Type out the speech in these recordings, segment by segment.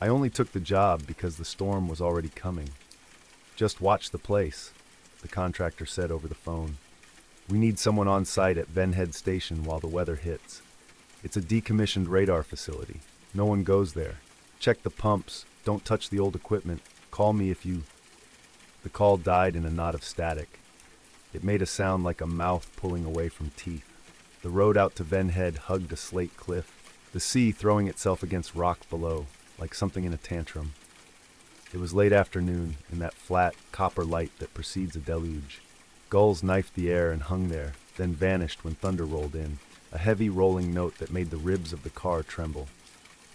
I only took the job because the storm was already coming. "Just watch the place," the contractor said over the phone. "We need someone on site at Venhead Station while the weather hits. It's a decommissioned radar facility. No one goes there. Check the pumps. Don't touch the old equipment. Call me if you..." The call died in a knot of static. It made a sound like a mouth pulling away from teeth. The road out to Venhead hugged a slate cliff, the sea throwing itself against rock below, like something in a tantrum. It was late afternoon, in that flat, copper light that precedes a deluge. Gulls knifed the air and hung there, then vanished when thunder rolled in, a heavy rolling note that made the ribs of the car tremble.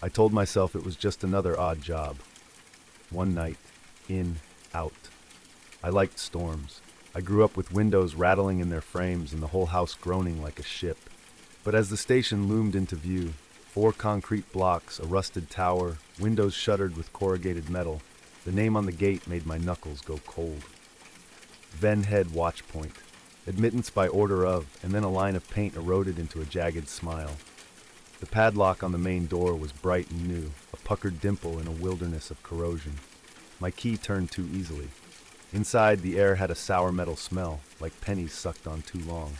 I told myself it was just another odd job. One night, in, out. I liked storms. I grew up with windows rattling in their frames and the whole house groaning like a ship. But as the station loomed into view, 4 concrete blocks, a rusted tower, windows shuttered with corrugated metal, the name on the gate made my knuckles go cold. Venhead Watch Point. Admittance by order of, and then a line of paint eroded into a jagged smile. The padlock on the main door was bright and new, a puckered dimple in a wilderness of corrosion. My key turned too easily. Inside, the air had a sour metal smell, like pennies sucked on too long.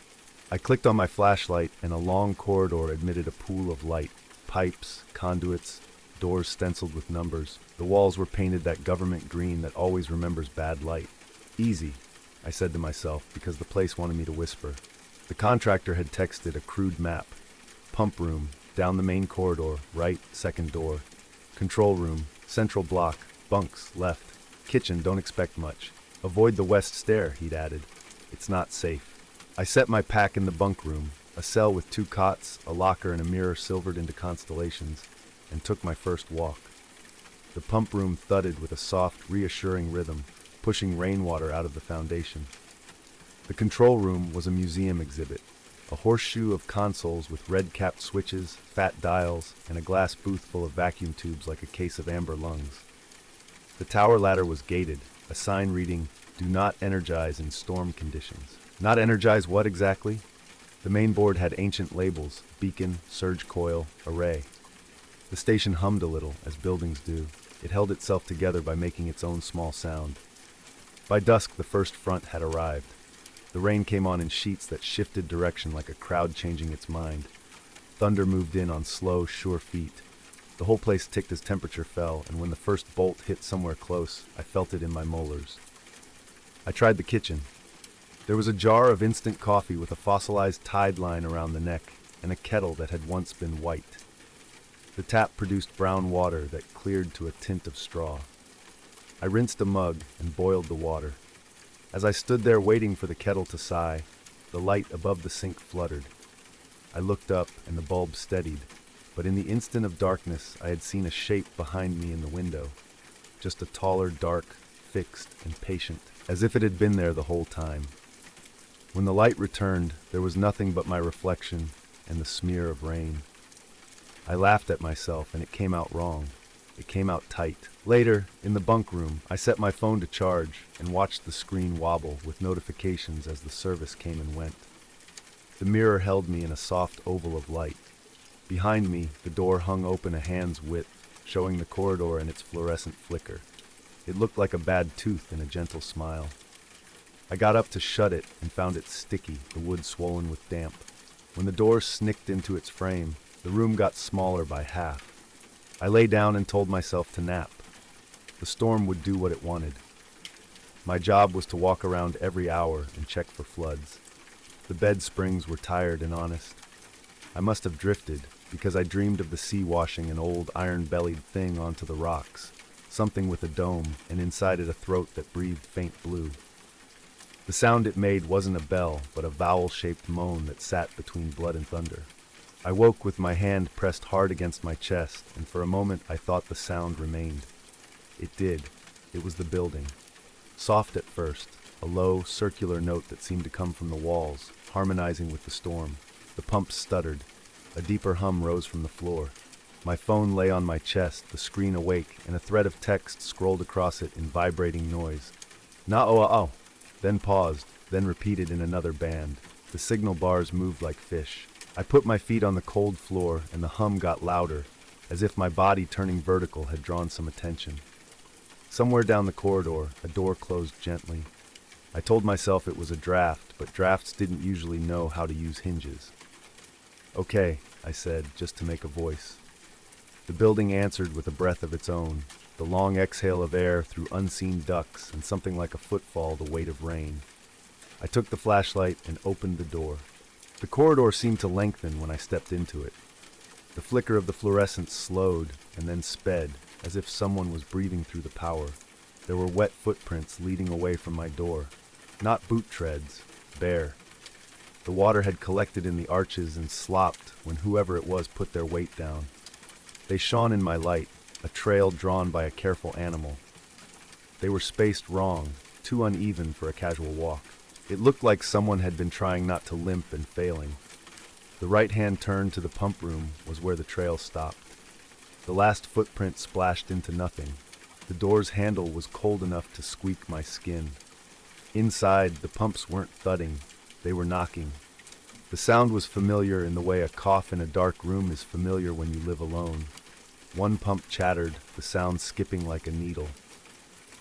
I clicked on my flashlight, and a long corridor admitted a pool of light. Pipes, conduits, doors stenciled with numbers. The walls were painted that government green that always remembers bad light. "Easy," I said to myself, because the place wanted me to whisper. The contractor had texted a crude map. Pump room, down the main corridor, right, second door. Control room, central block, bunks, left. Kitchen, don't expect much. Avoid the west stair, he'd added. It's not safe. I set my pack in the bunk room, a cell with 2 cots, a locker and a mirror silvered into constellations, and took my first walk. The pump room thudded with a soft, reassuring rhythm, pushing rainwater out of the foundation. The control room was a museum exhibit, a horseshoe of consoles with red-capped switches, fat dials, and a glass booth full of vacuum tubes like a case of amber lungs. The tower ladder was gated, a sign reading, "Do not energize in storm conditions." Not energize what exactly? The main board had ancient labels: beacon, surge coil, array. The station hummed a little, as buildings do. It held itself together by making its own small sound. By dusk, the first front had arrived. The rain came on in sheets that shifted direction like a crowd changing its mind. Thunder moved in on slow, sure feet. The whole place ticked as temperature fell, and when the first bolt hit somewhere close, I felt it in my molars. I tried the kitchen. There was a jar of instant coffee with a fossilized tide line around the neck, and a kettle that had once been white. The tap produced brown water that cleared to a tint of straw. I rinsed a mug and boiled the water. As I stood there waiting for the kettle to sigh, the light above the sink fluttered. I looked up, and the bulb steadied. But in the instant of darkness, I had seen a shape behind me in the window. Just a taller, dark, fixed, and patient, as if it had been there the whole time. When the light returned, there was nothing but my reflection and the smear of rain. I laughed at myself, and it came out wrong. It came out tight. Later, in the bunk room, I set my phone to charge and watched the screen wobble with notifications as the service came and went. The mirror held me in a soft oval of light. Behind me, the door hung open a hand's width, showing the corridor in its fluorescent flicker. It looked like a bad tooth in a gentle smile. I got up to shut it and found it sticky, the wood swollen with damp. When the door snicked into its frame, the room got smaller by half. I lay down and told myself to nap. The storm would do what it wanted. My job was to walk around every hour and check for floods. The bed springs were tired and honest. I must have drifted, because I dreamed of the sea washing an old iron-bellied thing onto the rocks, something with a dome, and inside it a throat that breathed faint blue. The sound it made wasn't a bell, but a vowel-shaped moan that sat between blood and thunder. I woke with my hand pressed hard against my chest, and for a moment I thought the sound remained. It did. It was the building. Soft at first, a low, circular note that seemed to come from the walls, harmonizing with the storm. The pump stuttered. A deeper hum rose from the floor. My phone lay on my chest, the screen awake, and a thread of text scrolled across it in vibrating noise. "Na-o-a-o," then paused, then repeated in another band. The signal bars moved like fish. I put my feet on the cold floor, and the hum got louder, as if my body turning vertical had drawn some attention. Somewhere down the corridor, a door closed gently. I told myself it was a draft, but drafts didn't usually know how to use hinges. "Okay," I said, just to make a voice. The building answered with a breath of its own, the long exhale of air through unseen ducts and something like a footfall, the weight of rain. I took the flashlight and opened the door. The corridor seemed to lengthen when I stepped into it. The flicker of the fluorescence slowed and then sped, as if someone was breathing through the power. There were wet footprints leading away from my door. Not boot treads, bare. The water had collected in the arches and slopped when whoever it was put their weight down. They shone in my light, a trail drawn by a careful animal. They were spaced wrong, too uneven for a casual walk. It looked like someone had been trying not to limp and failing. The right-hand turn to the pump room was where the trail stopped. The last footprint splashed into nothing. The door's handle was cold enough to squeak my skin. Inside, the pumps weren't thudding, they were knocking. The sound was familiar in the way a cough in a dark room is familiar when you live alone. One pump chattered, the sound skipping like a needle.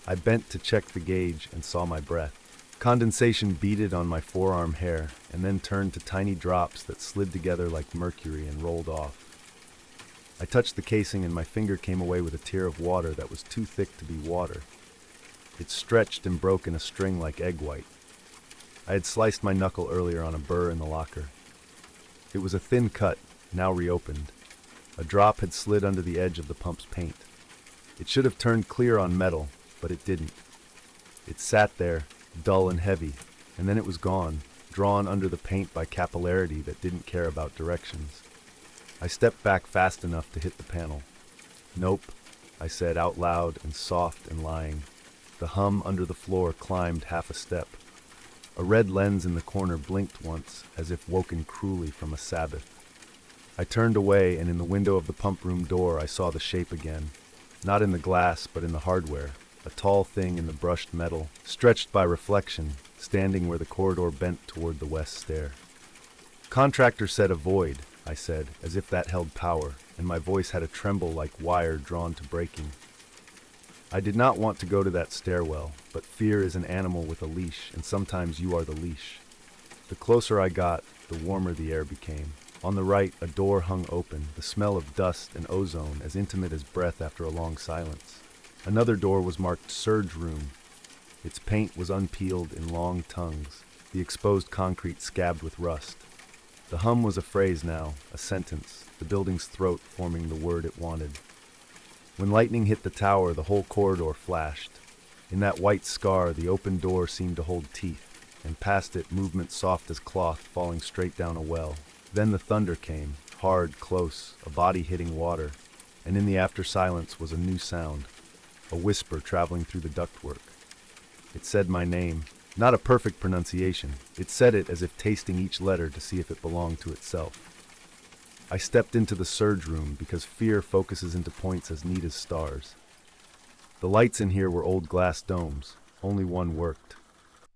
I bent to check the gauge and saw my breath. Condensation beaded on my forearm hair and then turned to tiny drops that slid together like mercury and rolled off. I touched the casing and my finger came away with a tear of water that was too thick to be water. It stretched and broke in a string like egg white. I had sliced my knuckle earlier on a burr in the locker. It was a thin cut, now reopened. A drop had slid under the edge of the pump's paint. It should have turned clear on metal, but it didn't. It sat there, dull and heavy, and then it was gone, drawn under the paint by capillarity that didn't care about directions. I stepped back fast enough to hit the panel. "Nope," I said out loud and soft and lying. The hum under the floor climbed half a step. A red lens in the corner blinked once, as if woken cruelly from a Sabbath. I turned away, and in the window of the pump room door I saw the shape again. Not in the glass, but in the hardware. A tall thing in the brushed metal, stretched by reflection, standing where the corridor bent toward the west stair. "Contractor said avoid," I said, as if that held power, and my voice had a tremble like wire drawn to breaking. I did not want to go to that stairwell, but fear is an animal with a leash, and sometimes you are the leash. The closer I got, the warmer the air became. On the right, a door hung open, the smell of dust and ozone as intimate as breath after a long silence. Another door was marked Surge Room. Its paint was unpeeled in long tongues, the exposed concrete scabbed with rust. The hum was a phrase now, a sentence, the building's throat forming the word it wanted. When lightning hit the tower, the whole corridor flashed. In that white scar, the open door seemed to hold teeth, and past it, movement soft as cloth falling straight down a well. Then the thunder came, hard, close, a body hitting water, and in the after silence was a new sound, a whisper traveling through the ductwork. It said my name, not a perfect pronunciation. It said it as if tasting each letter to see if it belonged to itself. I stepped into the surge room because fear focuses into points as neat as stars. The lights in here were old glass domes. Only one worked.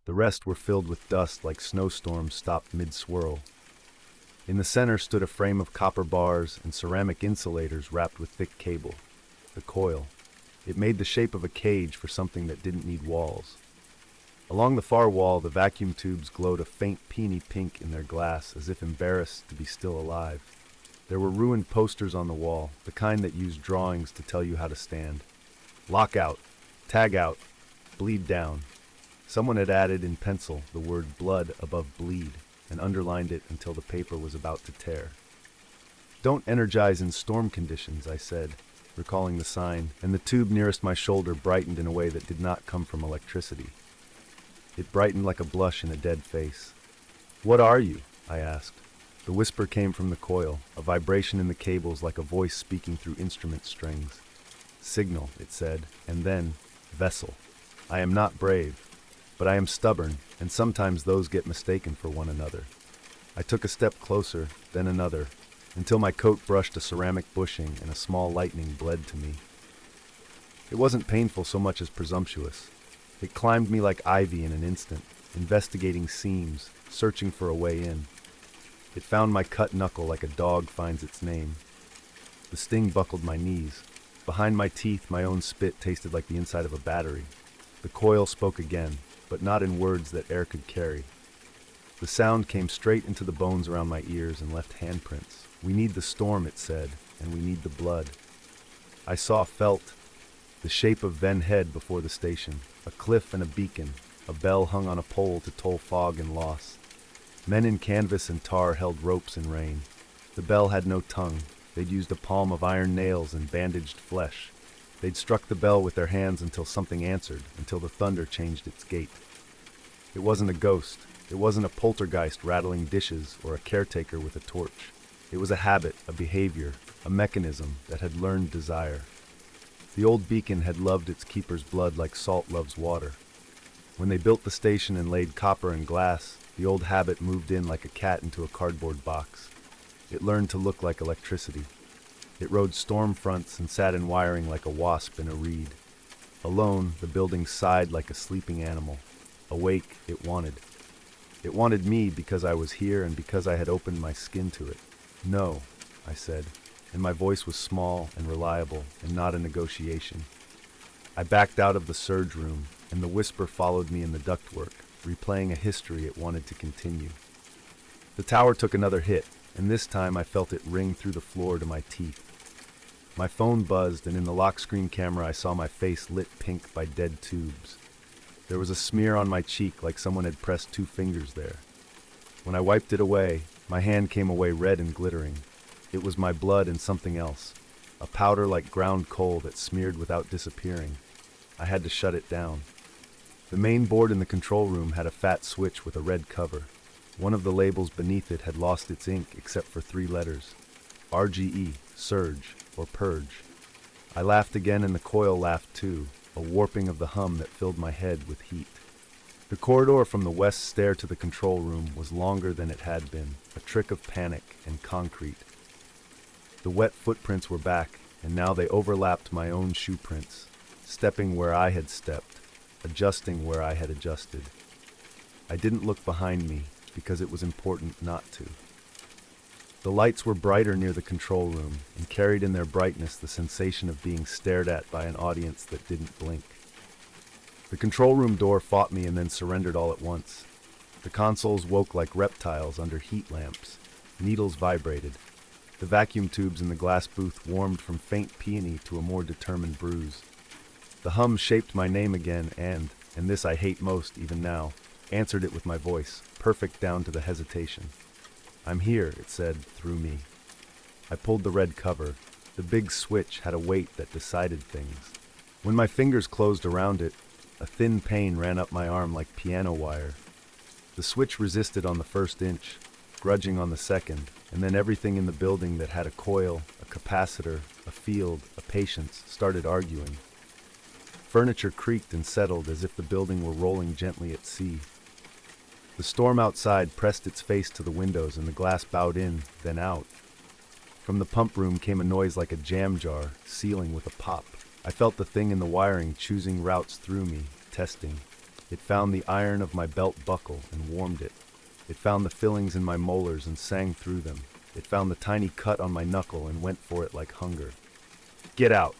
The rest were filled with dust like snowstorms stopped mid-swirl. In the center stood a frame of copper bars and ceramic insulators wrapped with thick cable. The coil. It made the shape of a cage for something that didn't need walls. Along the far wall, the vacuum tubes glowed a faint peony pink in their glass, as if embarrassed to be still alive. There were ruined posters on the wall, the kind that used drawings to tell you how to stand. Lock out, tag out, bleed down. Someone had added in pencil the word blood above bleed and underlined it until the paper was about to tear. "Don't energize in storm conditions," I said, recalling the sign, and the tube nearest my shoulder brightened in a way that did not come from electricity. It brightened like a blush in a dead face. "What are you?" I asked. The whisper came from the coil, a vibration in the cables like a voice speaking through instrument strings. "Signal," it said, and then, "vessel." I am not brave, but I am stubborn, and sometimes those get mistaken for one another. I took a step closer, then another, until my coat brushed a ceramic bushing and a small lightning bled to me. It wasn't painful so much as presumptuous. It climbed me like ivy in an instant, investigating seams, searching for a way in. It found my cut knuckle like a dog finds its name. The sting buckled my knees. Behind my teeth, my own spit tasted like the inside of a battery. The coil spoke again, but not in words that air could carry. The sound came straight into the bones around my ears and left handprints. "We need the storm," it said, "and we need the blood." I felt the shape of Ven Head before the station, a cliff and a beacon, a bell hung on a pole to toll fog and loss. Men in canvas and tar held ropes in rain. The bell had no tongue. They'd used a palm of iron nails and bandaged flesh. They'd struck the bell with their hands until something answered, until the thunder changed its gait. It wasn't a ghost. It wasn't a poltergeist rattling dishes or a caretaker with a torch. It was a habit, a behavior, a mechanism that had learned desire. The old beacon had loved its keeper's blood like salt loves water. When they built the station and laid copper and glass, the old habit moved in like a cat into a cardboard box. It learned to look like electricity. It rode storm fronts and sat in wiring like a wasp in a reed. Alone, the building sighed like a sleeping animal. Awake, it wanted. It wanted me because I was here and because I had opened my skin to it. "No," I said, and my voice was small and reliable and not a negotiation. I backed out of the surge room, and the whisper followed me in the ductwork, replaying a history it wanted to continue. The tower took another hit, and this time I felt it ring through the floor to my teeth. My phone buzzed, and in the lock screen camera I saw my face lit pink by dead tubes. There was a smear on my cheek like someone had pressed 2 fingers there. When I wiped it away, my hand came away red and glittering. It was my blood and something else, a powder like ground coal that smeared without disappearing. I had to shut it down. The main board in the control room had a fat switch with a red cover. One of the labels beneath it had lost its ink except for 3 letters. RGE, surge, or purge. I laughed again and the coil laughed too, a warping of the hum that filled my head with heat. The corridor from the west stair to the control room was longer than it had been, a trick of panic and concrete. The wet footprints were back, and now they overlapped my own shoe prints, stepping where I had stepped, adjusting where I had adjusted. I didn't look behind me, because it was important not to. The lights were brighter near the control room, and carried in their brightness the sensation of being stared at by an audience that didn't blink. The control room door fought me and then surrendered all at once. The consoles woke like reptiles under heat lamps. Needles vibrated. The vacuum tubes in the glass booth warmed from faint peony to a more determined bruise. The hum shaped my name again and this I hate most even now, answered it with my voice, perfect down to the hesitation. "I'm here," it said, through me. I pulled the red cover. The big switch had a weight that decided things. When my fingers closed around it, a thin pain ran up my arm like piano wire. The switch resisted on the first inch, grudging on the second, and then everything in the building that had a coil, a capacitor, a field, a patience, started arguing. Furniture creaked and settled as if the building were rolling gently at sea. The storm outside pressed its face to the windows and the glass bowed in, then out. From the pump room came a noise like a jam jar, sealing with a pop. I felt the thing in the wiring choosing routes through me, testing. It found the iron of my belt buckle and warmed it. It found the fillings in my molars and sang through them. It found the tiny cut on my knuckle and went for it like hunger. "Get out,"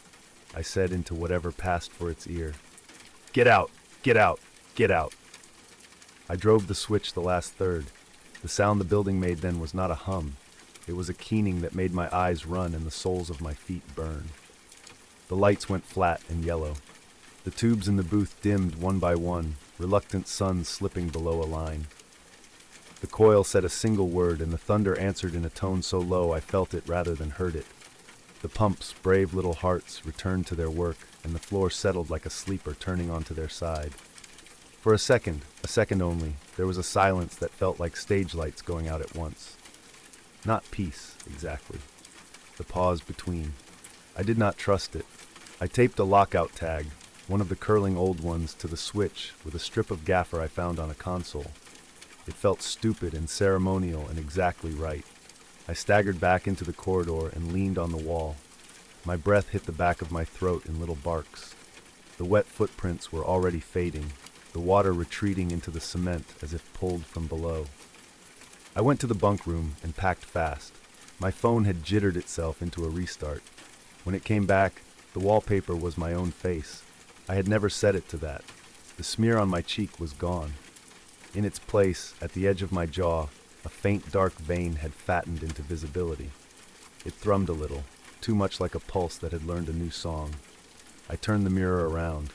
I said into whatever passed for its ear. "Get out, get out, get out." I drove the switch the last third. The sound the building made then was not a hum. It was a keening that made my eyes run and the soles of my feet burn. The lights went flat and yellow. The tubes in the booth dimmed one by one, reluctant suns slipping below a line. The coil said a single word and the thunder answered in a tone so low I felt it rather than heard it. The pumps, brave little hearts, returned to their work and the floor settled like a sleeper turning onto their side. For a second only, there was a silence that felt like stage lights going out at once. Not peace, exactly. The pause between. I did not trust it. I taped a lockout tag, one of the curling old ones, to the switch with a strip of gaffer I found on a console. It felt stupid and ceremonial and exactly right. I staggered back into the corridor and leaned on the wall. My breath hit the back of my throat in little barks. The wet footprints were already fading, the water retreating into the cement as if pulled from below. I went to the bunk room and packed fast. My phone had jittered itself into a restart. When it came back, the wallpaper was my own face. I had never set it to that. The smear on my cheek was gone. In its place, at the edge of my jaw, a faint dark vein had fattened into visibility. It thrummed a little, too much like a pulse that had learned a new song. I turned the mirror around.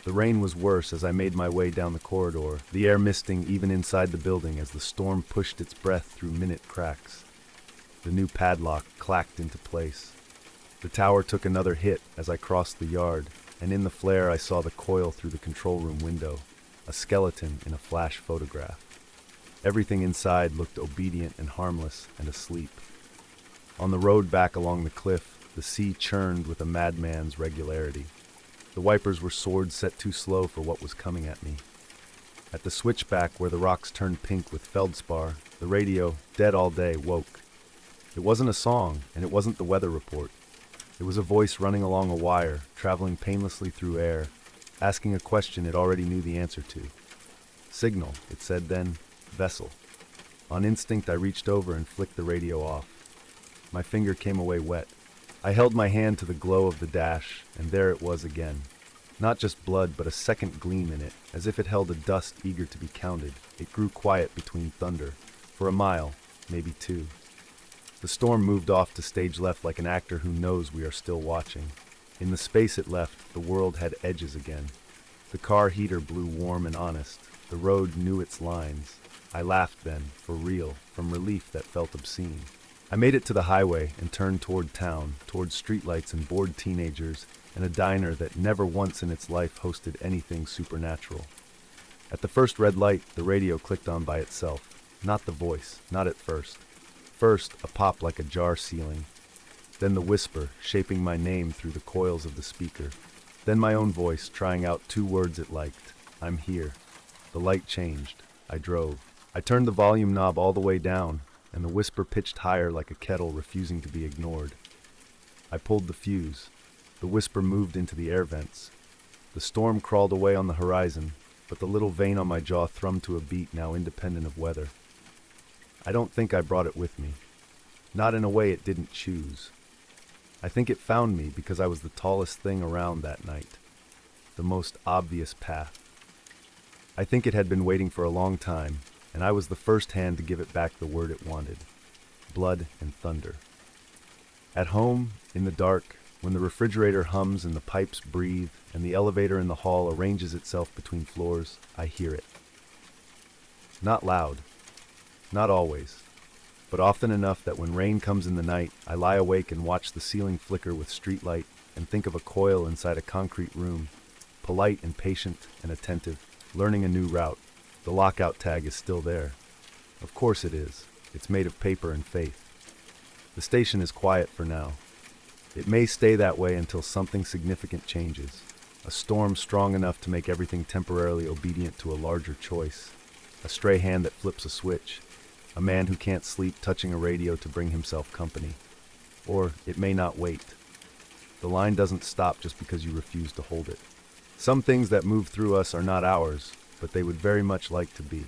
The rain was worse as I made my way down the corridor, the air misting even inside the building as the storm pushed its breath through minute cracks. The new padlock clacked into place. The tower took another hit as I crossed the yard, and in the flare I saw the coil through the control room window, a skeleton in a flash photograph. Everything inside looked obedient and harmless and asleep. On the road back along the cliff, the sea churned with a madman's regularity. The wipers were swords set too slow for what was coming at me. At the switchback where the rocks turned pink with feldspar, the radio, dead all day, woke. It wasn't a song, and it wasn't the weather report. It was a voice running along a wire, traveling painlessly through air, asking a question it already knew the answer to. Signal, it said then, vessel. On instinct, I reached over and flicked the radio off. My finger came away wet. I held my hand to the glow of the dash, and there it was again. Not just blood, but a second gleam in it, as if it held a dust eager to be counted. It grew quiet between thunder, for a mile, maybe two. The storm moved off to stage left like an actor who knows we are still watching. In the space it left, the world had edges again. The car heater blew warm and honest. The road knew its lines. I laughed then, for real, from relief that felt obscene. I made it to the highway and turned toward town, toward streetlights and bored teenagers, and a diner that never once in its life hosted anything supernatural. At the first red light, the radio clicked on by itself. Not the voice, not at first. First, a pop like a jar ceiling. Then the whisper, shaping my name through the coils of the speaker. Then my own voice, trying out two words it liked. I'm here. The light changed. I drove. I turned the volume knob all the way down, and the whisper pitched higher like a kettle refusing to be ignored. I pulled the fuse. The whisper moved into the air vents. The storm crawled away on the horizon, but the little vein on my jaw thrummed to a beat now independent of weather. I don't think I brought it with me. Not in a way it didn't choose. I think it found me because I was the tallest thing around that night. The most obvious path. I think it had been waiting for a long time, and I was the first hand to give it back the word it wanted. Blood and thunder. At home, in the dark, when the refrigerator hums and the pipes breathe and the elevator in the hall arranges itself between floors, I hear it. Not loud. Not always, but often enough that when rain comes in the night, I lie awake and watch the ceiling flicker with streetlight and think of a coil inside a concrete room, polite and patient and attentive, learning a new route. The lockout tag is still there. Of course it is. It's made of paper and faith. The station is quiet for now. It may stay that way until something significant changes. A storm strong enough to make everything temporarily obedient to a larger choice. A stray hand that flips a switch. A man who can't sleep touching a radio to bring himself company. Or it may not wait. The line doesn't stop just because you refuse to hold it. Some things that move through us are not ours, but they would very much like to be.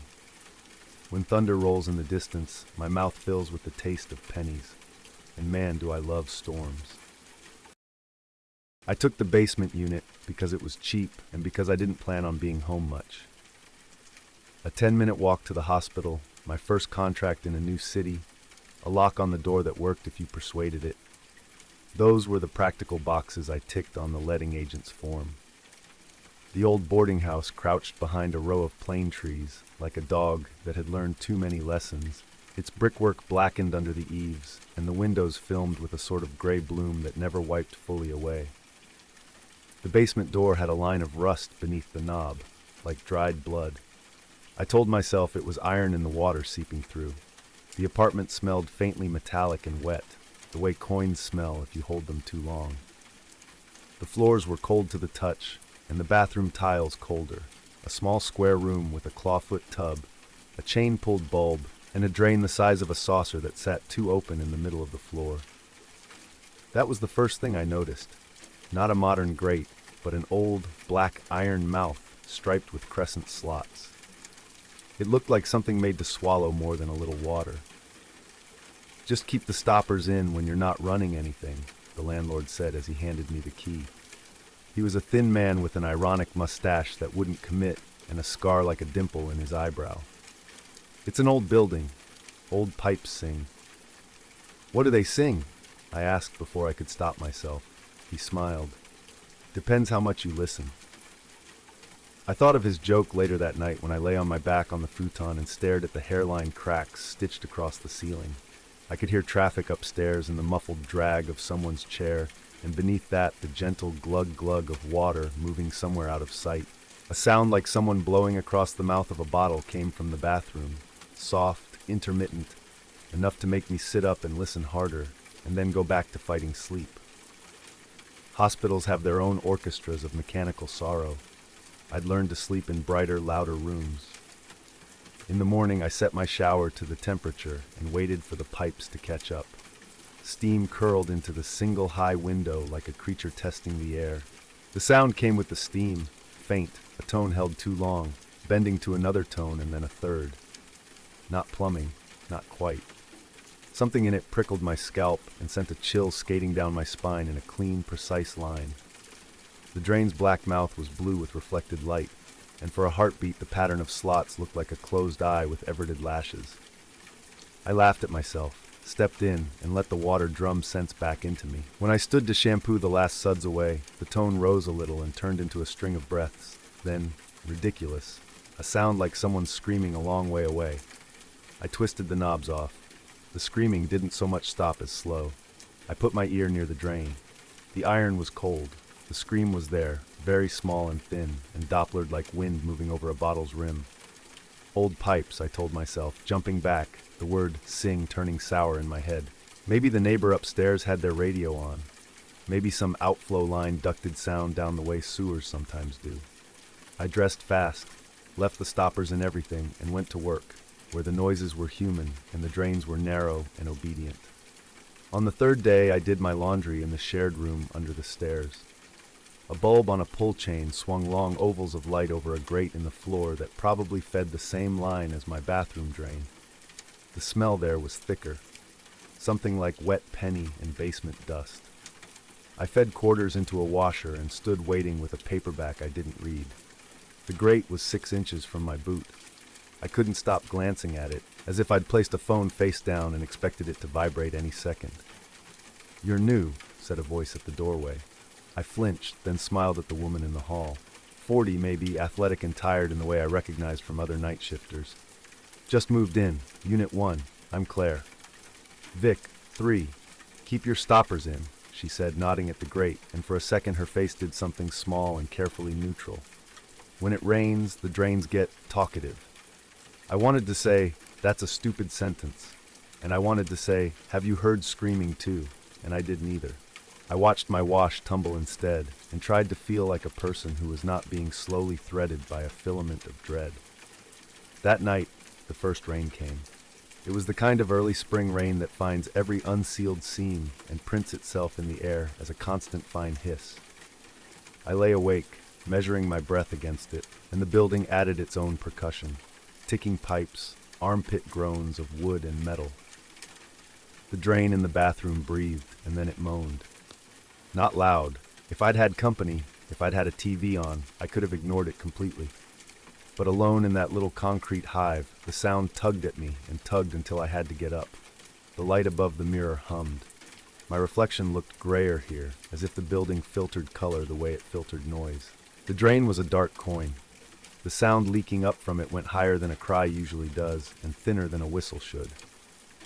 When thunder rolls in the distance, my mouth fills with the taste of pennies. And man, do I love storms. I took the basement unit because it was cheap and because I didn't plan on being home much. A 10-minute walk to the hospital, my first contract in a new city, a lock on the door that worked if you persuaded it. Those were the practical boxes I ticked on the letting agent's form. The old boarding house crouched behind a row of plane trees, like a dog that had learned too many lessons, its brickwork blackened under the eaves, and the windows filmed with a sort of gray bloom that never wiped fully away. The basement door had a line of rust beneath the knob, like dried blood. I told myself it was iron in the water seeping through. The apartment smelled faintly metallic and wet, the way coins smell if you hold them too long. The floors were cold to the touch, and the bathroom tiles colder. A small square room with a clawfoot tub, a chain-pulled bulb, and a drain the size of a saucer that sat too open in the middle of the floor. That was the first thing I noticed. Not a modern grate, but an old, black iron mouth striped with crescent slots. It looked like something made to swallow more than a little water. Just keep the stoppers in when you're not running anything, the landlord said as he handed me the key. He was a thin man with an ironic mustache that wouldn't commit and a scar like a dimple in his eyebrow. It's an old building. Old pipes sing. What do they sing? I asked before I could stop myself. He smiled. Depends how much you listen. I thought of his joke later that night when I lay on my back on the futon and stared at the hairline cracks stitched across the ceiling. I could hear traffic upstairs and the muffled drag of someone's chair, and beneath that the gentle glug-glug of water moving somewhere out of sight. A sound like someone blowing across the mouth of a bottle came from the bathroom, soft, intermittent, enough to make me sit up and listen harder, and then go back to fighting sleep. Hospitals have their own orchestras of mechanical sorrow. I'd learned to sleep in brighter, louder rooms. In the morning, I set my shower to the temperature and waited for the pipes to catch up. Steam curled into the single high window like a creature testing the air. The sound came with the steam, faint, a tone held too long, bending to another tone and then a third. Not plumbing, not quite. Something in it prickled my scalp and sent a chill skating down my spine in a clean, precise line. The drain's black mouth was blue with reflected light, and for a heartbeat the pattern of slots looked like a closed eye with everted lashes. I laughed at myself, stepped in, and let the water drum sense back into me. When I stood to shampoo the last suds away, the tone rose a little and turned into a string of breaths. Then, ridiculous, a sound like someone screaming a long way away. I twisted the knobs off. The screaming didn't so much stop as slow. I put my ear near the drain. The iron was cold. The scream was there, very small and thin, and Dopplered like wind moving over a bottle's rim. Old pipes, I told myself, jumping back, the word sing turning sour in my head. Maybe the neighbor upstairs had their radio on. Maybe some outflow line ducted sound down the way sewers sometimes do. I dressed fast, left the stoppers and everything, and went to work, where the noises were human and the drains were narrow and obedient. On the third day, I did my laundry in the shared room under the stairs. A bulb on a pull chain swung long ovals of light over a grate in the floor that probably fed the same line as my bathroom drain. The smell there was thicker, something like wet penny and basement dust. I fed quarters into a washer and stood waiting with a paperback I didn't read. The grate was 6 inches from my boot. I couldn't stop glancing at it, as if I'd placed a phone face down and expected it to vibrate any second. "You're new," said a voice at the doorway. I flinched, then smiled at the woman in the hall. 40 maybe, athletic and tired in the way I recognized from other night shifters. "Just moved in. Unit 1. I'm Claire." "Vic, 3. Keep your stoppers in," she said, nodding at the grate, and for a second her face did something small and carefully neutral. When it rains, the drains get talkative. I wanted to say, "That's a stupid sentence." And I wanted to say, "Have you heard screaming too?" And I did neither. I watched my wash tumble instead, and tried to feel like a person who was not being slowly threaded by a filament of dread. That night, the first rain came. It was the kind of early spring rain that finds every unsealed seam and prints itself in the air as a constant fine hiss. I lay awake, measuring my breath against it, and the building added its own percussion. Ticking pipes, armpit groans of wood and metal. The drain in the bathroom breathed, and then it moaned. Not loud. If I'd had company, if I'd had a TV on, I could have ignored it completely. But alone in that little concrete hive, the sound tugged at me and tugged until I had to get up. The light above the mirror hummed. My reflection looked grayer here, as if the building filtered color the way it filtered noise. The drain was a dark coin. The sound leaking up from it went higher than a cry usually does, and thinner than a whistle should.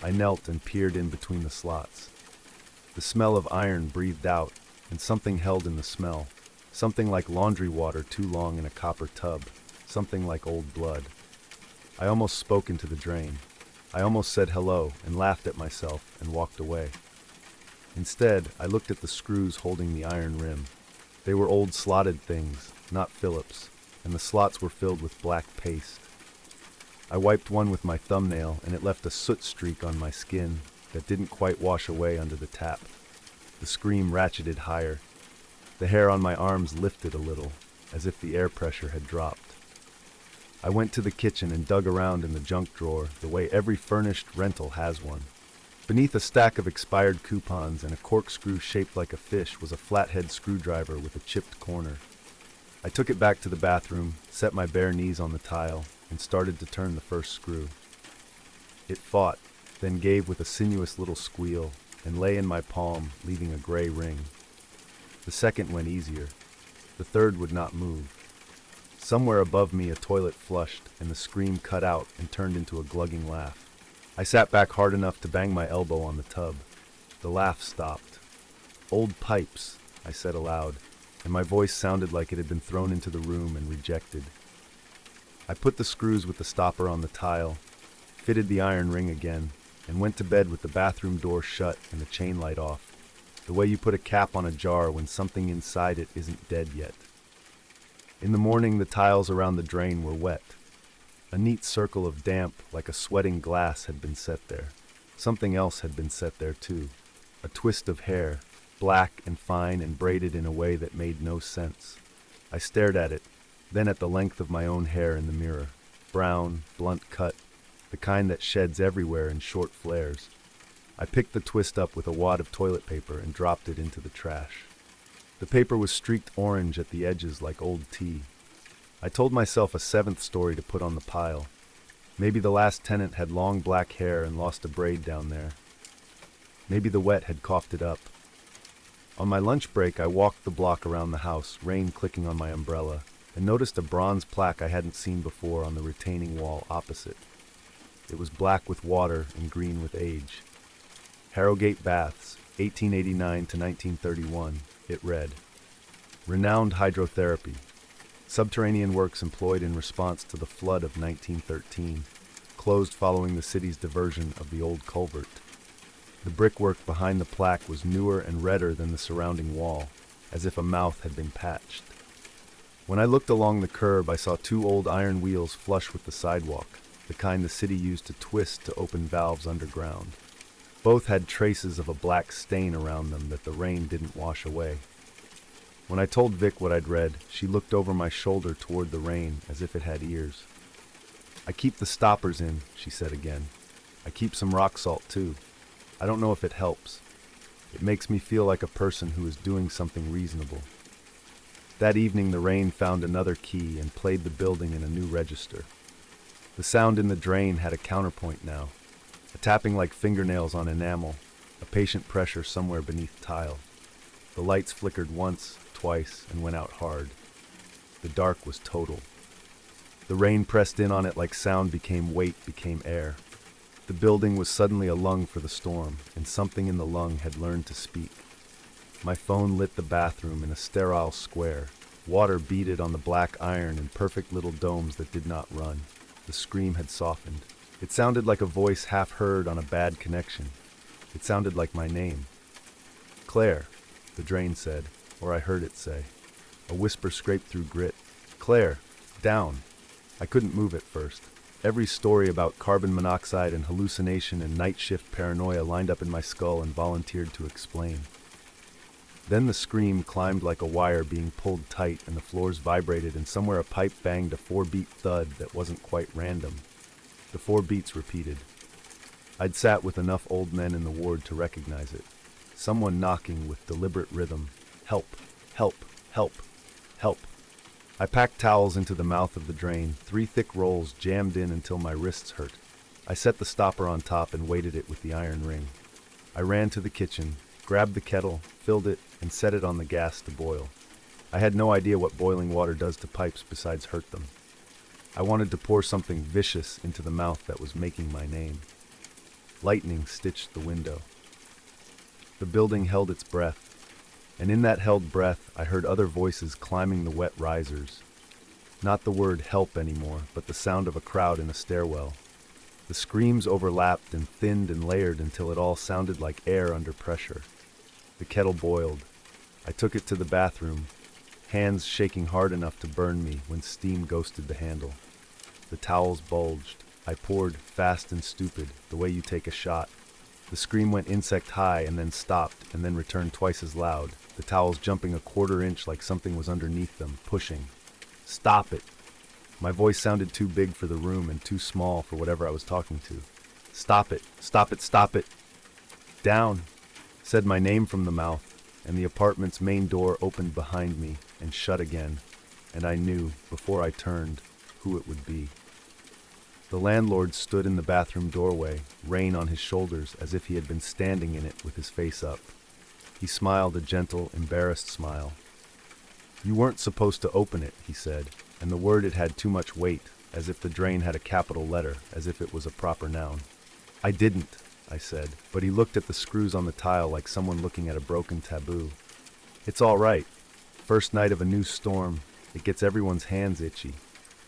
I knelt and peered in between the slots. The smell of iron breathed out, and something held in the smell. Something like laundry water too long in a copper tub. Something like old blood. I almost spoke into the drain. I almost said hello and laughed at myself and walked away. Instead, I looked at the screws holding the iron rim. They were old slotted things, not Phillips, and the slots were filled with black paste. I wiped one with my thumbnail, and it left a soot streak on my skin that didn't quite wash away under the tap. The scream ratcheted higher. The hair on my arms lifted a little, as if the air pressure had dropped. I went to the kitchen and dug around in the junk drawer the way every furnished rental has one. Beneath a stack of expired coupons and a corkscrew shaped like a fish was a flathead screwdriver with a chipped corner. I took it back to the bathroom, set my bare knees on the tile, and started to turn the first screw. It fought, then gave with a sinuous little squeal, and lay in my palm, leaving a gray ring. The second went easier. The third would not move. Somewhere above me a toilet flushed, and the scream cut out and turned into a glugging laugh. I sat back hard enough to bang my elbow on the tub. The laugh stopped. "Old pipes," I said aloud, and my voice sounded like it had been thrown into the room and rejected. I put the screws with the stopper on the tile, fitted the iron ring again, and went to bed with the bathroom door shut and the chain light off, the way you put a cap on a jar when something inside it isn't dead yet. In the morning, the tiles around the drain were wet. A neat circle of damp, like a sweating glass, had been set there. Something else had been set there, too. A twist of hair, black and fine and braided in a way that made no sense. I stared at it, then at the length of my own hair in the mirror. Brown, blunt cut, the kind that sheds everywhere in short flares. I picked the twist up with a wad of toilet paper and dropped it into the trash. The paper was streaked orange at the edges like old tea. I told myself a seventh story to put on the pile. Maybe the last tenant had long black hair and lost a braid down there. Maybe the wet had coughed it up. On my lunch break, I walked the block around the house, rain clicking on my umbrella, and noticed a bronze plaque I hadn't seen before on the retaining wall opposite. It was black with water and green with age. Harrogate Baths, 1889 to 1931, it read. Renowned hydrotherapy. Subterranean works employed in response to the flood of 1913, closed following the city's diversion of the old culvert. The brickwork behind the plaque was newer and redder than the surrounding wall, as if a mouth had been patched. When I looked along the curb, I saw two old iron wheels flush with the sidewalk, the kind the city used to twist to open valves underground. Both had traces of a black stain around them that the rain didn't wash away. When I told Vic what I'd read, she looked over my shoulder toward the rain as if it had ears. I keep the stoppers in, she said again. I keep some rock salt too. I don't know if it helps. It makes me feel like a person who is doing something reasonable. That evening the rain found another key and played the building in a new register. The sound in the drain had a counterpoint now, a tapping like fingernails on enamel, a patient pressure somewhere beneath tile. The lights flickered once, twice, and went out hard. The dark was total. The rain pressed in on it like sound became weight, became air. The building was suddenly a lung for the storm, and something in the lung had learned to speak. My phone lit the bathroom in a sterile square. Water beaded on the black iron in perfect little domes that did not run. The scream had softened. It sounded like a voice half heard on a bad connection. It sounded like my name. Claire, the drain said, or I heard it say. A whisper scraped through grit. Claire, down. I couldn't move at first. Every story about carbon monoxide and hallucination and night shift paranoia lined up in my skull and volunteered to explain. Then the scream climbed like a wire being pulled tight and the floors vibrated and somewhere a pipe banged a 4-beat thud that wasn't quite random. The 4 beats repeated. I'd sat with enough old men in the ward to recognize it. Someone knocking with deliberate rhythm. Help, help, help, help. I packed towels into the mouth of the drain, 3 thick rolls jammed in until my wrists hurt. I set the stopper on top and weighted it with the iron ring. I ran to the kitchen, grabbed the kettle, filled it, and set it on the gas to boil. I had no idea what boiling water does to pipes besides hurt them. I wanted to pour something vicious into the mouth that was making my name. Lightning stitched the window. The building held its breath, and in that held breath I heard other voices climbing the wet risers. Not the word help anymore, but the sound of a crowd in a stairwell. The screams overlapped and thinned and layered until it all sounded like air under pressure. The kettle boiled. I took it to the bathroom, hands shaking hard enough to burn me when steam ghosted the handle. The towels bulged. I poured, fast and stupid, the way you take a shot. The scream went insect high and then stopped and then returned twice as loud, the towels jumping a 1/4 inch like something was underneath them, pushing. Stop it! My voice sounded too big for the room and too small for whatever I was talking to. Stop it! Stop it! Stop it! "Down," said my name from the mouth, and the apartment's main door opened behind me and shut again, and I knew, before I turned, who it would be. The landlord stood in the bathroom doorway, rain on his shoulders as if he had been standing in it with his face up. He smiled a gentle, embarrassed smile. "You weren't supposed to open it," he said, and the word it had too much weight, as if the drain had a capital letter, as if it was a proper noun. "I didn't," I said, but he looked at the screws on the tile like someone looking at a broken taboo. "It's all right. First night of a new storm, it gets everyone's hands itchy.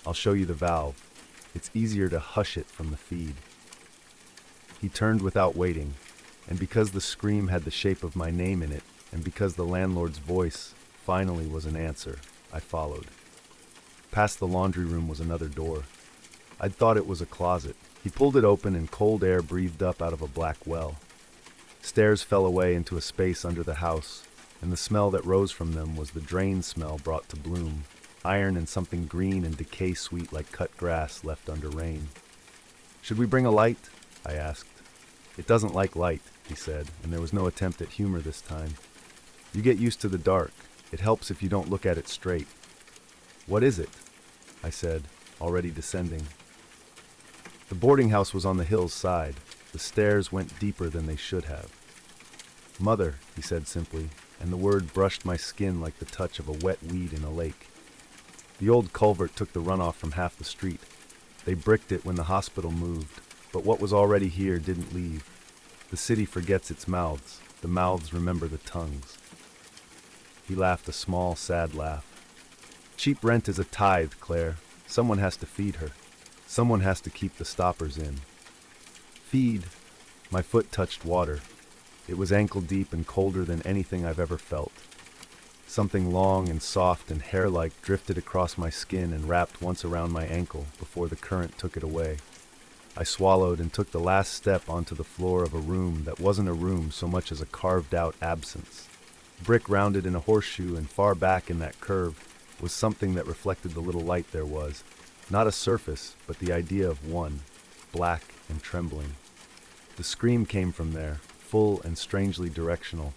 I'll show you the valve. It's easier to hush it from the feed." He turned without waiting, and because the scream had the shape of my name in it, and because the landlord's voice finally was an answer, I followed. Past the laundry room was another door. I'd thought it was a closet. He pulled it open and cold air breathed up out of a black well. Stairs fell away into a space under the house, and the smell that rose from them was the drain smell brought to bloom, iron and something green and decay sweet like cut grass left under rain. "Should we bring a light?" I asked. "It doesn't like light," he said, and there was no attempt at humor this time. "You get used to the dark. It helps if you don't look at it straight." "What is it?" I said, already descending. The boarding house was on the hill's side. The stairs went deeper than they should have. "Mother," he said simply, and the word brushed my skin like the touch of a wet weed in a lake. The old culvert took the runoff from half the street. They bricked it when the hospital moved, but what was already here didn't leave. The city forgets its mouths. The mouths remember the tongues. He laughed a small, sad laugh. "Cheap rent is a tithe, Claire. Someone has to feed her. Someone has to keep the stoppers in." Feed. My foot touched water. It was ankle deep and colder than anything I've ever felt. Something long and soft and hair-like drifted across my skin and wrapped once around my ankle before the current took it away. I swallowed and took the last step onto the floor of a room that wasn't a room so much as a carved-out absence. Brick rounded in a horseshoe, and far back in that curve was something that reflected the little light there was. Not a surface, but the idea of one, black and trembling. The scream came from there, full and strangely directional,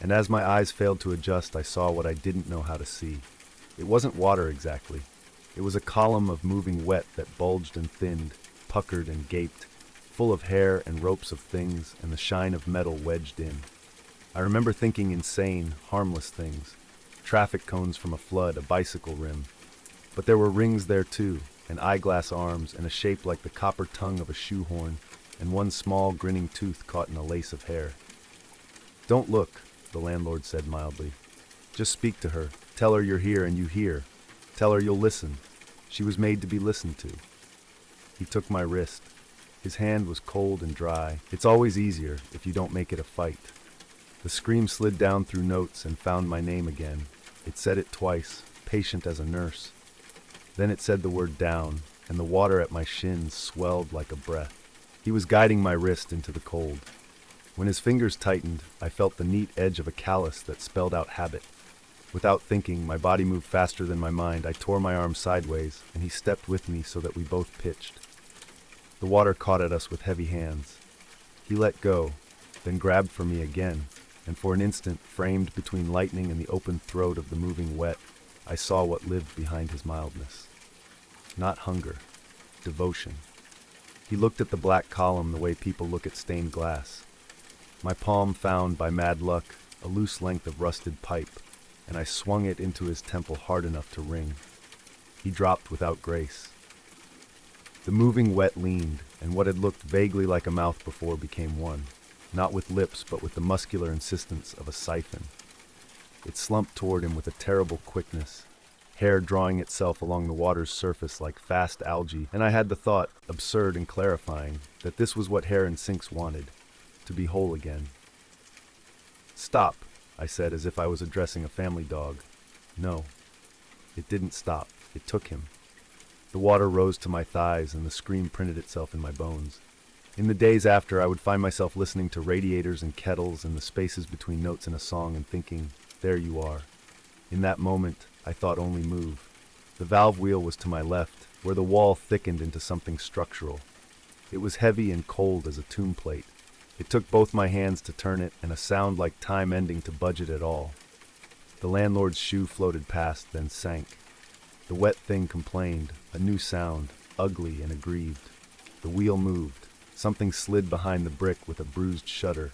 and as my eyes failed to adjust, I saw what I didn't know how to see. It wasn't water exactly. It was a column of moving wet that bulged and thinned, puckered and gaped, full of hair and ropes of things and the shine of metal wedged in. I remember thinking insane, harmless things. Traffic cones from a flood, a bicycle rim. But there were rings there too, and eyeglass arms, and a shape like the copper tongue of a shoehorn, and one small grinning tooth caught in a lace of hair. "Don't look," the landlord said mildly. "Just speak to her. Tell her you're here and you hear. Tell her you'll listen. She was made to be listened to." He took my wrist. His hand was cold and dry. It's always easier if you don't make it a fight. The scream slid down through notes and found my name again. It said it twice, patient as a nurse. Then it said the word "down," and the water at my shins swelled like a breath. He was guiding my wrist into the cold. When his fingers tightened, I felt the neat edge of a callus that spelled out habit. Without thinking, my body moved faster than my mind. I tore my arm sideways, and he stepped with me so that we both pitched. The water caught at us with heavy hands. He let go, then grabbed for me again, and for an instant, framed between lightning and the open throat of the moving wet, I saw what lived behind his mildness. Not hunger, devotion. He looked at the black column the way people look at stained glass. My palm found, by mad luck, a loose length of rusted pipe, and I swung it into his temple hard enough to ring. He dropped without grace. The moving wet leaned, and what had looked vaguely like a mouth before became one, not with lips but with the muscular insistence of a siphon. It slumped toward him with a terrible quickness, hair drawing itself along the water's surface like fast algae, and I had the thought, absurd and clarifying, that this was what hair and sinks wanted, to be whole again. "Stop," I said as if I was addressing a family dog. No. It didn't stop. It took him. The water rose to my thighs and the scream printed itself in my bones. In the days after, I would find myself listening to radiators and kettles and the spaces between notes in a song and thinking, there you are. In that moment, I thought only move. The valve wheel was to my left, where the wall thickened into something structural. It was heavy and cold as a tomb plate. It took both my hands to turn it, and a sound like time ending to budget at all. The landlord's shoe floated past, then sank. The wet thing complained, a new sound, ugly and aggrieved. The wheel moved. Something slid behind the brick with a bruised shudder.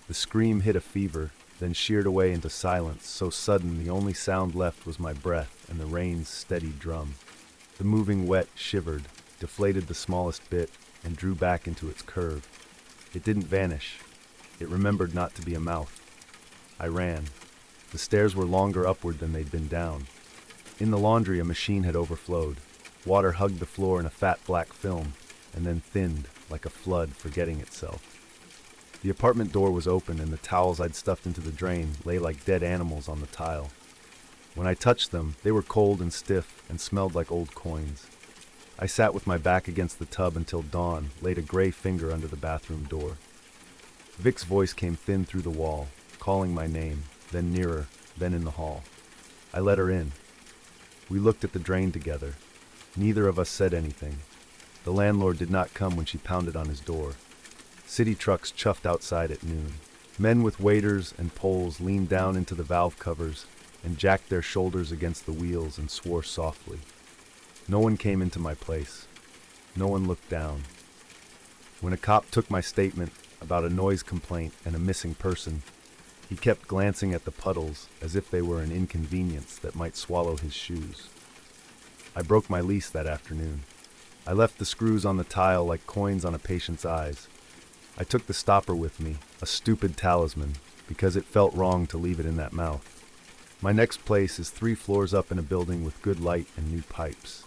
The scream hit a fever, then sheared away into silence, so sudden the only sound left was my breath and the rain's steady drum. The moving wet shivered, deflated the smallest bit, and drew back into its curve. It didn't vanish. It remembered not to be a mouth. I ran. The stairs were longer upward than they'd been down. In the laundry, a machine had overflowed. Water hugged the floor in a fat black film, and then thinned, like a flood forgetting itself. The apartment door was open, and the towels I'd stuffed into the drain lay like dead animals on the tile. When I touched them, they were cold and stiff and smelled like old coins. I sat with my back against the tub until dawn laid a gray finger under the bathroom door. Vic's voice came thin through the wall, calling my name, then nearer, then in the hall. I let her in. We looked at the drain together. Neither of us said anything. The landlord did not come when she pounded on his door. City trucks chuffed outside at noon. Men with waders and poles leaned down into the valve covers and jacked their shoulders against the wheels and swore softly. No one came into my place. No one looked down. When a cop took my statement about a noise complaint and a missing person, he kept glancing at the puddles as if they were an inconvenience that might swallow his shoes. I broke my lease that afternoon. I left the screws on the tile like coins on a patient's eyes. I took the stopper with me, a stupid talisman, because it felt wrong to leave it in that mouth. My next place is 3 floors up in a building with good light and new pipes.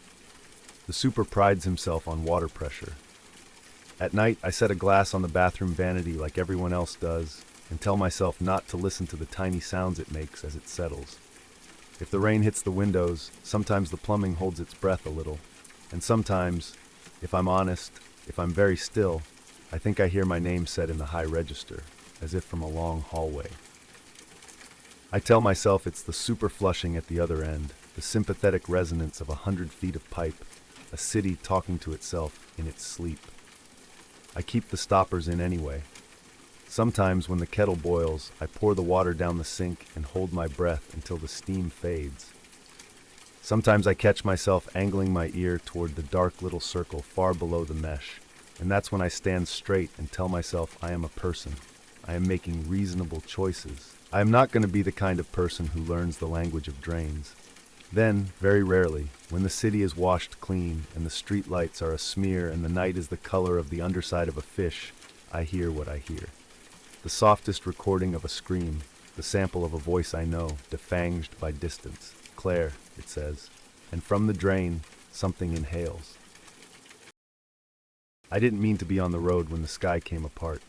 The super prides himself on water pressure. At night, I set a glass on the bathroom vanity like everyone else does, and tell myself not to listen to the tiny sounds it makes as it settles. If the rain hits the windows, sometimes the plumbing holds its breath a little, and sometimes, if I'm honest, if I'm very still, I think I hear my name said in the high register, as if from a long hallway. I tell myself it's the super flushing at the other end, the sympathetic resonance of 100 feet of pipe, a city talking to itself in its sleep. I keep the stoppers in anyway. Sometimes when the kettle boils, I pour the water down the sink and hold my breath until the steam fades. Sometimes I catch myself angling my ear toward the dark little circle far below the mesh, and that's when I stand straight and tell myself I am a person. I am making reasonable choices. I am not going to be the kind of person who learns the language of drains. Then, very rarely, when the city is washed clean and the street lights are a smear and the night is the color of the underside of a fish, I hear what I hear. The softest recording of a scream, the sample of a voice I know, defanged by distance. Claire, it says, and from the drain, something inhales. I didn't mean to be on the road when the sky came apart.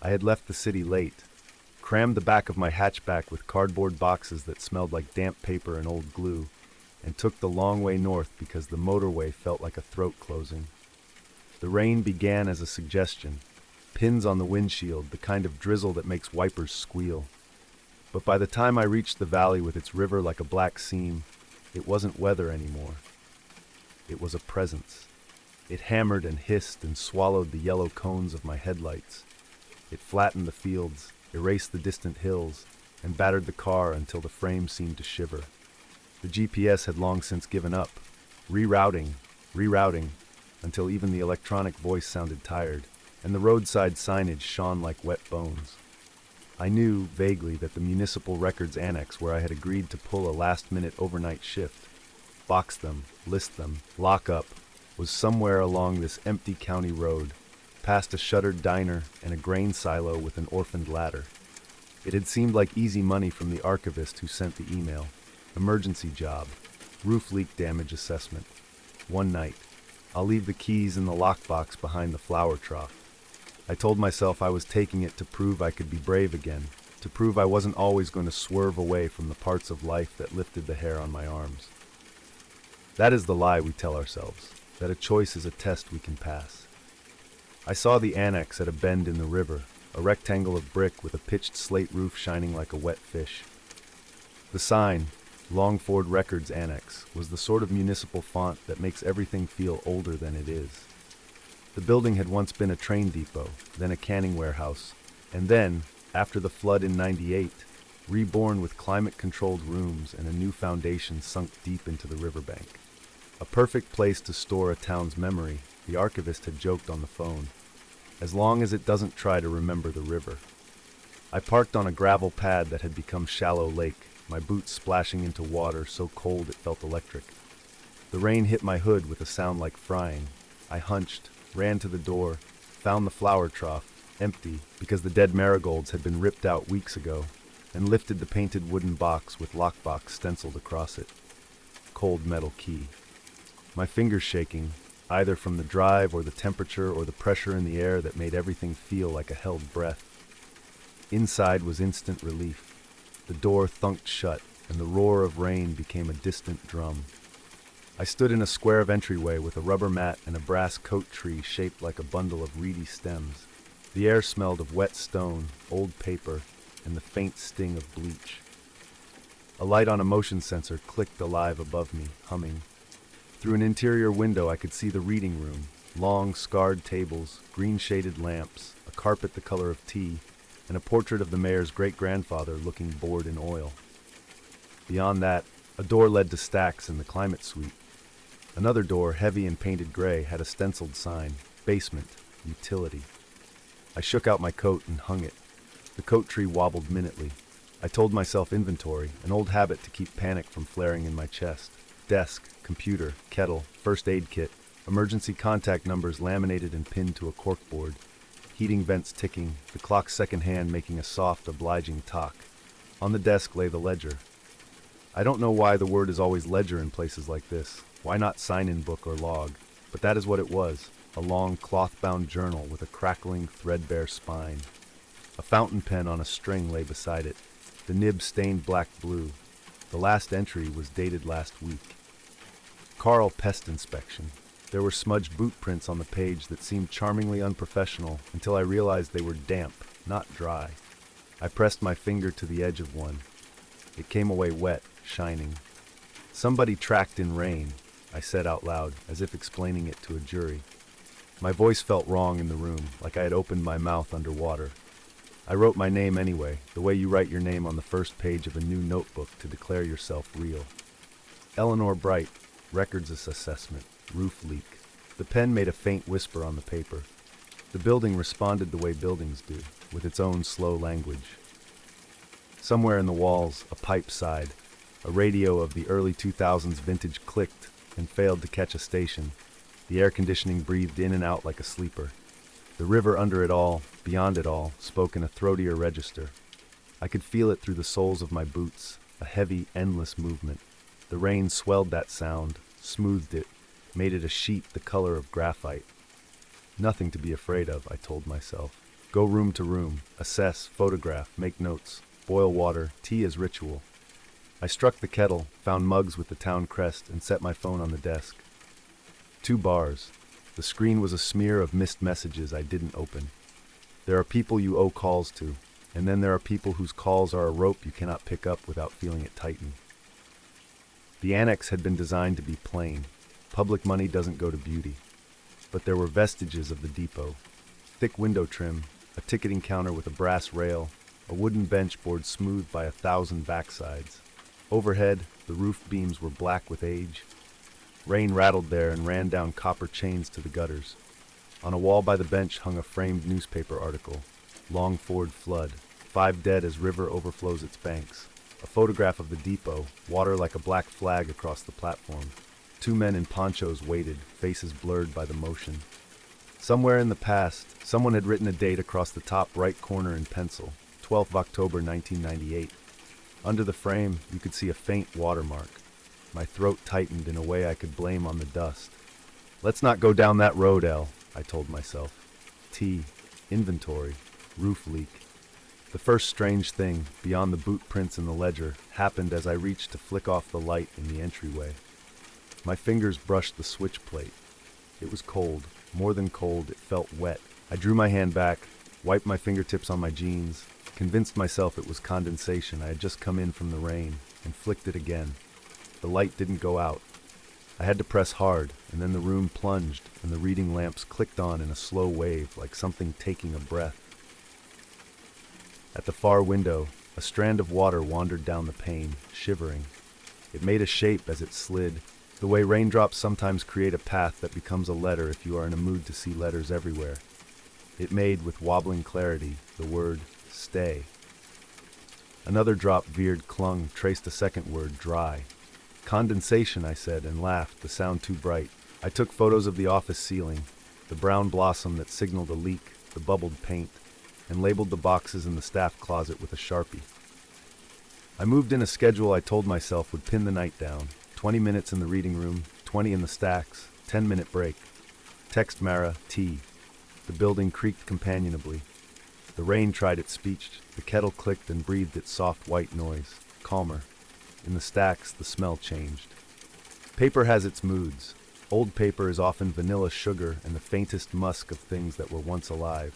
I had left the city late, crammed the back of my hatchback with cardboard boxes that smelled like damp paper and old glue, and took the long way north because the motorway felt like a throat closing. The rain began as a suggestion, pins on the windshield, the kind of drizzle that makes wipers squeal. But by the time I reached the valley with its river like a black seam, it wasn't weather anymore. It was a presence. It hammered and hissed and swallowed the yellow cones of my headlights. It flattened the fields, erased the distant hills, and battered the car until the frame seemed to shiver. The GPS had long since given up, rerouting, until even the electronic voice sounded tired, and the roadside signage shone like wet bones. I knew, vaguely, that the municipal records annex where I had agreed to pull a last-minute overnight shift, box them, list them, lock up, was somewhere along this empty county road, past a shuttered diner and a grain silo with an orphaned ladder. It had seemed like easy money from the archivist who sent the email. Emergency job. Roof leak damage assessment. One night. I'll leave the keys in the lockbox behind the flower trough. I told myself I was taking it to prove I could be brave again, to prove I wasn't always going to swerve away from the parts of life that lifted the hair on my arms. That is the lie we tell ourselves, that a choice is a test we can pass. I saw the annex at a bend in the river, a rectangle of brick with a pitched slate roof shining like a wet fish. The sign, Longford Records Annex, was the sort of municipal font that makes everything feel older than it is. The building had once been a train depot, then a canning warehouse, and then, after the flood in '98, reborn with climate-controlled rooms and a new foundation sunk deep into the riverbank. A perfect place to store a town's memory, the archivist had joked on the phone, as long as it doesn't try to remember the river. I parked on a gravel pad that had become shallow lake, my boots splashing into water so cold it felt electric. The rain hit my hood with a sound like frying. I hunched, ran to the door, found the flower trough, empty because the dead marigolds had been ripped out weeks ago, and lifted the painted wooden box with lockbox stenciled across it. Cold metal key. My fingers shaking, either from the drive or the temperature or the pressure in the air that made everything feel like a held breath. Inside was instant relief. The door thunked shut, and the roar of rain became a distant drum. I stood in a square of entryway with a rubber mat and a brass coat tree shaped like a bundle of reedy stems. The air smelled of wet stone, old paper, and the faint sting of bleach. A light on a motion sensor clicked alive above me, humming. Through an interior window I could see the reading room, long, scarred tables, green-shaded lamps, a carpet the color of tea, and a portrait of the mayor's great-grandfather looking bored in oil. Beyond that, a door led to stacks in the climate suite. Another door, heavy and painted gray, had a stenciled sign, basement, utility. I shook out my coat and hung it. The coat tree wobbled minutely. I told myself inventory, an old habit to keep panic from flaring in my chest. Desk, computer, kettle, first aid kit, emergency contact numbers laminated and pinned to a corkboard, heating vents ticking, the clock's second hand making a soft, obliging talk. On the desk lay the ledger. I don't know why the word is always ledger in places like this. Why not sign-in book or log? But that is what it was, a long cloth-bound journal with a crackling, threadbare spine. A fountain pen on a string lay beside it, the nib stained black-blue. The last entry was dated last week. Carl Pest Inspection. There were smudged boot prints on the page that seemed charmingly unprofessional until I realized they were damp, not dry. I pressed my finger to the edge of one. It came away wet, shining. Somebody tracked in rain, I said out loud, as if explaining it to a jury. My voice felt wrong in the room, like I had opened my mouth underwater. I wrote my name anyway, the way you write your name on the first page of a new notebook to declare yourself real. Eleanor Bright, Records Assessment, Roof Leak. The pen made a faint whisper on the paper. The building responded the way buildings do, with its own slow language. Somewhere in the walls, a pipe sighed. A radio of the early 2000s vintage clicked and failed to catch a station. The air conditioning breathed in and out like a sleeper. The river under it all, beyond it all, spoke in a throatier register. I could feel it through the soles of my boots, a heavy, endless movement. The rain swelled that sound, smoothed it, made it a sheet the color of graphite. Nothing to be afraid of, I told myself. Go room to room, assess, photograph, make notes, boil water, tea as ritual. I struck the kettle, found mugs with the town crest, and set my phone on the desk. 2 bars. The screen was a smear of missed messages I didn't open. There are people you owe calls to, and then there are people whose calls are a rope you cannot pick up without feeling it tighten. The annex had been designed to be plain. Public money doesn't go to beauty. But there were vestiges of the depot. Thick window trim, a ticketing counter with a brass rail, a wooden bench board smoothed by 1,000 backsides. Overhead, the roof beams were black with age. Rain rattled there and ran down copper chains to the gutters. On a wall by the bench hung a framed newspaper article. Longford flood. 5 dead as river overflows its banks. A photograph of the depot, water like a black flag across the platform. 2 men in ponchos waited, faces blurred by the motion. Somewhere in the past, someone had written a date across the top right corner in pencil, 12th of October 1998. Under the frame, you could see a faint watermark. My throat tightened in a way I could blame on the dust. Let's not go down that road, Elle, I told myself. Tea, inventory, roof leak. The first strange thing, beyond the boot prints in the ledger, happened as I reached to flick off the light in the entryway. My fingers brushed the switch plate. It was cold. More than cold, it felt wet. I drew my hand back, wiped my fingertips on my jeans, convinced myself it was condensation I had just come in from the rain, and flicked it again. The light didn't go out. I had to press hard, and then the room plunged, and the reading lamps clicked on in a slow wave, like something taking a breath. At the far window, a strand of water wandered down the pane, shivering. It made a shape as it slid, the way raindrops sometimes create a path that becomes a letter if you are in a mood to see letters everywhere. It made, with wobbling clarity, the word, stay. Another drop veered, clung, traced a second word, dry. Condensation, I said, and laughed, the sound too bright. I took photos of the office ceiling, the brown blossom that signaled a leak, the bubbled paint, and labeled the boxes in the staff closet with a Sharpie. I moved in a schedule I told myself would pin the night down. 20 minutes in the reading room, 20 in the stacks, 10-minute break. Text Mara, tea. The building creaked companionably. The rain tried its speech, the kettle clicked and breathed its soft white noise, calmer. In the stacks, the smell changed. Paper has its moods. Old paper is often vanilla sugar and the faintest musk of things that were once alive.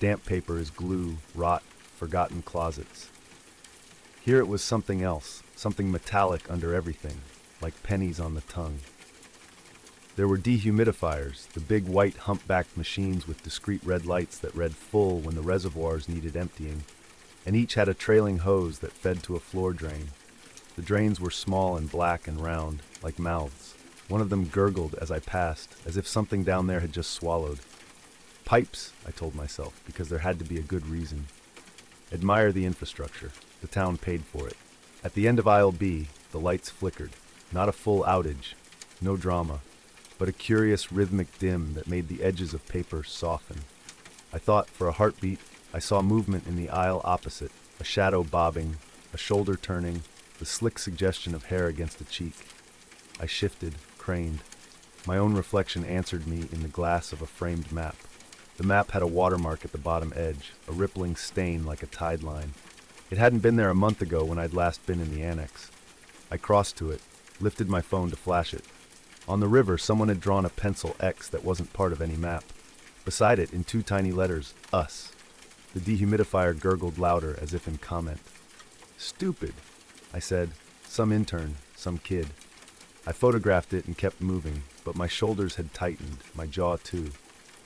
Damp paper is glue, rot, forgotten closets. Here it was something else, something metallic under everything, like pennies on the tongue. There were dehumidifiers, the big white humpbacked machines with discrete red lights that read full when the reservoirs needed emptying, and each had a trailing hose that fed to a floor drain. The drains were small and black and round, like mouths. One of them gurgled as I passed, as if something down there had just swallowed. Pipes, I told myself, because there had to be a good reason. Admire the infrastructure. The town paid for it. At the end of aisle B, the lights flickered. Not a full outage, no drama, but a curious rhythmic dim that made the edges of paper soften. I thought, for a heartbeat, I saw movement in the aisle opposite, a shadow bobbing, a shoulder turning, the slick suggestion of hair against a cheek. I shifted, craned. My own reflection answered me in the glass of a framed map. The map had a watermark at the bottom edge, a rippling stain like a tide line. It hadn't been there a month ago when I'd last been in the annex. I crossed to it, lifted my phone to flash it. On the river, someone had drawn a pencil X that wasn't part of any map. Beside it, in 2 tiny letters, us. The dehumidifier gurgled louder, as if in comment. Stupid, I said. Some intern, some kid. I photographed it and kept moving, but my shoulders had tightened, my jaw too.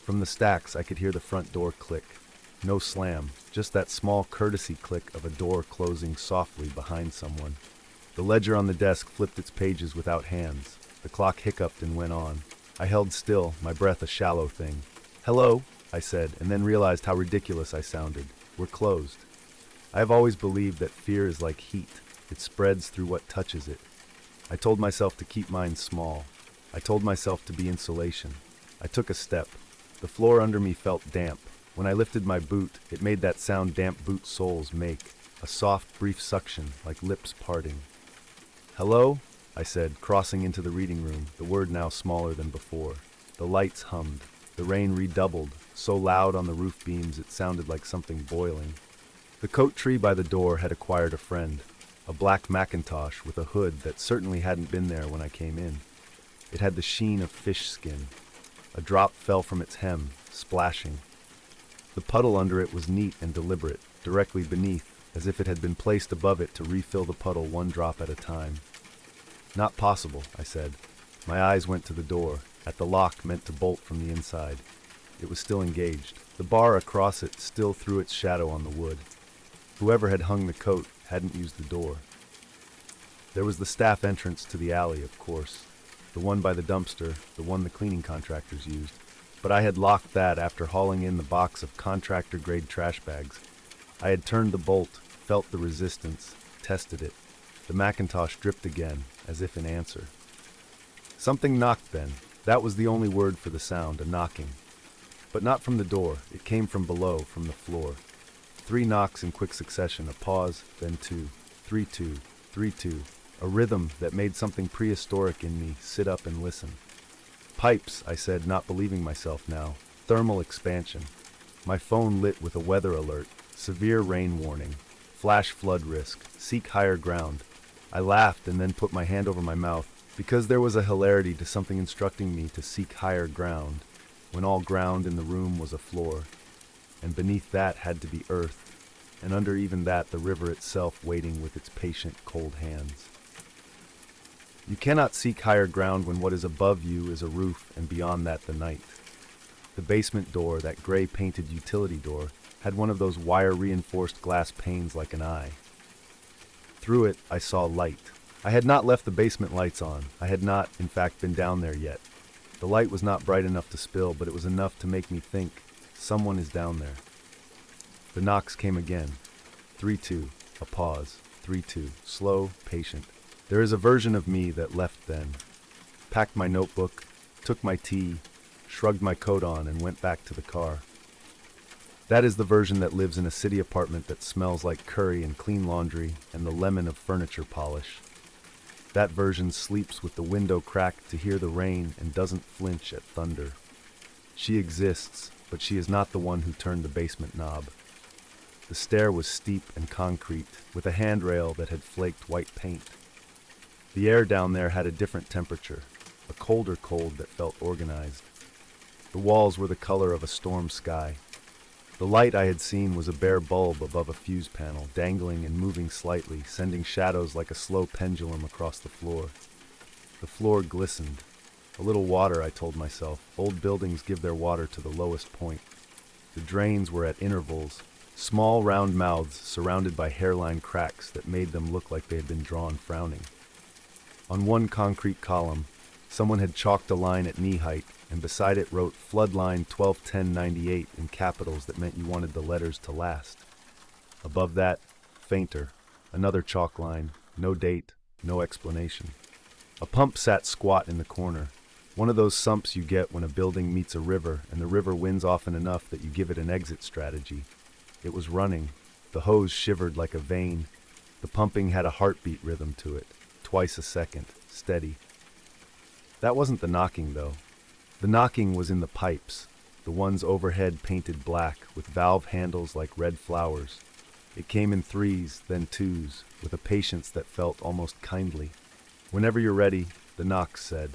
From the stacks, I could hear the front door click. No slam, just that small courtesy click of a door closing softly behind someone. The ledger on the desk flipped its pages without hands. The clock hiccuped and went on. I held still, my breath a shallow thing. Hello, I said, and then realized how ridiculous I sounded. We're closed. I have always believed that fear is like heat. It spreads through what touches it. I told myself to keep mine small. I told myself to be insulation. I took a step. The floor under me felt damp. When I lifted my boot, it made that sound damp boot soles make, a soft, brief suction, like lips parting. Hello, I said, crossing into the reading room, the word now smaller than before. The lights hummed. The rain redoubled, so loud on the roof beams it sounded like something boiling. The coat tree by the door had acquired a friend, a black Macintosh with a hood that certainly hadn't been there when I came in. It had the sheen of fish skin. A drop fell from its hem, splashing. The puddle under it was neat and deliberate, directly beneath, as if it had been placed above it to refill the puddle 1 drop at a time. Not possible, I said. My eyes went to the door, at the lock meant to bolt from the inside. It was still engaged. The bar across it still threw its shadow on the wood. Whoever had hung the coat hadn't used the door. There was the staff entrance to the alley, of course. The one by the dumpster, the one the cleaning contractors used. But I had locked that after hauling in the box of contractor-grade trash bags. I had turned the bolt, felt the resistance, tested it. The Macintosh dripped again, as if in answer. Something knocked then. That was the only word for the sound, a knocking. But not from the door. It came from below, from the floor. 3 knocks in quick succession, a pause, then 2. 3-2, 3-2. A rhythm that made something prehistoric in me sit up and listen. Pipes, I said, not believing myself now. Thermal expansion. My phone lit with a weather alert. Severe rain warning. Flash flood risk. Seek higher ground. I laughed and then put my hand over my mouth, because there was a hilarity to something instructing me to seek higher ground, when all ground in the room was a floor, and beneath that had to be earth, and under even that the river itself waiting with its patient, cold hands. You cannot seek higher ground when what is above you is a roof and beyond that the night. The basement door, that gray-painted utility door, had one of those wire-reinforced glass panes like an eye. Through it, I saw light. I had not left the basement lights on. I had not, in fact, been down there yet. The light was not bright enough to spill, but it was enough to make me think, someone is down there. The knocks came again. 3-2, a pause. 3-2, slow, patient. There is a version of me that left then. Packed my notebook, took my tea, shrugged my coat on, and went back to the car. That is the version that lives in a city apartment that smells like curry and clean laundry and the lemon of furniture polish. That version sleeps with the window cracked to hear the rain and doesn't flinch at thunder. She exists, but she is not the one who turned the basement knob. The stair was steep and concrete, with a handrail that had flaked white paint. The air down there had a different temperature, a colder cold that felt organized. The walls were the color of a storm sky. The light I had seen was a bare bulb above a fuse panel, dangling and moving slightly, sending shadows like a slow pendulum across the floor. The floor glistened. A little water, I told myself. Old buildings give their water to the lowest point. The drains were at intervals, small round mouths surrounded by hairline cracks that made them look like they had been drawn frowning. On one concrete column, someone had chalked a line at knee height, and beside it wrote Floodline 121098 in capitals that meant you wanted the letters to last. Above that, fainter, another chalk line, no date, no explanation. A pump sat squat in the corner, one of those sumps you get when a building meets a river and the river winds often enough that you give it an exit strategy. It was running. The hose shivered like a vein. The pumping had a heartbeat rhythm to it, twice a second, steady. That wasn't the knocking, though. The knocking was in the pipes, the ones overhead painted black, with valve handles like red flowers. It came in threes, then twos, with a patience that felt almost kindly. Whenever you're ready, the knock said,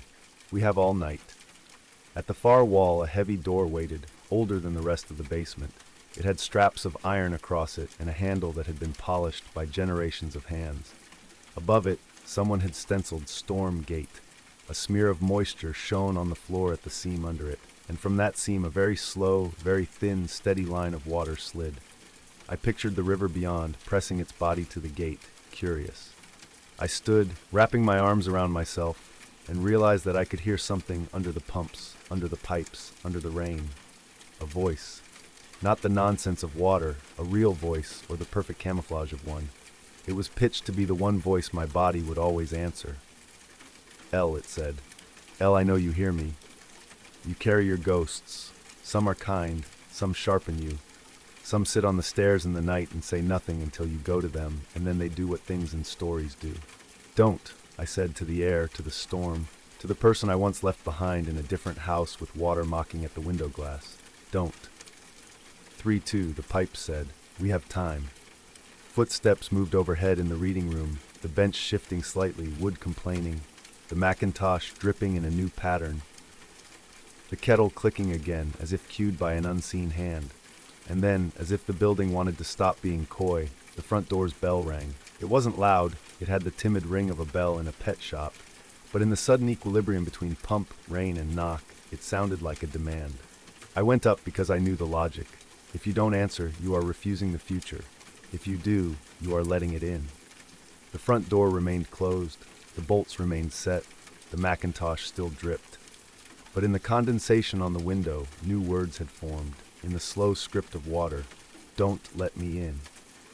we have all night. At the far wall, a heavy door waited, older than the rest of the basement. It had straps of iron across it and a handle that had been polished by generations of hands. Above it, someone had stenciled Storm Gate. A smear of moisture shone on the floor at the seam under it, and from that seam a very slow, very thin, steady line of water slid. I pictured the river beyond, pressing its body to the gate, curious. I stood, wrapping my arms around myself, and realized that I could hear something under the pumps, under the pipes, under the rain. A voice. Not the nonsense of water, a real voice, or the perfect camouflage of one. It was pitched to be the one voice my body would always answer. Elle, it said. Elle, I know you hear me. You carry your ghosts. Some are kind, some sharpen you. Some sit on the stairs in the night and say nothing until you go to them, and then they do what things in stories do. Don't, I said to the air, to the storm, to the person I once left behind in a different house with water mocking at the window glass. Don't. 3-2, the pipe said. We have time. Footsteps moved overhead in the reading room, the bench shifting slightly, wood complaining, the Macintosh dripping in a new pattern. The kettle clicking again, as if cued by an unseen hand. And then, as if the building wanted to stop being coy, the front door's bell rang. It wasn't loud, it had the timid ring of a bell in a pet shop, but in the sudden equilibrium between pump, rain, and knock, it sounded like a demand. I went up because I knew the logic. If you don't answer, you are refusing the future. If you do, you are letting it in. The front door remained closed, the bolts remained set, the Macintosh still dripped. But in the condensation on the window, new words had formed, in the slow script of water. Don't let me in.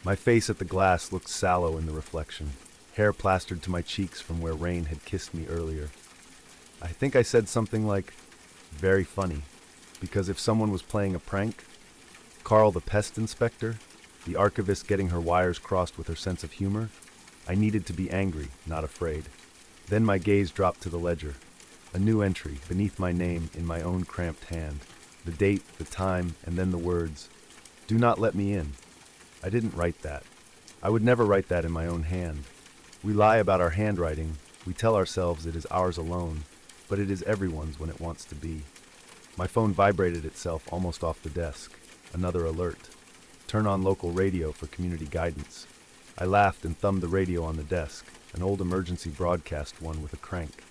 My face at the glass looked sallow in the reflection, hair plastered to my cheeks from where rain had kissed me earlier. I think I said something like, very funny, because if someone was playing a prank, Carl the pest inspector, the archivist getting her wires crossed with her sense of humor, I needed to be angry, not afraid. Then my gaze dropped to the ledger. A new entry, beneath my name, in my own cramped hand. The date, the time, and then the words, do not let me in. I didn't write that. I would never write that in my own hand. We lie about our handwriting. We tell ourselves it is ours alone, but it is everyone's when it wants to be. My phone vibrated itself almost off the desk. Another alert. Turn on local radio for community guidance. I laughed and thumbed the radio on the desk, an old emergency broadcast one with a crank.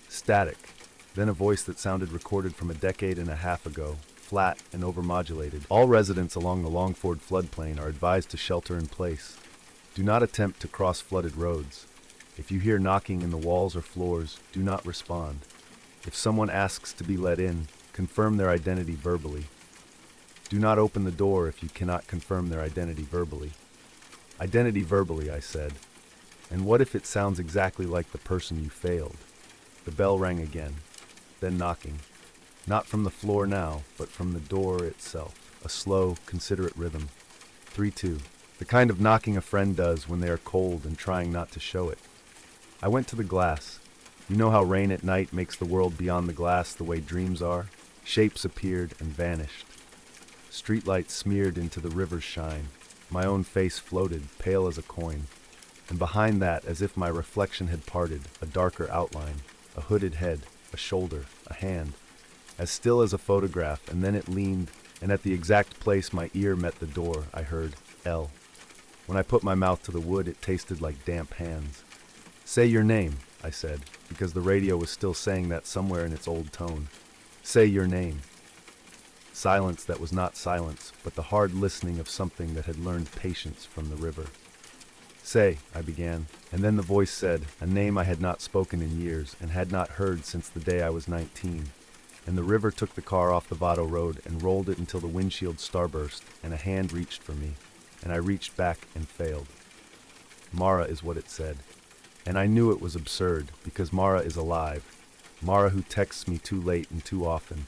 Static, then a voice that sounded recorded from a decade and a half ago, flat and overmodulated. All residents along the Longford floodplain are advised to shelter in place. Do not attempt to cross flooded roads. If you hear knocking in the walls or floors, do not respond. If someone asks to be let in, confirm their identity verbally. Do not open the door if you cannot confirm their identity verbally. Identity verbally, I said. And what if it sounds exactly like the person you failed? The bell rang again, then knocking. Not from the floor now, but from the door itself. A slow, considerate rhythm. 3-2. The kind of knocking a friend does when they are cold and trying not to show it. I went to the glass. You know how rain at night makes the world beyond the glass the way dreams are? Shapes appeared and vanished. Streetlights smeared into the river's shine. My own face floated, pale as a coin. And behind that, as if my reflection had parted, a darker outline, a hooded head, a shoulder, a hand. As still as a photograph, and then it leaned, and at the exact place my ear met the door, I heard L. When I put my mouth to the wood, it tasted like damp hands. Say your name, I said, because the radio was still saying that somewhere in its old tone. Say your name. Silence that was not silence, but the hard listening of something that had learned patience from the river. Say, I began, and then the voice said, a name I had not spoken in years and had not heard since the day I was 19. And the river took the car off the Vado Road and rolled it until the windshield starburst, and a hand reached for me, and I reached back and failed. Mara is what it said. And I knew it was absurd, because Mara is alive. Mara who texts me too late and too often,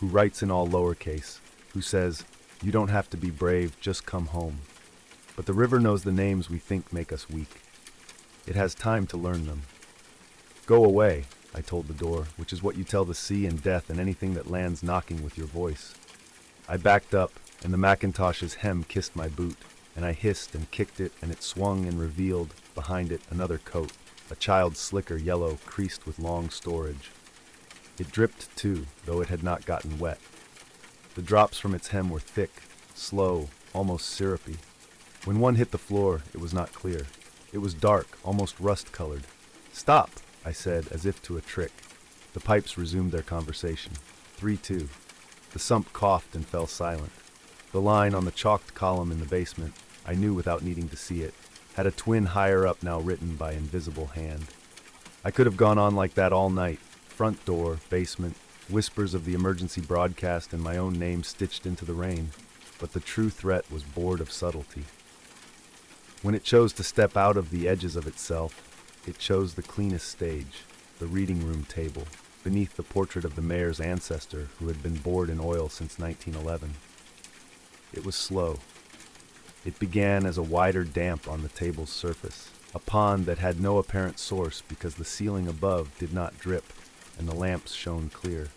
who writes in all lowercase, who says, you don't have to be brave, just come home. But the river knows the names we think make us weak. It has time to learn them. Go away, I told the door, which is what you tell the sea and death and anything that lands knocking with your voice. I backed up, and the Macintosh's hem kissed my boot, and I hissed and kicked it, and it swung and revealed, behind it, another coat, a child's slicker yellow creased with long storage. It dripped too, though it had not gotten wet. The drops from its hem were thick, slow, almost syrupy. When one hit the floor, it was not clear. It was dark, almost rust-colored. Stop, I said, as if to a trick. The pipes resumed their conversation. 3-2. The sump coughed and fell silent. The line on the chalked column in the basement, I knew without needing to see it, had a twin higher up now written by invisible hand. I could have gone on like that all night. Front door, basement, whispers of the emergency broadcast and my own name stitched into the rain. But the true threat was bored of subtlety. When it chose to step out of the edges of itself, it chose the cleanest stage, the reading room table, beneath the portrait of the mayor's ancestor who had been bored in oil since 1911. It was slow. It began as a wider damp on the table's surface, a pond that had no apparent source because the ceiling above did not drip and the lamps shone clear.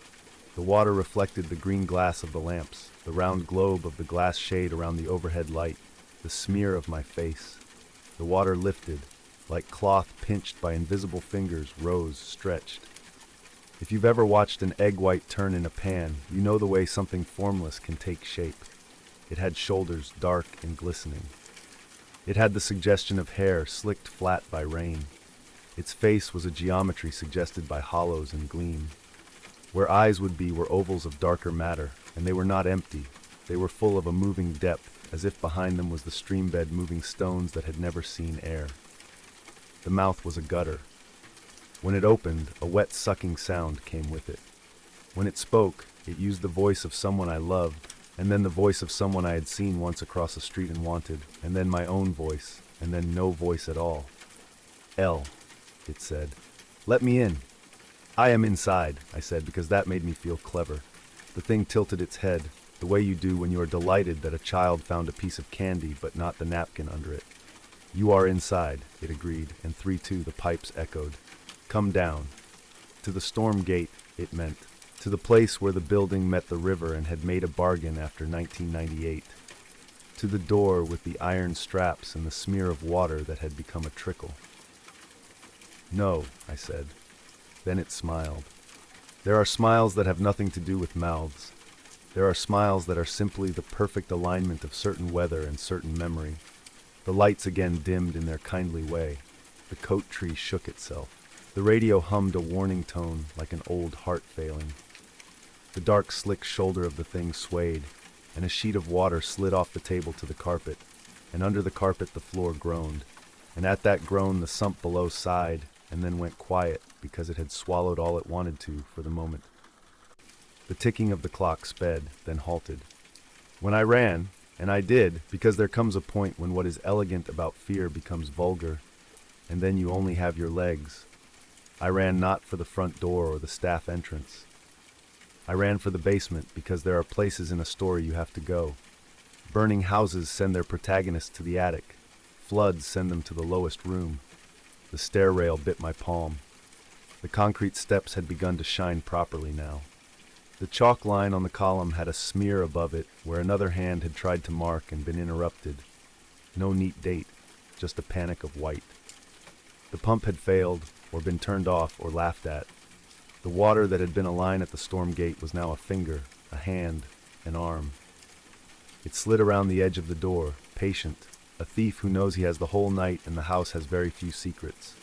The water reflected the green glass of the lamps, the round globe of the glass shade around the overhead light, the smear of my face. The water lifted, like cloth pinched by invisible fingers, rose, stretched. If you've ever watched an egg white turn in a pan, you know the way something formless can take shape. It had shoulders dark and glistening. It had the suggestion of hair slicked flat by rain. Its face was a geometry suggested by hollows and gleam. Where eyes would be were ovals of darker matter, and they were not empty. They were full of a moving depth, as if behind them was the streambed moving stones that had never seen air. The mouth was a gutter. When it opened, a wet sucking sound came with it. When it spoke, it used the voice of someone I loved, and then the voice of someone I had seen once across the street and wanted, and then my own voice, and then no voice at all. L, it said. Let me in. I am inside, I said, because that made me feel clever. The thing tilted its head, the way you do when you are delighted that a child found a piece of candy but not the napkin under it. You are inside, it agreed, and 3-2 the pipes echoed. Come down. To the storm gate, it meant. To the place where the building met the river and had made a bargain after 1998. To the door with the iron straps and the smear of water that had become a trickle. No, I said. Then it smiled. There are smiles that have nothing to do with mouths. There are smiles that are simply the perfect alignment of certain weather and certain memory. The lights again dimmed in their kindly way. The coat tree shook itself. The radio hummed a warning tone like an old heart failing. The dark, slick shoulder of the thing swayed, and a sheet of water slid off the table to the carpet, and under the carpet the floor groaned, and at that groan the sump below sighed, and then went quiet because it had swallowed all it wanted to for the moment. The ticking of the clock sped, then halted. When I ran, and I did, because there comes a point when what is elegant about fear becomes vulgar, and then you only have your legs. I ran not for the front door or the staff entrance. I ran for the basement because there are places in a story you have to go. Burning houses send their protagonists to the attic. Floods send them to the lowest room. The stair rail bit my palm. The concrete steps had begun to shine properly now. The chalk line on the column had a smear above it where another hand had tried to mark and been interrupted. No neat date, just a panic of white. The pump had failed, or been turned off or laughed at. The water that had been a line at the storm gate was now a finger, a hand, an arm. It slid around the edge of the door, patient, a thief who knows he has the whole night and the house has very few secrets.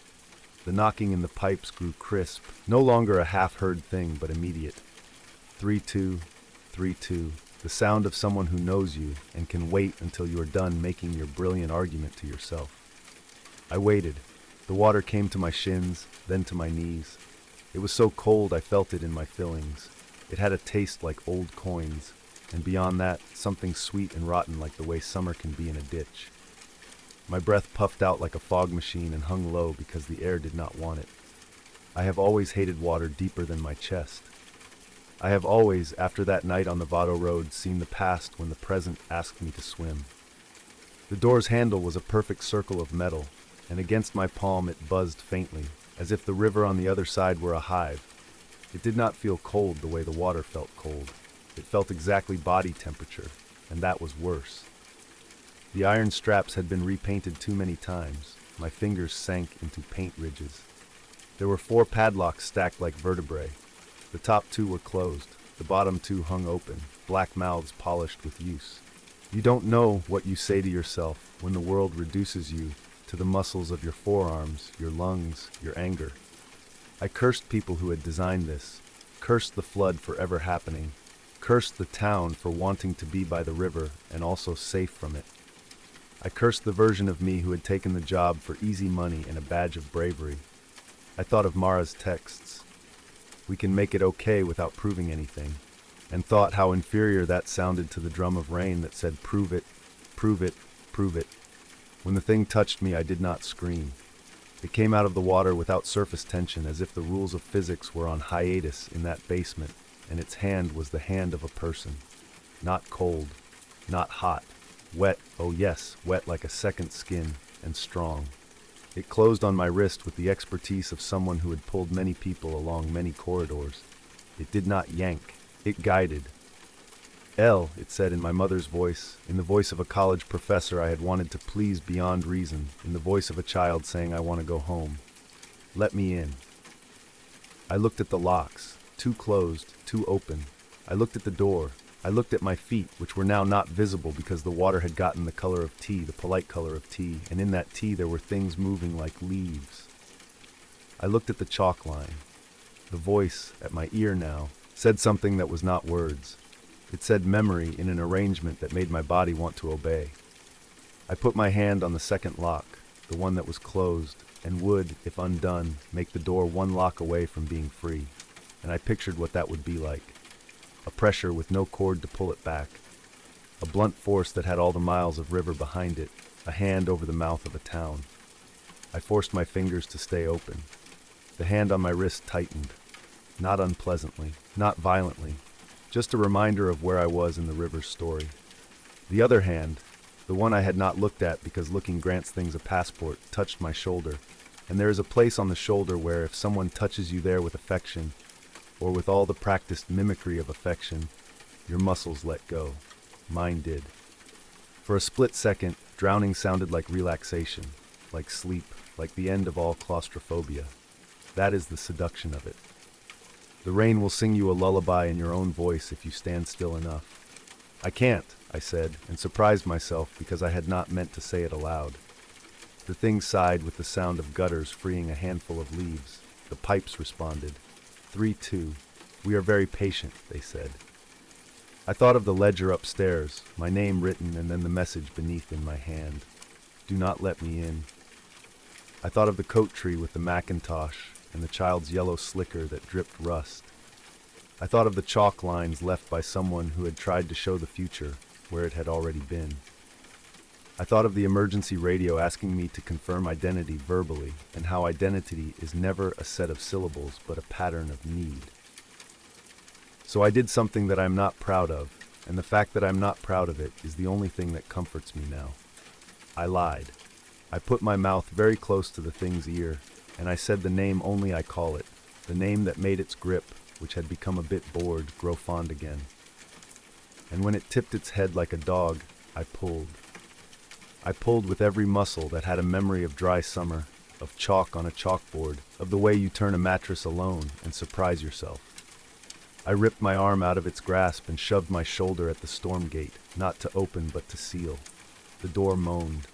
The knocking in the pipes grew crisp, no longer a half-heard thing but immediate. 3-2, 3-2, the sound of someone who knows you and can wait until you are done making your brilliant argument to yourself. I waited. The water came to my shins, then to my knees. It was so cold I felt it in my fillings. It had a taste like old coins, and beyond that, something sweet and rotten like the way summer can be in a ditch. My breath puffed out like a fog machine and hung low because the air did not want it. I have always hated water deeper than my chest. I have always, after that night on the Vado Road, seen the past when the present asked me to swim. The door's handle was a perfect circle of metal, and against my palm it buzzed faintly, as if the river on the other side were a hive. It did not feel cold the way the water felt cold. It felt exactly body temperature, and that was worse. The iron straps had been repainted too many times. My fingers sank into paint ridges. There were 4 padlocks stacked like vertebrae. The top 2 were closed. The bottom 2 hung open, black mouths polished with use. You don't know what you say to yourself when the world reduces you to the muscles of your forearms, your lungs, your anger. I cursed people who had designed this, cursed the flood for ever happening, cursed the town for wanting to be by the river and also safe from it. I cursed the version of me who had taken the job for easy money and a badge of bravery. I thought of Mara's texts. We can make it okay without proving anything, and thought how inferior that sounded to the drum of rain that said, prove it, prove it, prove it. When the thing touched me, I did not scream. It came out of the water without surface tension, as if the rules of physics were on hiatus in that basement, and its hand was the hand of a person. Not cold, not hot, wet, oh yes, wet like a second skin, and strong. It closed on my wrist with the expertise of someone who had pulled many people along many corridors. It did not yank, it guided. Elle, it said in my mother's voice, in the voice of a college professor I had wanted to please beyond reason, in the voice of a child saying I want to go home. Let me in. I looked at the locks, 2 closed, 2 open. I looked at the door. I looked at my feet, which were now not visible because the water had gotten the color of tea, the polite color of tea, and in that tea there were things moving like leaves. I looked at the chalk line. The voice, at my ear now, said something that was not words. It said memory in an arrangement that made my body want to obey. I put my hand on the second lock, the one that was closed, and would, if undone, make the door 1 lock away from being free. And I pictured what that would be like. A pressure with no cord to pull it back. A blunt force that had all the miles of river behind it. A hand over the mouth of a town. I forced my fingers to stay open. The hand on my wrist tightened. Not unpleasantly, not violently. Just a reminder of where I was in the river's story. The other hand, the one I had not looked at because looking grants things a passport, touched my shoulder. And there is a place on the shoulder where if someone touches you there with affection, or with all the practiced mimicry of affection, your muscles let go. Mine did. For a split second, drowning sounded like relaxation, like sleep, like the end of all claustrophobia. That is the seduction of it. The rain will sing you a lullaby in your own voice if you stand still enough. "I can't," I said, and surprised myself because I had not meant to say it aloud. The thing sighed with the sound of gutters freeing a handful of leaves. The pipes responded. 3-2. "We are very patient," they said. I thought of the ledger upstairs, my name written and then the message beneath in my hand. "Do not let me in." I thought of the coat tree with the Macintosh and the child's yellow slicker that dripped rust. I thought of the chalk lines left by someone who had tried to show the future where it had already been. I thought of the emergency radio asking me to confirm identity verbally and how identity is never a set of syllables but a pattern of need. So I did something that I'm not proud of, and the fact that I'm not proud of it is the only thing that comforts me now. I lied. I put my mouth very close to the thing's ear, and I said the name only I call it, the name that made its grip, which had become a bit bored, grow fond again. And when it tipped its head like a dog, I pulled. I pulled with every muscle that had a memory of dry summer, of chalk on a chalkboard, of the way you turn a mattress alone and surprise yourself. I ripped my arm out of its grasp and shoved my shoulder at the storm gate, not to open but to seal. The door moaned.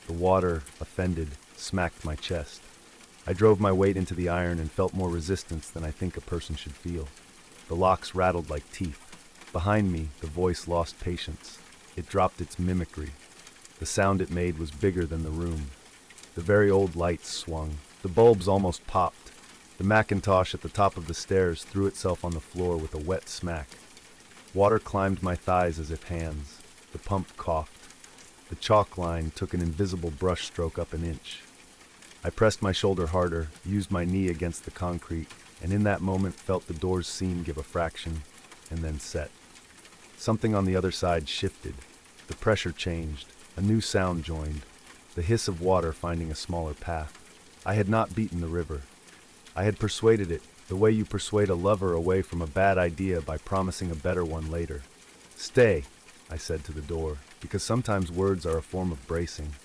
The water, offended, smacked my chest. I drove my weight into the iron and felt more resistance than I think a person should feel. The locks rattled like teeth. Behind me, the voice lost patience. It dropped its mimicry. The sound it made was bigger than the room. The very old lights swung. The bulbs almost popped. The Macintosh at the top of the stairs threw itself on the floor with a wet smack. Water climbed my thighs as if hands. The pump coughed. The chalk line took an invisible brush stroke up an inch. I pressed my shoulder harder, used my knee against the concrete, and in that moment felt the door's seam give a fraction, and then set. Something on the other side shifted. The pressure changed. A new sound joined. The hiss of water finding a smaller path. I had not beaten the river. I had persuaded it, the way you persuade a lover away from a bad idea by promising a better one later. "Stay," I said to the door, because sometimes words are a form of bracing.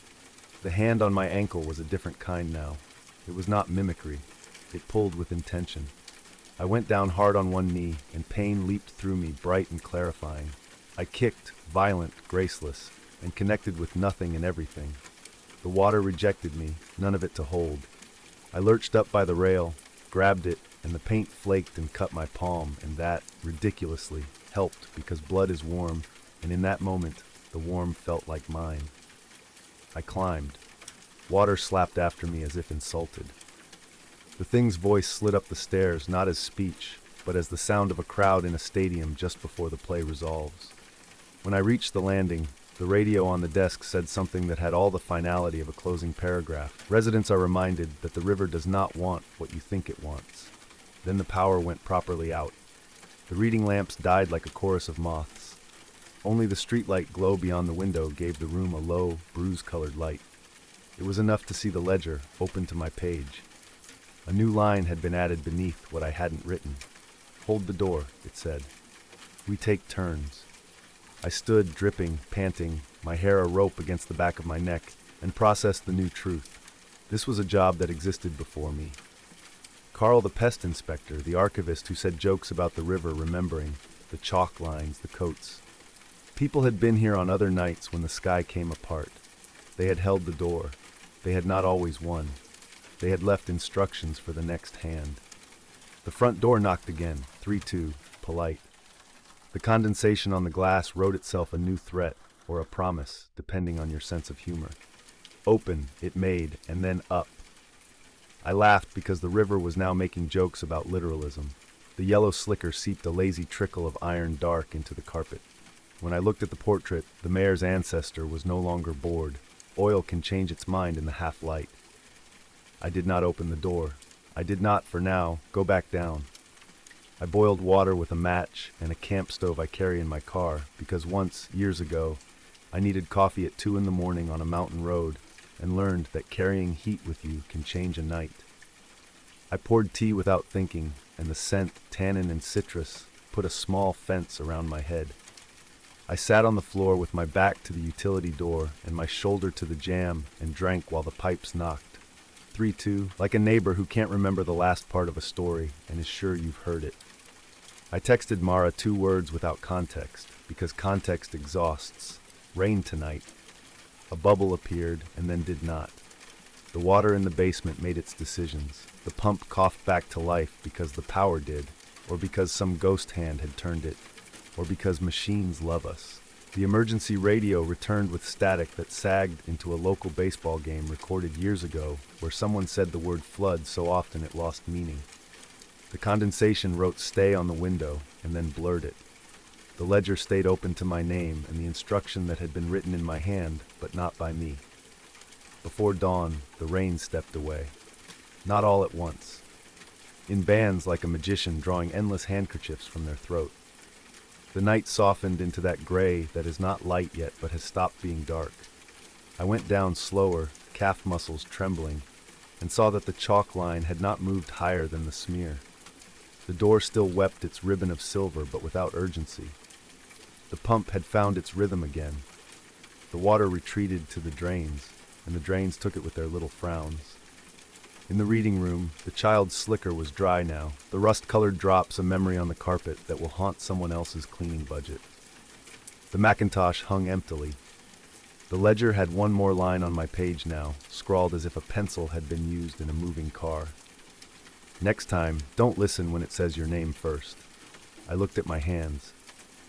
The hand on my ankle was a different kind now. It was not mimicry. It pulled with intention. I went down hard on one knee, and pain leaped through me, bright and clarifying. I kicked, violent, graceless, and connected with nothing and everything. The water rejected me, none of it to hold. I lurched up by the rail, grabbed it, and the paint flaked and cut my palm, and that, ridiculously, helped because blood is warm, and in that moment, the warmth felt like mine. I climbed. Water slapped after me as if insulted. The thing's voice slid up the stairs, not as speech, but as the sound of a crowd in a stadium just before the play resolves. When I reached the landing, the radio on the desk said something that had all the finality of a closing paragraph. Residents are reminded that the river does not want what you think it wants. Then the power went properly out. The reading lamps died like a chorus of moths. Only the streetlight glow beyond the window gave the room a low, bruise-colored light. It was enough to see the ledger open to my page. A new line had been added beneath what I hadn't written. "Hold the door," it said. "We take turns." I stood, dripping, panting, my hair a rope against the back of my neck, and processed the new truth. This was a job that existed before me. Carl the pest inspector, the archivist who said jokes about the river remembering, the chalk lines, the coats. People had been here on other nights when the sky came apart. They had held the door. They had not always won. They had left instructions for the next hand. The front door knocked again, 3-2, polite. The condensation on the glass wrote itself a new threat, or a promise, depending on your sense of humor. Open, it made, and then up. I laughed because the river was now making jokes about literalism. The yellow slicker seeped a lazy trickle of iron dark into the carpet. When I looked at the portrait, the mayor's ancestor was no longer bored. Oil can change its mind in the half-light. I did not open the door. I did not, for now, go back down. I boiled water with a match and a camp stove I carry in my car because once, years ago, I needed coffee at 2 a.m. on a mountain road and learned that carrying heat with you can change a night. I poured tea without thinking, and the scent, tannin, and citrus put a small fence around my head. I sat on the floor with my back to the utility door and my shoulder to the jamb and drank while the pipes knocked. 3-2, like a neighbor who can't remember the last part of a story and is sure you've heard it. I texted Mara 2 words without context, because context exhausts. Rain tonight. A bubble appeared and then did not. The water in the basement made its decisions. The pump coughed back to life because the power did, or because some ghost hand had turned it, or because machines love us. The emergency radio returned with static that sagged into a local baseball game recorded years ago, where someone said the word flood so often it lost meaning. The condensation wrote stay on the window and then blurred it. The ledger stayed open to my name and the instruction that had been written in my hand, but not by me. Before dawn, the rain stepped away. Not all at once. In bands like a magician drawing endless handkerchiefs from their throat. The night softened into that gray that is not light yet but has stopped being dark. I went down slower, calf muscles trembling, and saw that the chalk line had not moved higher than the smear. The door still wept its ribbon of silver, but without urgency. The pump had found its rhythm again. The water retreated to the drains, and the drains took it with their little frowns. In the reading room, the child's slicker was dry now, the rust-colored drops a memory on the carpet that will haunt someone else's cleaning budget. The Macintosh hung emptily. The ledger had one more line on my page now, scrawled as if a pencil had been used in a moving car. Next time, don't listen when it says your name first. I looked at my hands.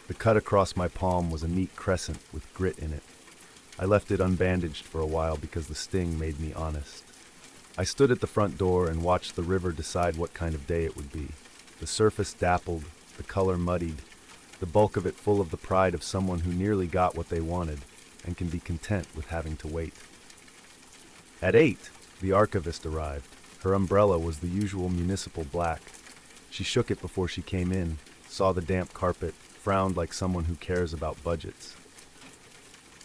The cut across my palm was a neat crescent with grit in it. I left it unbandaged for a while because the sting made me honest. I stood at the front door and watched the river decide what kind of day it would be. The surface dappled, the color muddied, the bulk of it full of the pride of someone who nearly got what they wanted and can be content with having to wait. At 8, the archivist arrived. Her umbrella was the usual municipal black. She shook it before she came in, saw the damp carpet, frowned like someone who cares about budgets.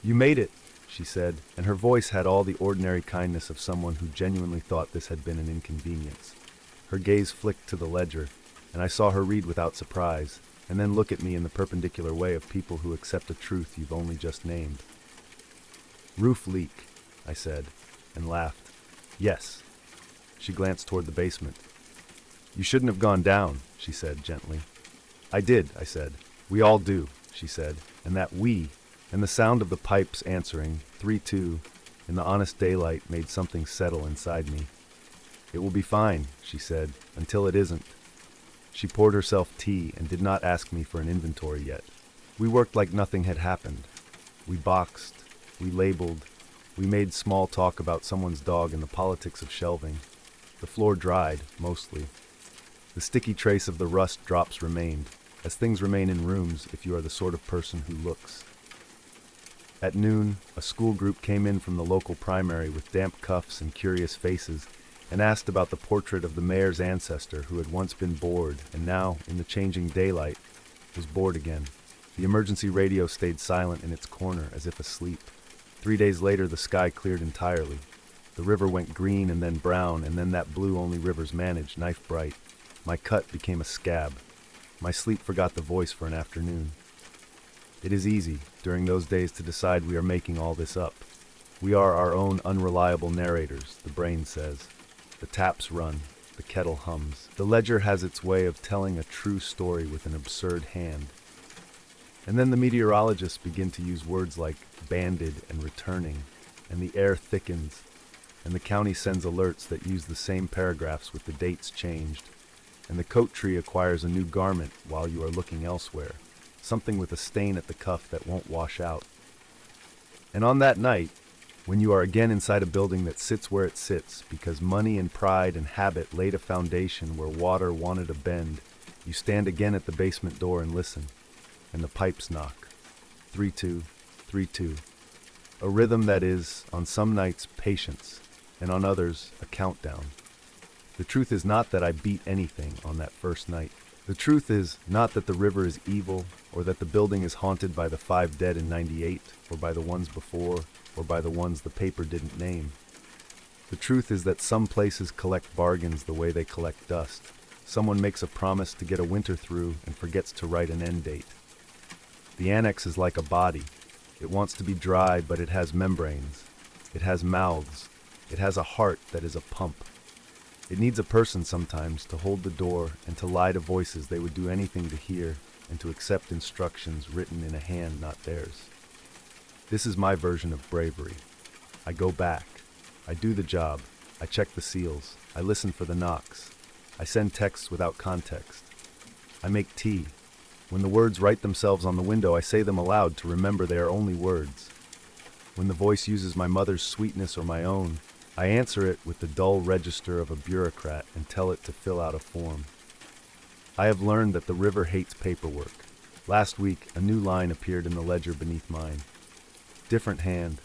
"You made it," she said, and her voice had all the ordinary kindness of someone who genuinely thought this had been an inconvenience. Her gaze flicked to the ledger, and I saw her read without surprise, and then look at me in the perpendicular way of people who accept a truth you've only just named. "Roof leak," I said, and laughed. "Yes." She glanced toward the basement. "You shouldn't have gone down," she said gently. "I did," I said. "We all do," she said, and that "we" and the sound of the pipes answering, 3-2, in the honest daylight made something settle inside me. "It will be fine," she said, "until it isn't." She poured herself tea and did not ask me for an inventory yet. We worked like nothing had happened. We boxed, we labeled, we made small talk about someone's dog and the politics of shelving. The floor dried, mostly. The sticky trace of the rust drops remained, as things remain in rooms if you are the sort of person who looks. At noon, a school group came in from the local primary with damp cuffs and curious faces and asked about the portrait of the mayor's ancestor who had once been bored and now, in the changing daylight, was bored again. The emergency radio stayed silent in its corner as if asleep. 3 days later, the sky cleared entirely. The river went green and then brown, and then that blue only rivers manage, knife bright. My cut became a scab. My sleep forgot the voice for an afternoon. It is easy, during those days, to decide we are making all this up. We are our own unreliable narrators, the brain says. The taps run, the kettle hums. The ledger has its way of telling a true story with an absurd hand. And then the meteorologists begin to use words like banded and returning, and the air thickens, and the county sends alerts that use the same paragraphs with the dates changed, and the coat tree acquires a new garment while you are looking elsewhere, something with a stain at the cuff that won't wash out. And on that night, when you are again inside a building that sits where it sits because money and pride and habit laid a foundation where water wanted a bend, you stand again at the basement door and listen, and the pipes knock. 3-2, 3-2. A rhythm that is, on some nights, patience, and on others, a countdown. The truth is not that I beat anything on that first night. The truth is not that the river is evil, or that the building is haunted by the 5 dead in '98, or by the ones before, or by the ones the paper didn't name. The truth is that some places collect bargains the way they collect dust. Someone makes a promise to get a winter through and forgets to write an end date. The annex is like a body. It wants to be dry, but it has membranes. It has mouths. It has a heart that is a pump. It needs a person sometimes to hold the door and to lie to voices they would do anything to hear and to accept instructions written in a hand not theirs. This is my version of bravery. I go back. I do the job. I check the seals. I listen for the knocks. I send texts without context. I make tea. When the words write themselves on the window, I say them aloud to remember they are only words. When the voice uses my mother's sweetness or my own, I answer it with the dull register of a bureaucrat and tell it to fill out a form. I have learned that the river hates paperwork. Last week, a new line appeared in the ledger beneath mine. Different hand.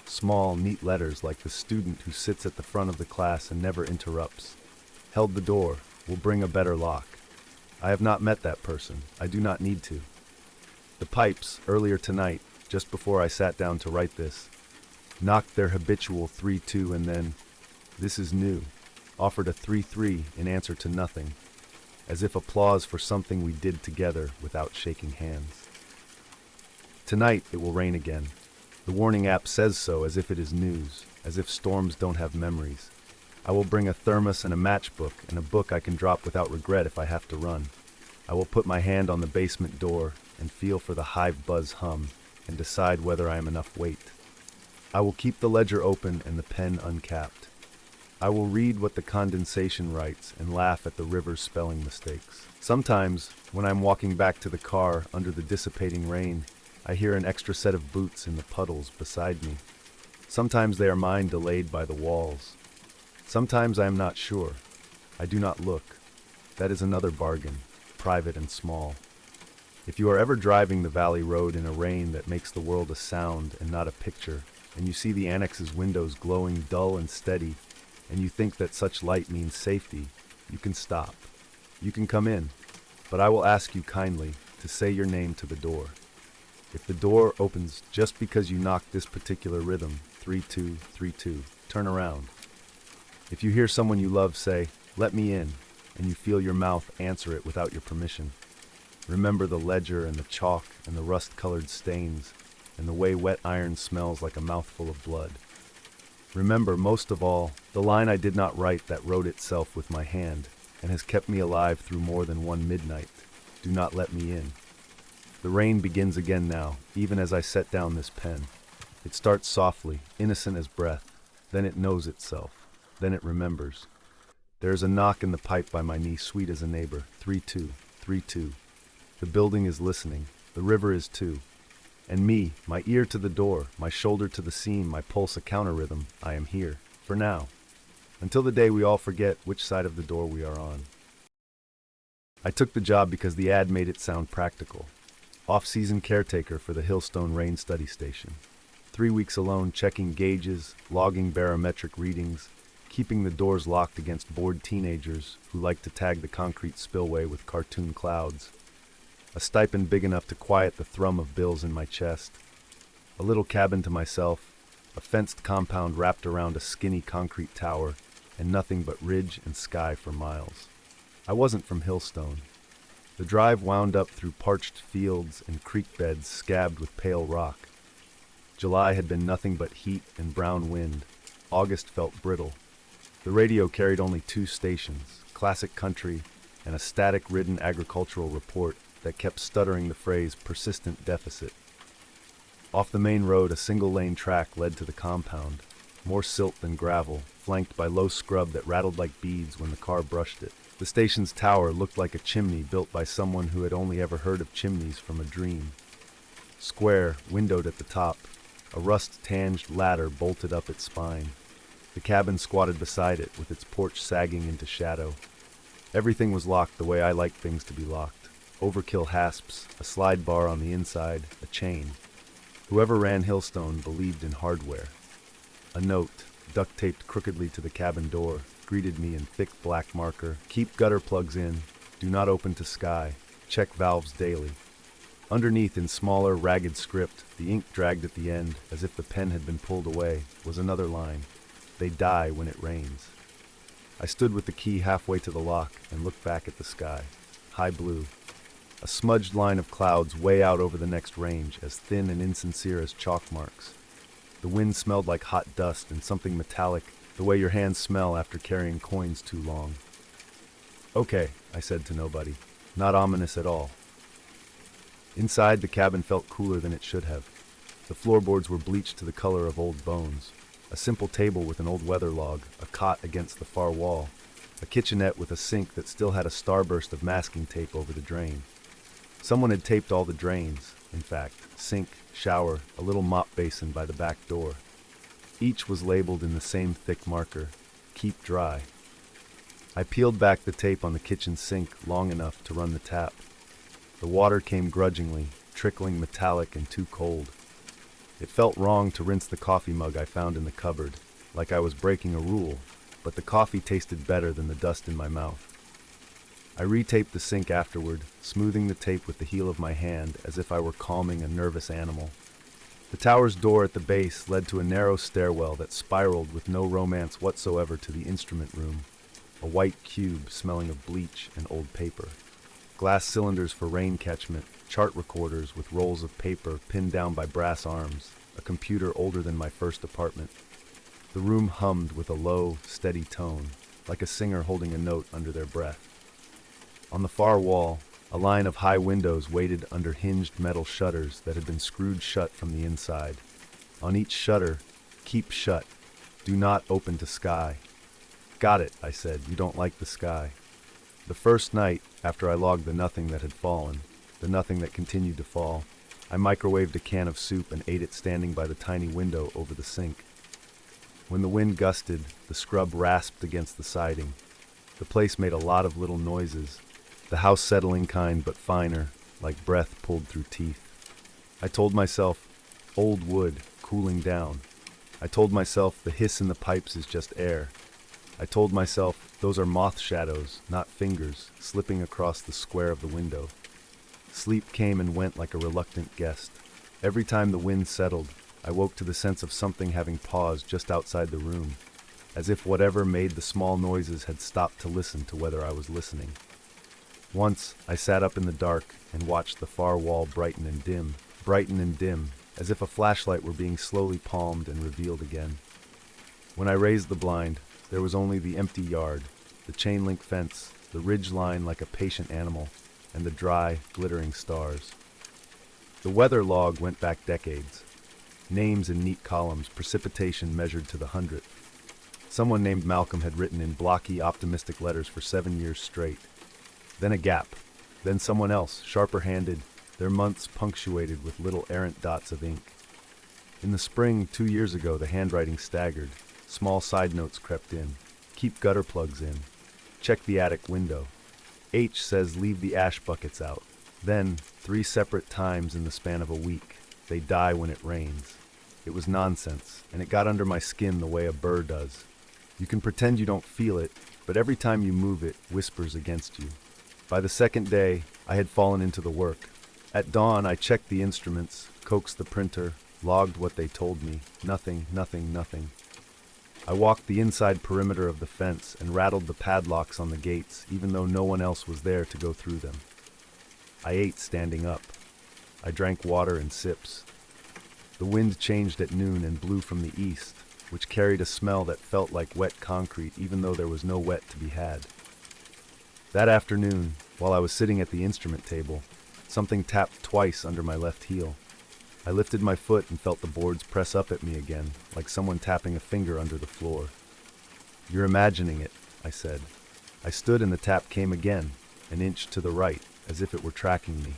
Small, neat letters like the student who sits at the front of the class and never interrupts. Held the door. Will bring a better lock. I have not met that person. I do not need to. The pipes, earlier tonight, just before I sat down to write this, knocked their habitual 3-2 and then, this is new, offered a 3-3 in answer to nothing, as if applause for something we did together without shaking hands. Tonight it will rain again. The warning app says so as if it is news, as if storms don't have memories. I will bring a thermos and a matchbook and a book I can drop without regret if I have to run. I will put my hand on the basement door and feel for the hive buzz hum and decide whether I am enough weight. I will keep the ledger open and the pen uncapped. I will read what the condensation writes and laugh at the river's spelling mistakes. Sometimes, when I'm walking back to the car under the dissipating rain, I hear an extra set of boots in the puddles beside me. Sometimes they are mine delayed by the walls. Sometimes I am not sure. I do not look. That is another bargain, private and small. If you are ever driving the valley road in a rain that makes the world a sound and not a picture, and you see the annex's windows glowing dull and steady, and you think that such light means safety, you can stop. You can come in, but I will ask you kindly to say your name to the door. If the door opens just because you knocked this particular rhythm, 3-2, 3-2, turn around. If you hear someone you love say, "Let me in," and you feel your mouth answer it without your permission, remember the ledger and the chalk and the rust-colored stains and the way wet iron smells like a mouthful of blood. Remember, most of all, the line I did not write that wrote itself with my hand and has kept me alive through more than one midnight. Do not let me in. The rain begins again now, even as I set down this pen. It starts softly, innocent as breath. Then it knows itself. Then it remembers. There is a knock in the pipe by my knee, sweet as a neighbor. 3-2, 3-2. The building is listening. The river is too. And me, my ear to the door, my shoulder to the seam, my pulse a counter-rhythm, I am here. For now. Until the day we all forget which side of the door we are on. I took the job because the ad made it sound practical. Off-season caretaker for the Hillstone Rain Study Station. 3 weeks alone, checking gauges, logging barometric readings, keeping the doors locked against bored teenagers who like to tag the concrete spillway with cartoon clouds. A stipend big enough to quiet the thrum of bills in my chest. A little cabin to myself, a fenced compound wrapped around a skinny concrete tower, and nothing but ridge and sky for miles. I wasn't from Hillstone. The drive wound up through parched fields and creek beds scabbed with pale rock. July had been nothing but heat and brown wind. August felt brittle. The radio carried only 2 stations, classic country and a static-ridden agricultural report that kept stuttering the phrase persistent deficit. Off the main road, a single-lane track led to the compound, more silt than gravel, flanked by low scrub that rattled like beads when the car brushed it. The station's tower looked like a chimney built by someone who had only ever heard of chimneys from a dream. Square, windowed at the top, a rust-tanged ladder bolted up its spine. The cabin squatted beside it, with its porch sagging into shadow. Everything was locked the way I like things to be locked. Overkill hasps, a slide bar on the inside, a chain. Whoever ran Hillstone believed in hardware. A note, duct-taped crookedly to the cabin door, greeted me in thick black marker. Keep gutter plugs in. Do not open to sky. Check valves daily. Underneath, in smaller, ragged script, the ink dragged at the end, as if the pen had been pulled away, was another line. They die when it rains. I stood with the key halfway to the lock and looked back at the sky. High blue. A smudged line of clouds way out over the next range, as thin and insincere as chalk marks. The wind smelled like hot dust and something metallic The way your hands smell after carrying coins too long. Okay, I said to nobody. Not ominous at all. Inside, the cabin felt cooler than it should have. The floorboards were bleached to the color of old bones. A simple table with an old weather log, a cot against the far wall, a kitchenette with a sink that still had a starburst of masking tape over the drain. Someone had taped all the drains, in fact, sink, shower, a little mop basin by the back door. Each was labeled in the same thick marker, keep dry. I peeled back the tape on the kitchen sink long enough to run the tap. The water came grudgingly, trickling metallic and too cold. It felt wrong to rinse the coffee mug I found in the cupboard, like I was breaking a rule, but the coffee tasted better than the dust in my mouth. I retaped the sink afterward, smoothing the tape with the heel of my hand as if I were calming a nervous animal. The tower's door at the base led to a narrow stairwell that spiraled with no romance whatsoever to the instrument room, a white cube smelling of bleach and old paper. Glass cylinders for rain catchment, chart recorders with rolls of paper pinned down by brass arms, a computer older than my first apartment. The room hummed with a low, steady tone, like a singer holding a note under their breath. On the far wall, a line of high windows waited under hinged metal shutters that had been screwed shut from the inside. On each shutter, keep shut, do not open to sky. Got it, I said, you don't like the sky. The first night, after I logged the nothing that had fallen, the nothing that continued to fall, I microwaved a can of soup and ate it standing by the tiny window over the sink. When the wind gusted, the scrub rasped against the siding. The place made a lot of little noises, the house-settling kind but finer, like breath pulled through teeth. I told myself, old wood, cooling down. I told myself the hiss in the pipes is just air. I told myself those are moth shadows, not fingers, slipping across the square of the window. Sleep came and went like a reluctant guest. Every time the wind settled, I woke to the sense of something having paused just outside the room, as if whatever made the small noises had stopped to listen to whether I was listening. Once, I sat up in the dark and watched the far wall brighten and dim, as if a flashlight were being slowly palmed and revealed again. When I raised the blind, there was only the empty yard, the chain-link fence, the ridge line like a patient animal, and the dry, glittering stars. The weather log went back decades. Names in neat columns, precipitation measured to the hundredth. Someone named Malcolm had written in blocky, optimistic letters for 7 years straight. Then a gap. Then someone else, sharper-handed, their months punctuated with little errant dots of ink. In the spring 2 years ago, the handwriting staggered. Small side notes crept in. Keep gutter plugs in. Check the attic window. H says leave the ash buckets out. Then, 3 separate times in the span of a week, they die when it rains. It was nonsense, and it got under my skin the way a burr does. You can pretend you don't feel it, but every time you move it, whispers against you. By the second day, I had fallen into the work. At dawn, I checked the instruments, coaxed the printer, logged what they told me. Nothing. I walked the inside perimeter of the fence and rattled the padlocks on the gates, even though no one else was there to go through them. I ate standing up. I drank water in sips. The wind changed at noon and blew from the east, which carried a smell that felt like wet concrete even though there was no wet to be had. That afternoon, while I was sitting at the instrument table, something tapped twice under my left heel. I lifted my foot and felt the boards press up at me again, like someone tapping a finger under the floor. "You're imagining it," I said. I stood and the tap came again, an inch to the right, as if it were tracking me.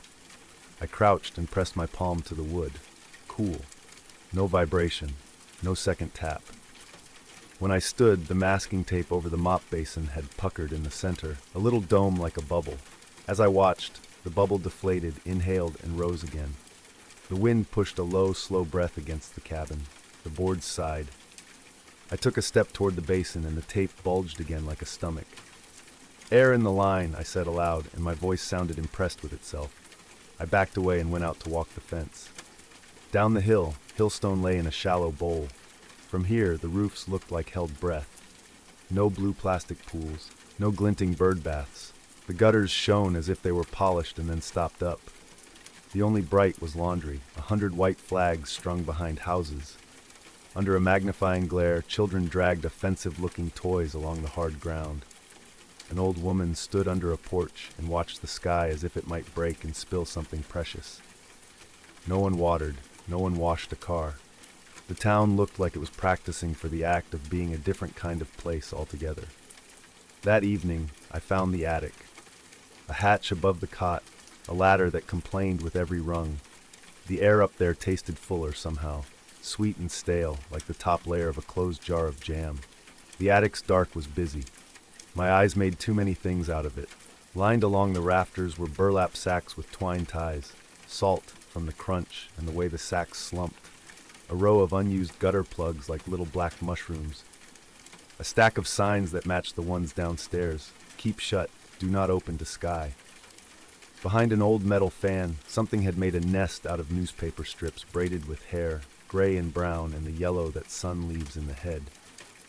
I crouched and pressed my palm to the wood. Cool. No vibration. No second tap. When I stood, the masking tape over the mop basin had puckered in the center, a little dome like a bubble. As I watched, the bubble deflated, inhaled, and rose again. The wind pushed a low, slow breath against the cabin. The boards sighed. I took a step toward the basin and the tape bulged again like a stomach. "Air in the line," I said aloud, and my voice sounded impressed with itself. I backed away and went out to walk the fence. Down the hill, Hillstone lay in a shallow bowl. From here, the roofs looked like held breath. No blue plastic pools, no glinting bird baths. The gutters shone as if they were polished and then stopped up. The only bright was laundry, 100 white flags strung behind houses. Under a magnifying glare, children dragged offensive-looking toys along the hard ground. An old woman stood under a porch and watched the sky as if it might break and spill something precious. No one watered, no one washed a car. The town looked like it was practicing for the act of being a different kind of place altogether. That evening, I found the attic. A hatch above the cot, a ladder that complained with every rung. The air up there tasted fuller somehow, sweet and stale, like the top layer of a closed jar of jam. The attic's dark was busy. My eyes made too many things out of it. Lined along the rafters were burlap sacks with twine ties, salt from the crunch and the way the sacks slumped, a row of unused gutter plugs like little black mushrooms, a stack of signs that matched the ones downstairs: keep shut, do not open to sky. Behind an old metal fan, something had made a nest out of newspaper strips braided with hair, gray and brown, and the yellow that sun leaves in the head.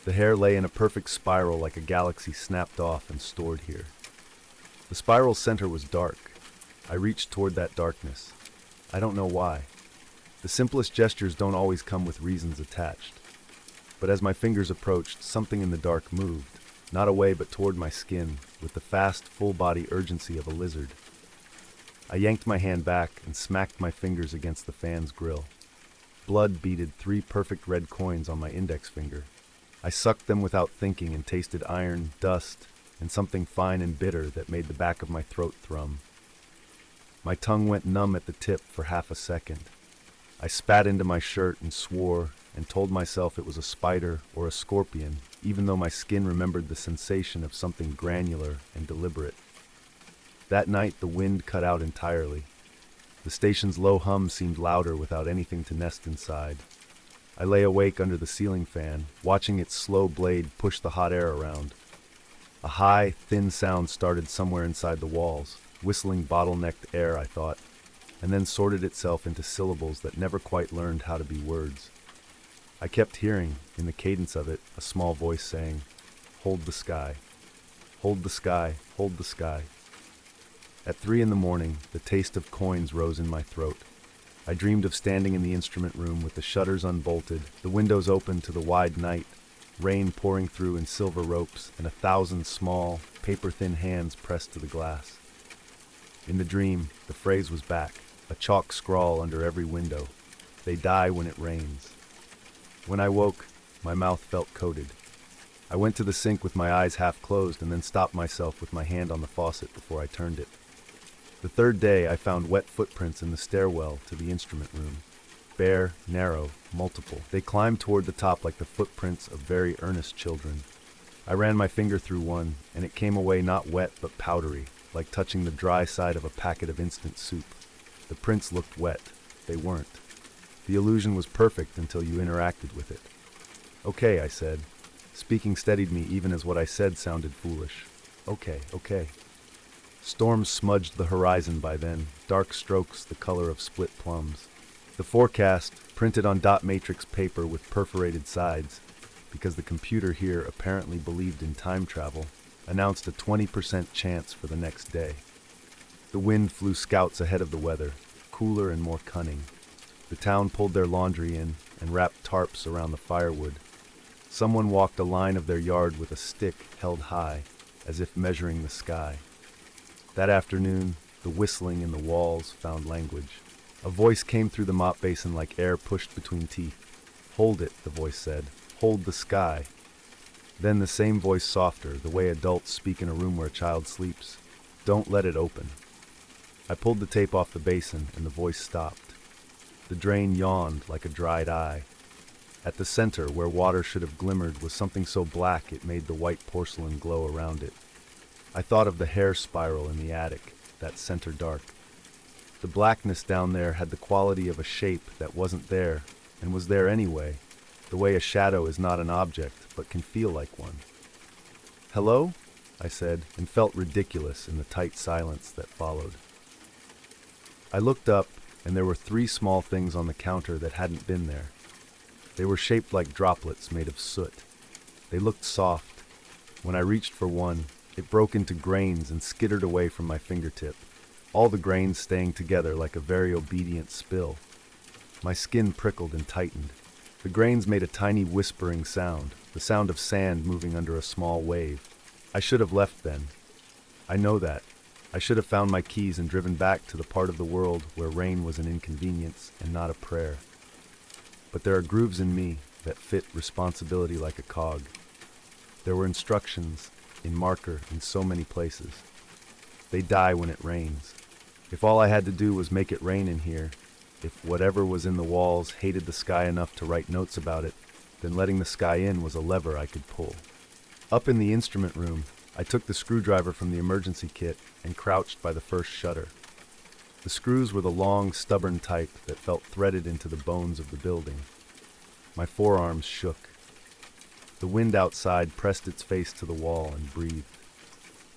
The hair lay in a perfect spiral like a galaxy snapped off and stored here. The spiral's center was dark. I reached toward that darkness. I don't know why. The simplest gestures don't always come with reasons attached. But as my fingers approached, something in the dark moved, not away but toward my skin, with the fast, full-body urgency of a lizard. I yanked my hand back and smacked my fingers against the fan's grill. Blood beaded 3 perfect red coins on my index finger. I sucked them without thinking and tasted iron, dust, and something fine and bitter that made the back of my throat thrum. My tongue went numb at the tip for half a second. I spat into my shirt and swore and told myself it was a spider or a scorpion, even though my skin remembered the sensation of something granular and deliberate. That night the wind cut out entirely. The station's low hum seemed louder without anything to nest inside. I lay awake under the ceiling fan, watching its slow blade push the hot air around. A high, thin sound started somewhere inside the walls, whistling bottlenecked air, I thought, and then sorted itself into syllables that never quite learned how to be words. I kept hearing, in the cadence of it, a small voice saying, "Hold the sky. Hold the sky. Hold the sky." At 3 a.m, the taste of coins rose in my throat. I dreamed of standing in the instrument room with the shutters unbolted, the windows open to the wide night, rain pouring through in silver ropes, and 1,000 small, paper-thin hands pressed to the glass. In the dream, the phrase was back, a chalk scrawl under every window: "They die when it rains." When I woke, my mouth felt coated. I went to the sink with my eyes half closed and then stopped myself with my hand on the faucet before I turned it. The third day, I found wet footprints in the stairwell to the instrument room. Bare, narrow, multiple. They climbed toward the top like the footprints of very earnest children. I ran my finger through one, and it came away not wet but powdery, like touching the dry side of a packet of instant soup. The prints looked wet. They weren't. The illusion was perfect until you interacted with it. "Okay," I said. Speaking steadied me even as what I said sounded foolish. Okay. Storms smudged the horizon by then, dark strokes the color of split plums. The forecast, printed on dot matrix paper with perforated sides, because the computer here apparently believed in time travel, announced a 20% chance for the next day. The wind flew scouts ahead of the weather, cooler and more cunning. The town pulled their laundry in and wrapped tarps around the firewood. Someone walked a line of their yard with a stick held high, as if measuring the sky. That afternoon, the whistling in the walls found language. A voice came through the mop basin like air pushed between teeth. "Hold it," the voice said. "Hold the sky." Then the same voice softer, the way adults speak in a room where a child sleeps. "Don't let it open." I pulled the tape off the basin, and the voice stopped. The drain yawned like a dried eye. At the center, where water should have glimmered, was something so black it made the white porcelain glow around it. I thought of the hair spiral in the attic, that center dark. The blackness down there had the quality of a shape that wasn't there, and was there anyway, the way a shadow is not an object, but can feel like one. "Hello?" I said, and felt ridiculous in the tight silence that followed. I looked up, and there were 3 small things on the counter that hadn't been there. They were shaped like droplets made of soot. They looked soft. When I reached for one, it broke into grains and skittered away from my fingertip, all the grains staying together like a very obedient spill. My skin prickled and tightened. The grains made a tiny whispering sound, the sound of sand moving under a small wave. I should have left then. I know that. I should have found my keys and driven back to the part of the world where rain was an inconvenience and not a prayer. But there are grooves in me that fit responsibility like a cog. There were instructions in marker in so many places. They die when it rains. If all I had to do was make it rain in here, if whatever was in the walls hated the sky enough to write notes about it, then letting the sky in was a lever I could pull. Up in the instrument room, I took the screwdriver from the emergency kit and crouched by the first shutter. The screws were the long, stubborn type that felt threaded into the bones of the building. My forearms shook. The wind outside pressed its face to the wall and breathed.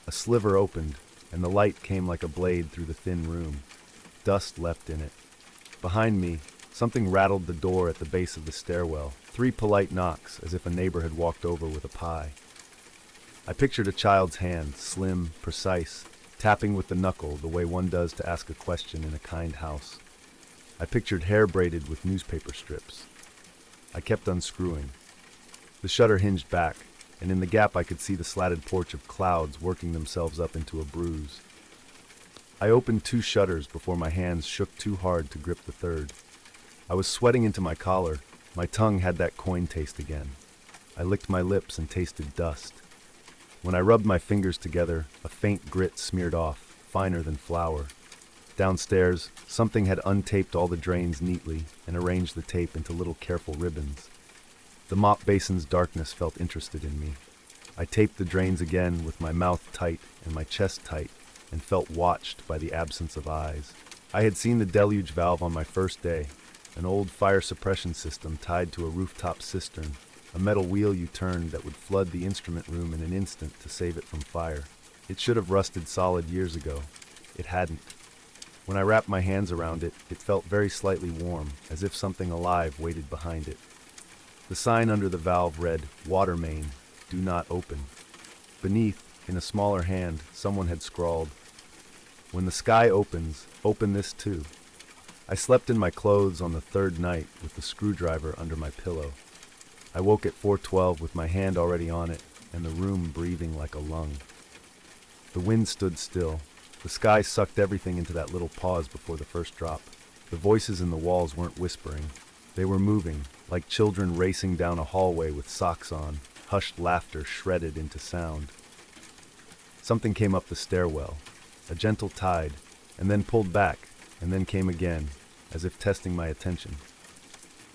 A sliver opened, and the light came like a blade through the thin room. Dust left in it. Behind me, something rattled the door at the base of the stairwell. 3 polite knocks, as if a neighbor had walked over with a pie. I pictured a child's hand, slim, precise, tapping with the knuckle the way one does to ask a question in a kind house. I pictured hair braided with newspaper strips. I kept unscrewing. The shutter hinged back, and in the gap I could see the slatted porch of clouds working themselves up into a bruise. I opened 2 shutters before my hands shook too hard to grip the third. I was sweating into my collar. My tongue had that coin taste again. I licked my lips and tasted dust. When I rubbed my fingers together, a faint grit smeared off, finer than flour. Downstairs, something had untaped all the drains neatly and arranged the tape into little careful ribbons. The mop basin's darkness felt interested in me. I taped the drains again with my mouth tight and my chest tight and felt watched by the absence of eyes. I had seen the deluge valve on my first day, an old fire suppression system tied to a rooftop cistern, a metal wheel you turned that would flood the instrument room in an instant to save it from fire. It should have rusted solid years ago. It hadn't. When I wrapped my hands around it, it felt very slightly warm, as if something alive waited behind it. The sign under the valve read, "Water main, do not open." Beneath, in a smaller hand, someone had scrawled, "When the sky opens, open this too." I slept in my clothes on the 3rd night with the screwdriver under my pillow. I woke at 4:12 with my hand already on it and the room breathing like a lung. The wind stood still. The sky sucked everything into that little pause before the first drop. The voices in the walls weren't whispering. They were moving, like children racing down a hallway with socks on, hushed laughter shredded into sound. Something came up the stairwell, a gentle tide, and then pulled back, and then came again, as if testing my attention.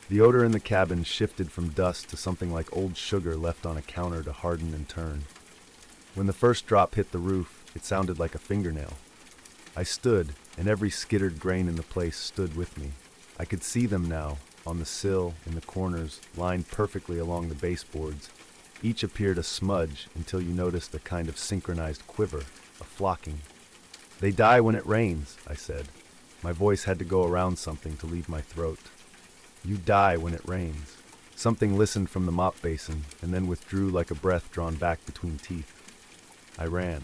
The odor in the cabin shifted from dust to something like old sugar left on a counter to harden and turn. When the first drop hit the roof, it sounded like a fingernail. I stood, and every skittered grain in the place stood with me. I could see them now, on the sill, in the corners, lined perfectly along the baseboards. Each appeared a smudge until you noticed a kind of synchronized quiver, a flocking. "They die when it rains," I said. My voice had to go around something to leave my throat. "You die when it rains." Something listened from the mop basin and then withdrew like a breath drawn back between teeth. I ran.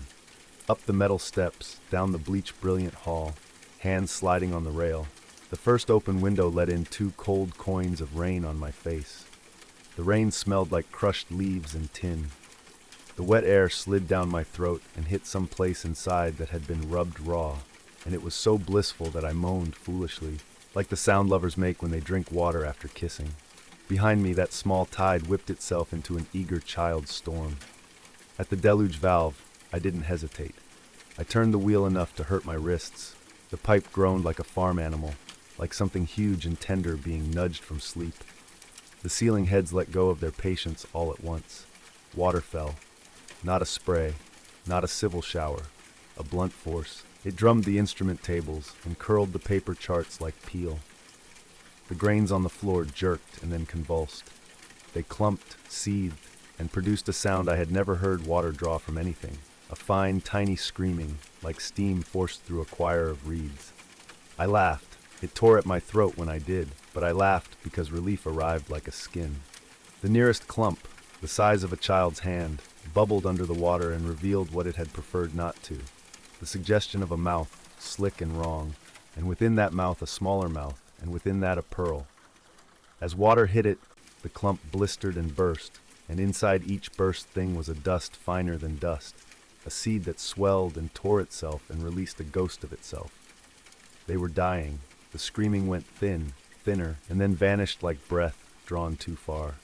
Up the metal steps, down the bleach-brilliant hall, hands sliding on the rail. The first open window let in 2 cold coins of rain on my face. The rain smelled like crushed leaves and tin. The wet air slid down my throat and hit some place inside that had been rubbed raw, and it was so blissful that I moaned foolishly, like the sound lovers make when they drink water after kissing. Behind me, that small tide whipped itself into an eager child's storm. At the deluge valve, I didn't hesitate. I turned the wheel enough to hurt my wrists. The pipe groaned like a farm animal, like something huge and tender being nudged from sleep. The ceiling heads let go of their patience all at once. Water fell. Not a spray, not a civil shower, a blunt force. It drummed the instrument tables and curled the paper charts like peel. The grains on the floor jerked and then convulsed. They clumped, seethed, and produced a sound I had never heard water draw from anything, a fine, tiny screaming, like steam forced through a choir of reeds. I laughed. It tore at my throat when I did, but I laughed because relief arrived like a skin. The nearest clump, the size of a child's hand, bubbled under the water and revealed what it had preferred not to. The suggestion of a mouth, slick and wrong, and within that mouth a smaller mouth, and within that a pearl. As water hit it, The clump blistered and burst, and inside each burst thing was a dust finer than dust, a seed that swelled and tore itself and released a ghost of itself. They were dying. The screaming went thin, thinner, and then vanished like breath drawn too far.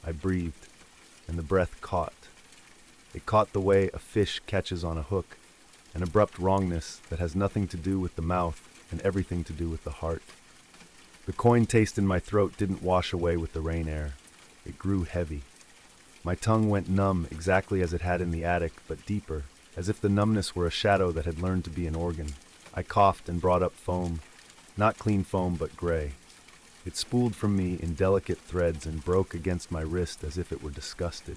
I breathed, and the breath caught. It caught the way a fish catches on a hook, an abrupt wrongness that has nothing to do with the mouth and everything to do with the heart. The coin taste in my throat didn't wash away with the rain air. It grew heavy. My tongue went numb exactly as it had in the attic, but deeper, as if the numbness were a shadow that had learned to be an organ. I coughed and brought up foam, not clean foam but gray. It spooled from me in delicate threads and broke against my wrist as if it were disgusted.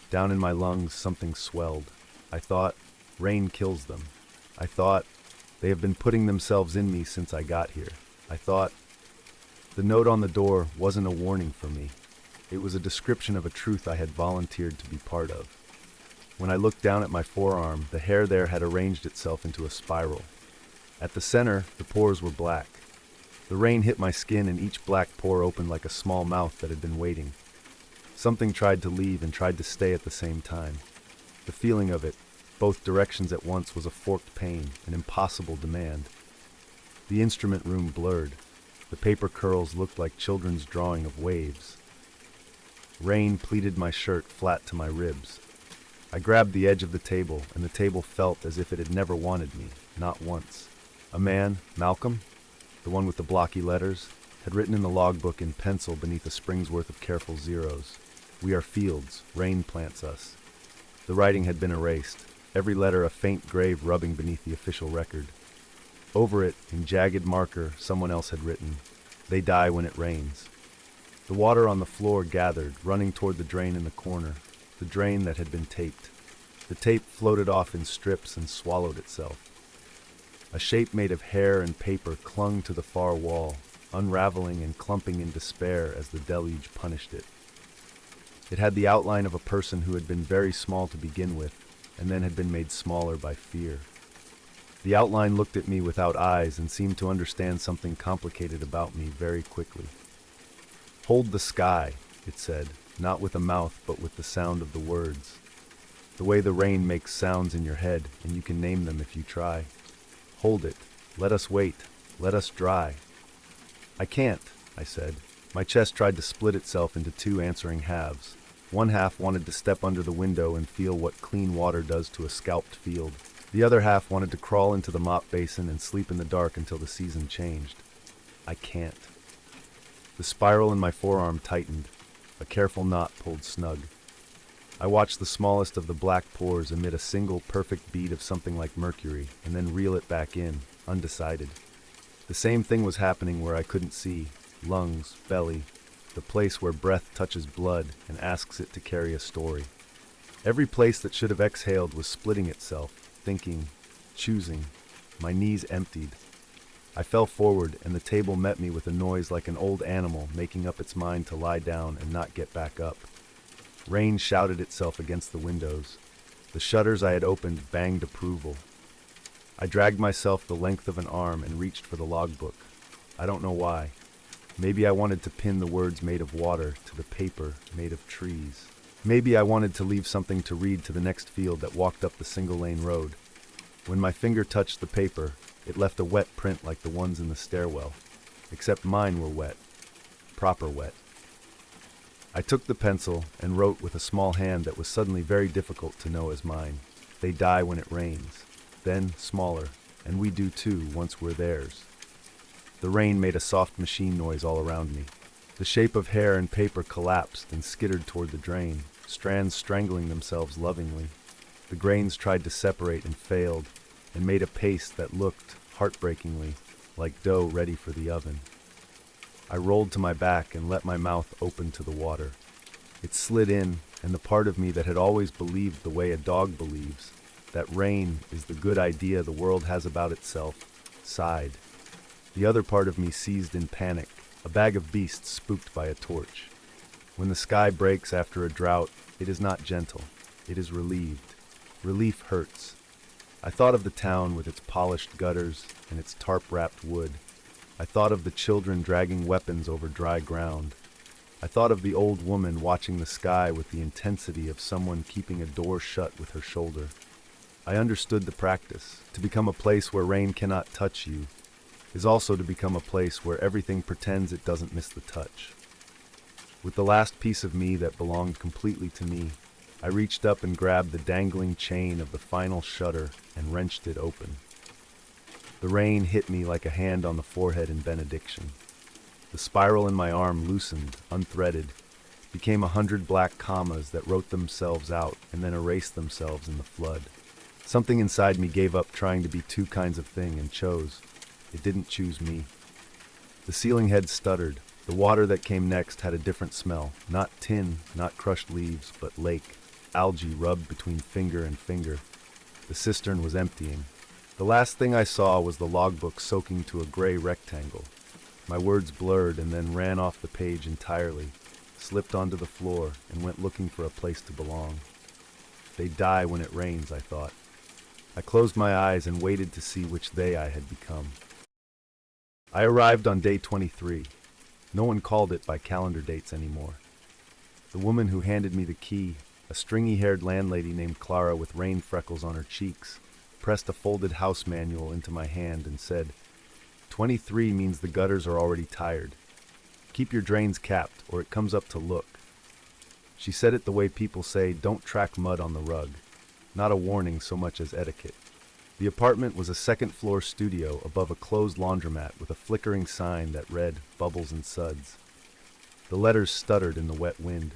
Down in my lungs something swelled. I thought, rain kills them. I thought, they have been putting themselves in me since I got here. I thought, the note on the door wasn't a warning for me. It was a description of a truth I had volunteered to be part of. When I looked down at my forearm, the hair there had arranged itself into a spiral. At the center, the pores were black. The rain hit my skin and each black pore opened like a small mouth that had been waiting. Something tried to leave and tried to stay at the same time. The feeling of it, both directions at once, was a forked pain, an impossible demand. The instrument room blurred. The paper curls looked like children's drawing of waves. Rain pleated my shirt flat to my ribs. I grabbed the edge of the table, and the table felt as if it had never wanted me, not once. A man, Malcolm, the one with the blocky letters, had written in the logbook in pencil beneath a spring's worth of careful zeros. "We are fields, rain plants us." The writing had been erased, every letter a faint grave rubbing beneath the official record. Over it, in jagged marker, someone else had written, "They die when it rains." The water on the floor gathered, running toward the drain in the corner, the drain that had been taped. The tape floated off in strips and swallowed itself. A shape made of hair and paper clung to the far wall, unraveling and clumping in despair as the deluge punished it. It had the outline of a person who had been very small to begin with, and then had been made smaller by fear. The outline looked at me without eyes and seemed to understand something complicated about me very quickly. "Hold the sky," it said, not with a mouth but with the sound of the words. The way the rain makes sounds in your head, and you can name them if you try. "Hold it. Let us wait. Let us dry." "I can't," I said. My chest tried to split itself into two answering halves. One half wanted to step under the window and feel what clean water does to a scalped field. The other half wanted to crawl into the mop basin and sleep in the dark until the season changed. I can't. The spiral in my forearm tightened. A careful knot pulled snug. I watched the smallest of the black pores emit a single perfect bead of something like mercury, and then reel it back in, undecided. The same thing was happening where I couldn't see. Lungs, belly, the place where breath touches blood and asks it to carry a story. Every place that should have exhaled was splitting itself, thinking, choosing. My knees emptied. I fell forward, and the table met me with a noise like an old animal making up its mind to lie down and not get back up. Rain shouted itself against the windows. The shutters I had opened banged approval. I dragged myself the length of an arm and reached for the logbook. I don't know why. Maybe I wanted to pin the words "made of water" to the paper made of trees. Maybe I wanted to leave something to read to the next field that walked up the single-lane road. When my finger touched the paper, it left a wet print like the ones in the stairwell, except mine were wet. Proper wet. I took the pencil and wrote with a small hand that was suddenly very difficult to know as mine. "They die when it rains." Then smaller, "and we do too once we're theirs." The rain made a soft machine noise all around me. The shape of hair and paper collapsed and skittered toward the drain, strands strangling themselves lovingly. The grains tried to separate and failed, and made a paste that looked, heartbreakingly, like dough ready for the oven. I rolled to my back and let my mouth open to the water. It slid in, and the part of me that had always believed the way a dog believes, that rain is the good idea the world has about itself, sighed. The other part of me seized in panic, a bag of beasts spooked by a torch. When the sky breaks after a drought, it is not gentle. It is relieved. Relief hurts. I thought of the town with its polished gutters and its tarp-wrapped wood. I thought of the children dragging weapons over dry ground. I thought of the old woman watching the sky with the intensity of someone keeping a door shut with her shoulder. I understood the practice. To become a place where rain cannot touch you is also to become a place where everything pretends it doesn't miss the touch. With the last piece of me that belonged completely to me, I reached up and grabbed the dangling chain of the final shutter and wrenched it open. The rain hit me like a hand on the forehead in benediction. The spiral in my arm loosened, unthreaded, became 100 black commas that wrote themselves out and then erased themselves in the flood. Something inside me gave up trying to be two kinds of thing and chose. It didn't choose me. The ceiling head stuttered. The water that came next had a different smell. Not tin, not crushed leaves, but lake. Algae rubbed between finger and finger. The cistern was emptying. The last thing I saw was the logbook soaking to a gray rectangle. My words blurred and then ran off the page entirely, slipped onto the floor, and went looking for a place to belong. They die when it rains, I thought. I closed my eyes and waited to see which they I had become. I arrived on day 23. No one called it by calendar dates anymore. The woman who handed me the key, a stringy-haired landlady named Clara with rain freckles on her cheeks, pressed a folded house manual into my hand and said, 23 means the gutters are already tired. Keep your drains capped or it comes up to look. She said it the way people say, don't track mud on the rug. Not a warning so much as etiquette. The apartment was a second-floor studio above a closed laundromat with a flickering sign that read, Bubbles and Suds. The letters stuttered in the wet wind.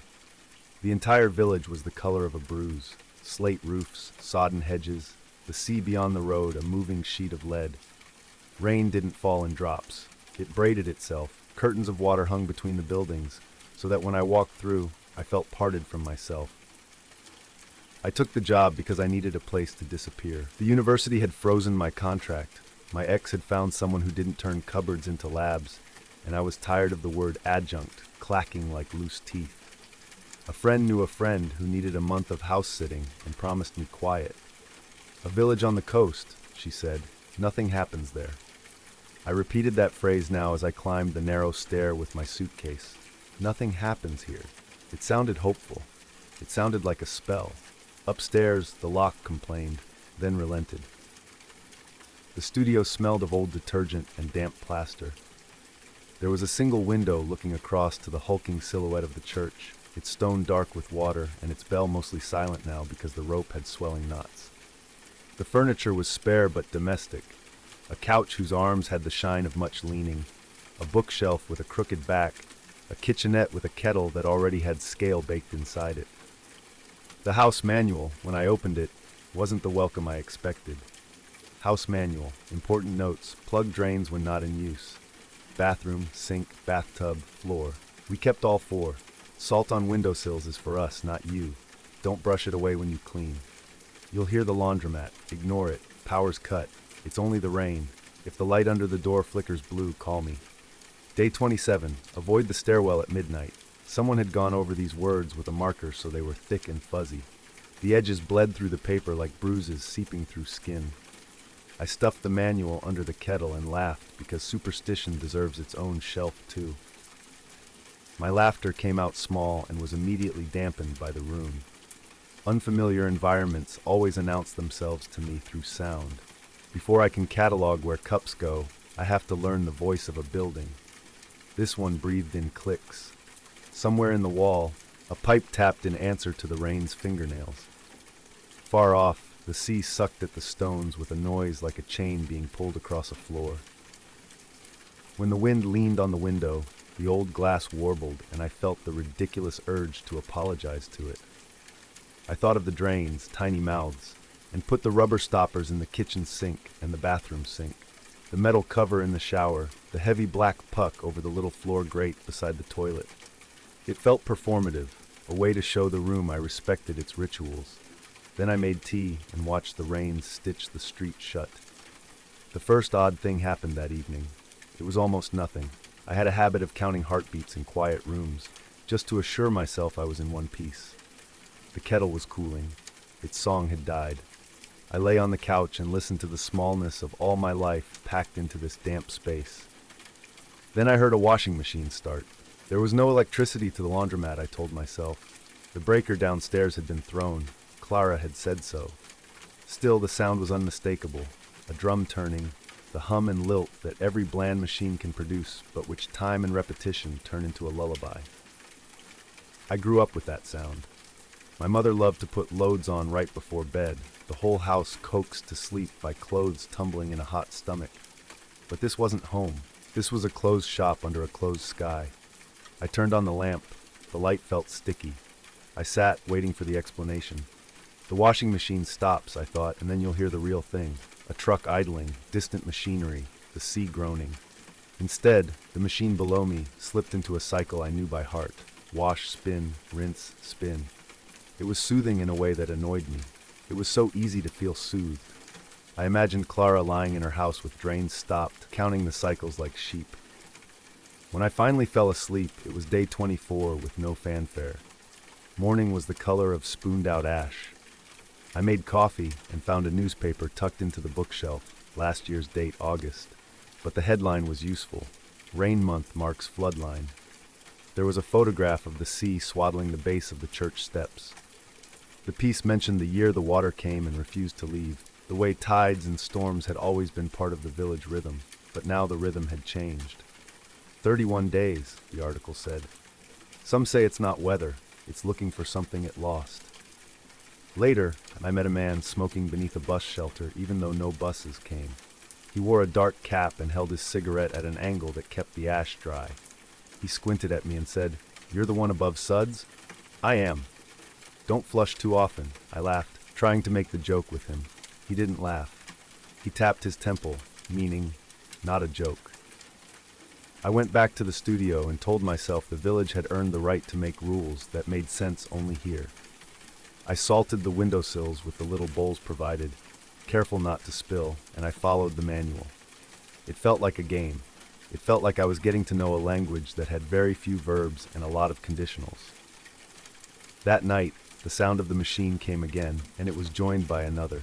The entire village was the color of a bruise. Slate roofs, sodden hedges, the sea beyond the road a moving sheet of lead. Rain didn't fall in drops. It braided itself. Curtains of water hung between the buildings, so that when I walked through, I felt parted from myself. I took the job because I needed a place to disappear. The university had frozen my contract. My ex had found someone who didn't turn cupboards into labs, and I was tired of the word adjunct clacking like loose teeth. A friend knew a friend who needed a month of house sitting and promised me quiet. A village on the coast, she said. Nothing happens there. I repeated that phrase now as I climbed the narrow stair with my suitcase. Nothing happens here. It sounded hopeful. It sounded like a spell. Upstairs, the lock complained, then relented. The studio smelled of old detergent and damp plaster. There was a single window looking across to the hulking silhouette of the church, its stone dark with water and its bell mostly silent now because the rope had swelling knots. The furniture was spare but domestic. A couch whose arms had the shine of much leaning, a bookshelf with a crooked back, a kitchenette with a kettle that already had scale baked inside it. The house manual, when I opened it, wasn't the welcome I expected. House manual, important notes, plug drains when not in use. Bathroom, sink, bathtub, floor. We kept all four. Salt on windowsills is for us, not you. Don't brush it away when you clean. You'll hear the laundromat. Ignore it. Power's cut. It's only the rain. If the light under the door flickers blue, call me. Day 27. Avoid the stairwell at midnight. Someone had gone over these words with a marker so they were thick and fuzzy. The edges bled through the paper like bruises seeping through skin. I stuffed the manual under the kettle and laughed because superstition deserves its own shelf too. My laughter came out small and was immediately dampened by the room. Unfamiliar environments always announce themselves to me through sound. Before I can catalog where cups go, I have to learn the voice of a building. This one breathed in clicks. Somewhere in the wall, a pipe tapped in answer to the rain's fingernails. Far off, the sea sucked at the stones with a noise like a chain being pulled across a floor. When the wind leaned on the window, the old glass warbled, and I felt the ridiculous urge to apologize to it. I thought of the drains, tiny mouths, and put the rubber stoppers in the kitchen sink and the bathroom sink, the metal cover in the shower, the heavy black puck over the little floor grate beside the toilet. It felt performative, a way to show the room I respected its rituals. Then I made tea and watched the rain stitch the street shut. The first odd thing happened that evening. It was almost nothing. I had a habit of counting heartbeats in quiet rooms, just to assure myself I was in one piece. The kettle was cooling. Its song had died. I lay on the couch and listened to the smallness of all my life packed into this damp space. Then I heard a washing machine start. There was no electricity to the laundromat, I told myself. The breaker downstairs had been thrown. Clara had said so. Still, the sound was unmistakable. A drum turning, the hum and lilt that every bland machine can produce, but which time and repetition turn into a lullaby. I grew up with that sound. My mother loved to put loads on right before bed, the whole house coaxed to sleep by clothes tumbling in a hot stomach. But this wasn't home. This was a closed shop under a closed sky. I turned on the lamp. The light felt sticky. I sat, waiting for the explanation. The washing machine stops, I thought, and then you'll hear the real thing. A truck idling, distant machinery, the sea groaning. Instead, the machine below me slipped into a cycle I knew by heart. Wash, spin, rinse, spin. It was soothing in a way that annoyed me. It was so easy to feel soothed. I imagined Clara lying in her house with drains stopped, counting the cycles like sheep. When I finally fell asleep, it was day 24 with no fanfare. Morning was the color of spooned-out ash. I made coffee and found a newspaper tucked into the bookshelf, last year's date, August. But the headline was useful. Rain month marks floodline. There was a photograph of the sea swaddling the base of the church steps. The piece mentioned the year the water came and refused to leave, the way tides and storms had always been part of the village rhythm, but now the rhythm had changed. 31 days, the article said. Some say it's not weather, it's looking for something it lost. Later, I met a man smoking beneath a bus shelter even though no buses came. He wore a dark cap and held his cigarette at an angle that kept the ash dry. He squinted at me and said, "You're the one above Suds?" "I am." "Don't flush too often," I laughed, trying to make the joke with him. He didn't laugh. He tapped his temple, meaning, not a joke. I went back to the studio and told myself the village had earned the right to make rules that made sense only here. I salted the windowsills with the little bowls provided, careful not to spill, and I followed the manual. It felt like a game. It felt like I was getting to know a language that had very few verbs and a lot of conditionals. That night, the sound of the machine came again, and it was joined by another.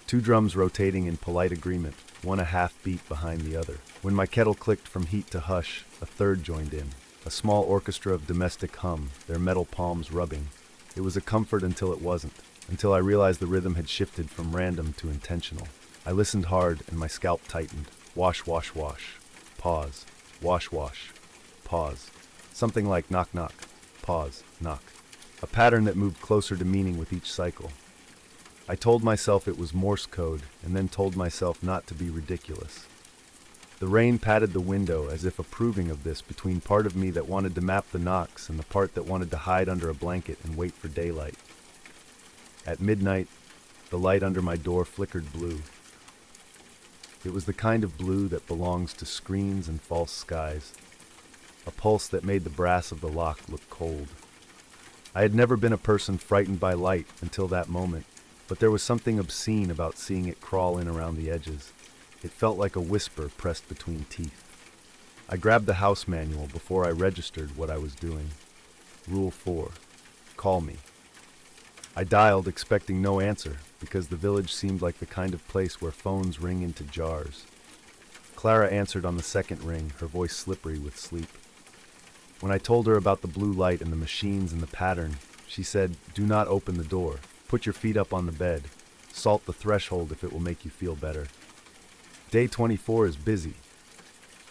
Two drums rotating in polite agreement, one a half beat behind the other. When my kettle clicked from heat to hush, a third joined in. A small orchestra of domestic hum, their metal palms rubbing. It was a comfort until it wasn't, until I realized the rhythm had shifted from random to intentional. I listened hard and my scalp tightened. Wash, wash, wash. Pause. Wash, wash. Pause. Something like knock, knock. Pause. Knock. A pattern that moved closer to meaning with each cycle. I told myself it was Morse code, and then told myself not to be ridiculous. The rain patted the window as if approving of this between part of me that wanted to map the knocks and the part that wanted to hide under a blanket and wait for daylight. At midnight, the light under my door flickered blue. It was the kind of blue that belongs to screens and false skies, a pulse that made the brass of the lock look cold. I had never been a person frightened by light until that moment, but there was something obscene about seeing it crawl in around the edges. It felt like a whisper pressed between teeth. I grabbed the house manual before I registered what I was doing. Rule 4. Call me. I dialed, expecting no answer, because the village seemed like the kind of place where phones ring into jars. Clara answered on the second ring, her voice slippery with sleep. When I told her about the blue light and the machines and the pattern, she said, "Do not open the door. Put your feet up on the bed. Salt the threshold if it will make you feel better." Day 24 is busy.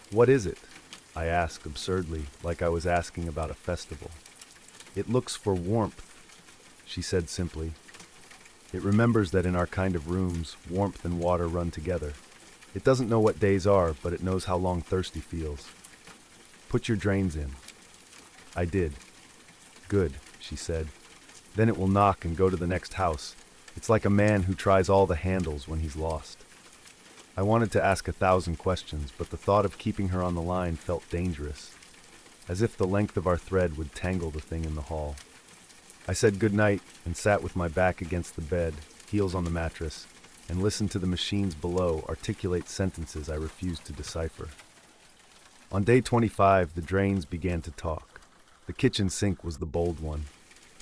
"What is it?" I asked absurdly, like I was asking about a festival. "It looks for warmth," she said simply. "It remembers that in our kind of rooms, warmth and water run together. It doesn't know what days are, but it knows how long thirsty feels. Put your drains in." I did. "Good," she said. "Then it will knock and go to the next house. It's like a man who tries all the handles when he's lost." I wanted to ask 1,000 questions, but the thought of keeping her on the line felt dangerous, as if the length of our thread would tangle the thing in the hall. I said goodnight and sat with my back against the bed, heels on the mattress, and listened to the machines below articulate sentences I refused to decipher. On day 25, the drains began to talk. The kitchen sink was the bold one.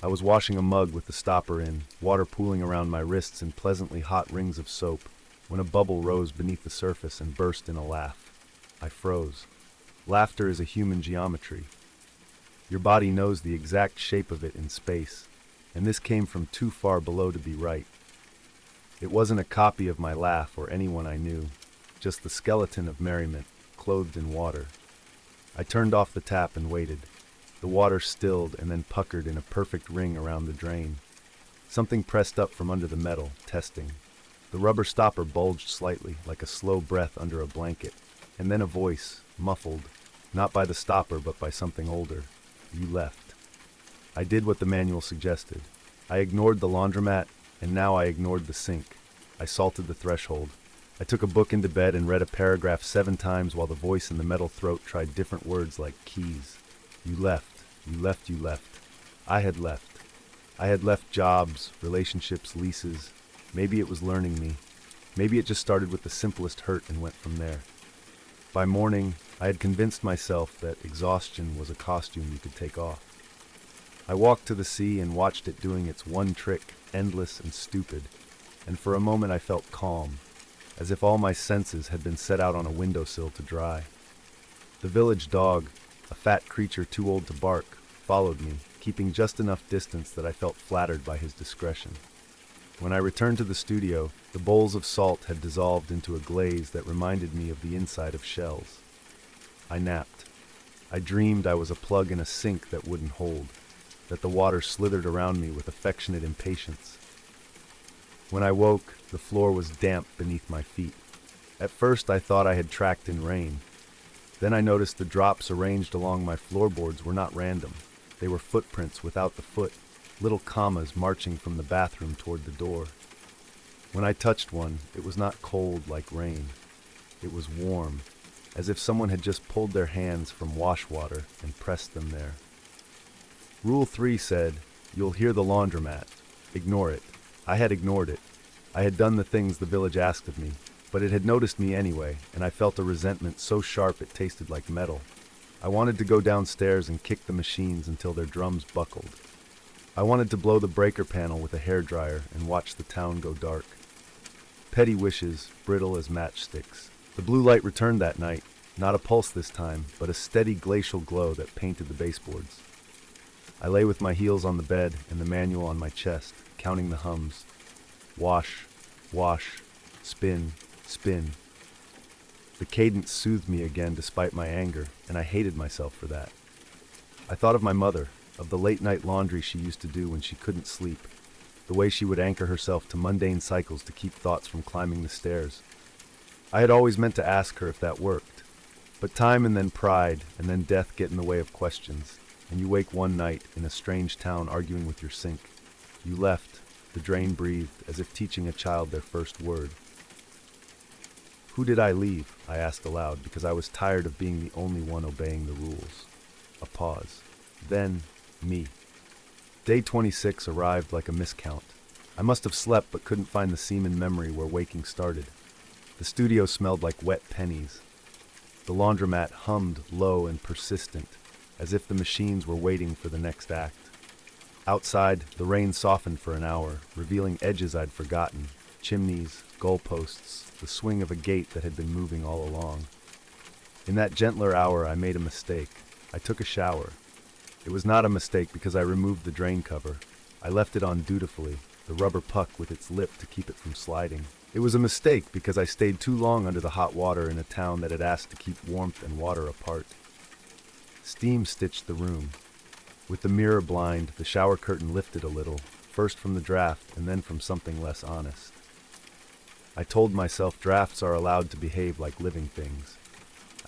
I was washing a mug with the stopper in, water pooling around my wrists in pleasantly hot rings of soap, when a bubble rose beneath the surface and burst in a laugh. I froze. Laughter is a human geometry. Your body knows the exact shape of it in space, and this came from too far below to be right. It wasn't a copy of my laugh or anyone I knew, just the skeleton of merriment, clothed in water. I turned off the tap and waited. The water stilled and then puckered in a perfect ring around the drain. Something pressed up from under the metal, testing. The rubber stopper bulged slightly, like a slow breath under a blanket, and then a voice, muffled, not by the stopper but by something older. You left. I did what the manual suggested. I ignored the laundromat, and now I ignored the sink. I salted the threshold. I took a book into bed and read a paragraph 7 times while the voice in the metal throat tried different words like keys. You left. You left. You left. I had left. I had left jobs, relationships, leases. Maybe it was learning me. Maybe it just started with the simplest hurt and went from there. By morning, I had convinced myself that exhaustion was a costume you could take off. I walked to the sea and watched it doing its one trick, endless and stupid, and for a moment I felt calm, as if all my senses had been set out on a windowsill to dry. The village dog, a fat creature too old to bark, followed me, keeping just enough distance that I felt flattered by his discretion. When I returned to the studio, the bowls of salt had dissolved into a glaze that reminded me of the inside of shells. I napped. I dreamed I was a plug in a sink that wouldn't hold, that the water slithered around me with affectionate impatience. When I woke, the floor was damp beneath my feet. At first I thought I had tracked in rain. Then I noticed the drops arranged along my floorboards were not random. They were footprints without the foot, little commas marching from the bathroom toward the door. When I touched one, it was not cold like rain. It was warm, as if someone had just pulled their hands from wash water and pressed them there. Rule 3 said, "You'll hear the laundromat. Ignore it." I had ignored it. I had done the things the village asked of me, but it had noticed me anyway, and I felt a resentment so sharp it tasted like metal. I wanted to go downstairs and kick the machines until their drums buckled. I wanted to blow the breaker panel with a hairdryer and watch the town go dark. Petty wishes, brittle as matchsticks. The blue light returned that night, not a pulse this time, but a steady glacial glow that painted the baseboards. I lay with my heels on the bed and the manual on my chest, counting the hums. Wash, wash, spin, spin. The cadence soothed me again despite my anger, and I hated myself for that. I thought of my mother, of the late-night laundry she used to do when she couldn't sleep, the way she would anchor herself to mundane cycles to keep thoughts from climbing the stairs. I had always meant to ask her if that worked, but time and then pride and then death get in the way of questions, and you wake one night in a strange town arguing with your sink. You left, the drain breathed, as if teaching a child their first word. Who did I leave? I asked aloud, because I was tired of being the only one obeying the rules. A pause. Then, me. Day 26 arrived like a miscount. I must have slept but couldn't find the seam in memory where waking started. The studio smelled like wet pennies. The laundromat hummed low and persistent, as if the machines were waiting for the next act. Outside, the rain softened for an hour, revealing edges I'd forgotten, chimneys, goalposts, the swing of a gate that had been moving all along. In that gentler hour, I made a mistake. I took a shower. It was not a mistake because I removed the drain cover. I left it on dutifully, the rubber puck with its lip to keep it from sliding. It was a mistake because I stayed too long under the hot water in a town that had asked to keep warmth and water apart. Steam stitched the room. With the mirror blind, the shower curtain lifted a little, first from the draft and then from something less honest. I told myself drafts are allowed to behave like living things.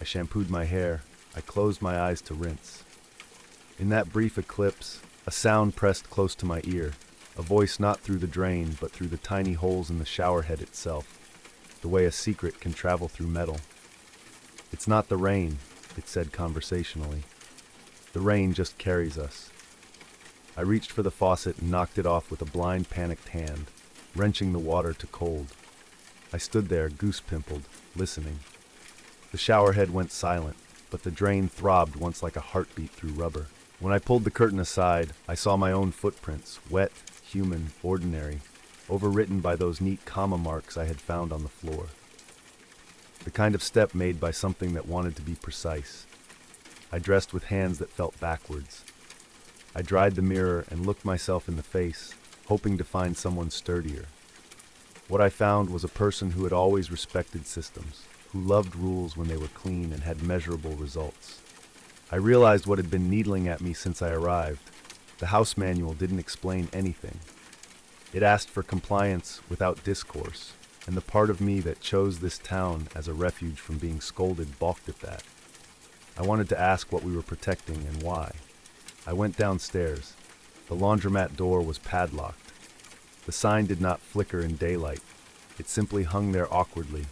I shampooed my hair. I closed my eyes to rinse. In that brief eclipse, a sound pressed close to my ear, a voice not through the drain but through the tiny holes in the shower head itself, the way a secret can travel through metal. "It's not the rain," it said conversationally. "The rain just carries us." I reached for the faucet and knocked it off with a blind, panicked hand, wrenching the water to cold. I stood there, goose-pimpled, listening. The shower head went silent, but the drain throbbed once like a heartbeat through rubber. When I pulled the curtain aside, I saw my own footprints, wet, human, ordinary, overwritten by those neat comma marks I had found on the floor. The kind of step made by something that wanted to be precise. I dressed with hands that felt backwards. I dried the mirror and looked myself in the face, hoping to find someone sturdier. What I found was a person who had always respected systems, who loved rules when they were clean and had measurable results. I realized what had been needling at me since I arrived. The house manual didn't explain anything. It asked for compliance without discourse, and the part of me that chose this town as a refuge from being scolded balked at that. I wanted to ask what we were protecting and why. I went downstairs. The laundromat door was padlocked. The sign did not flicker in daylight. It simply hung there awkwardly,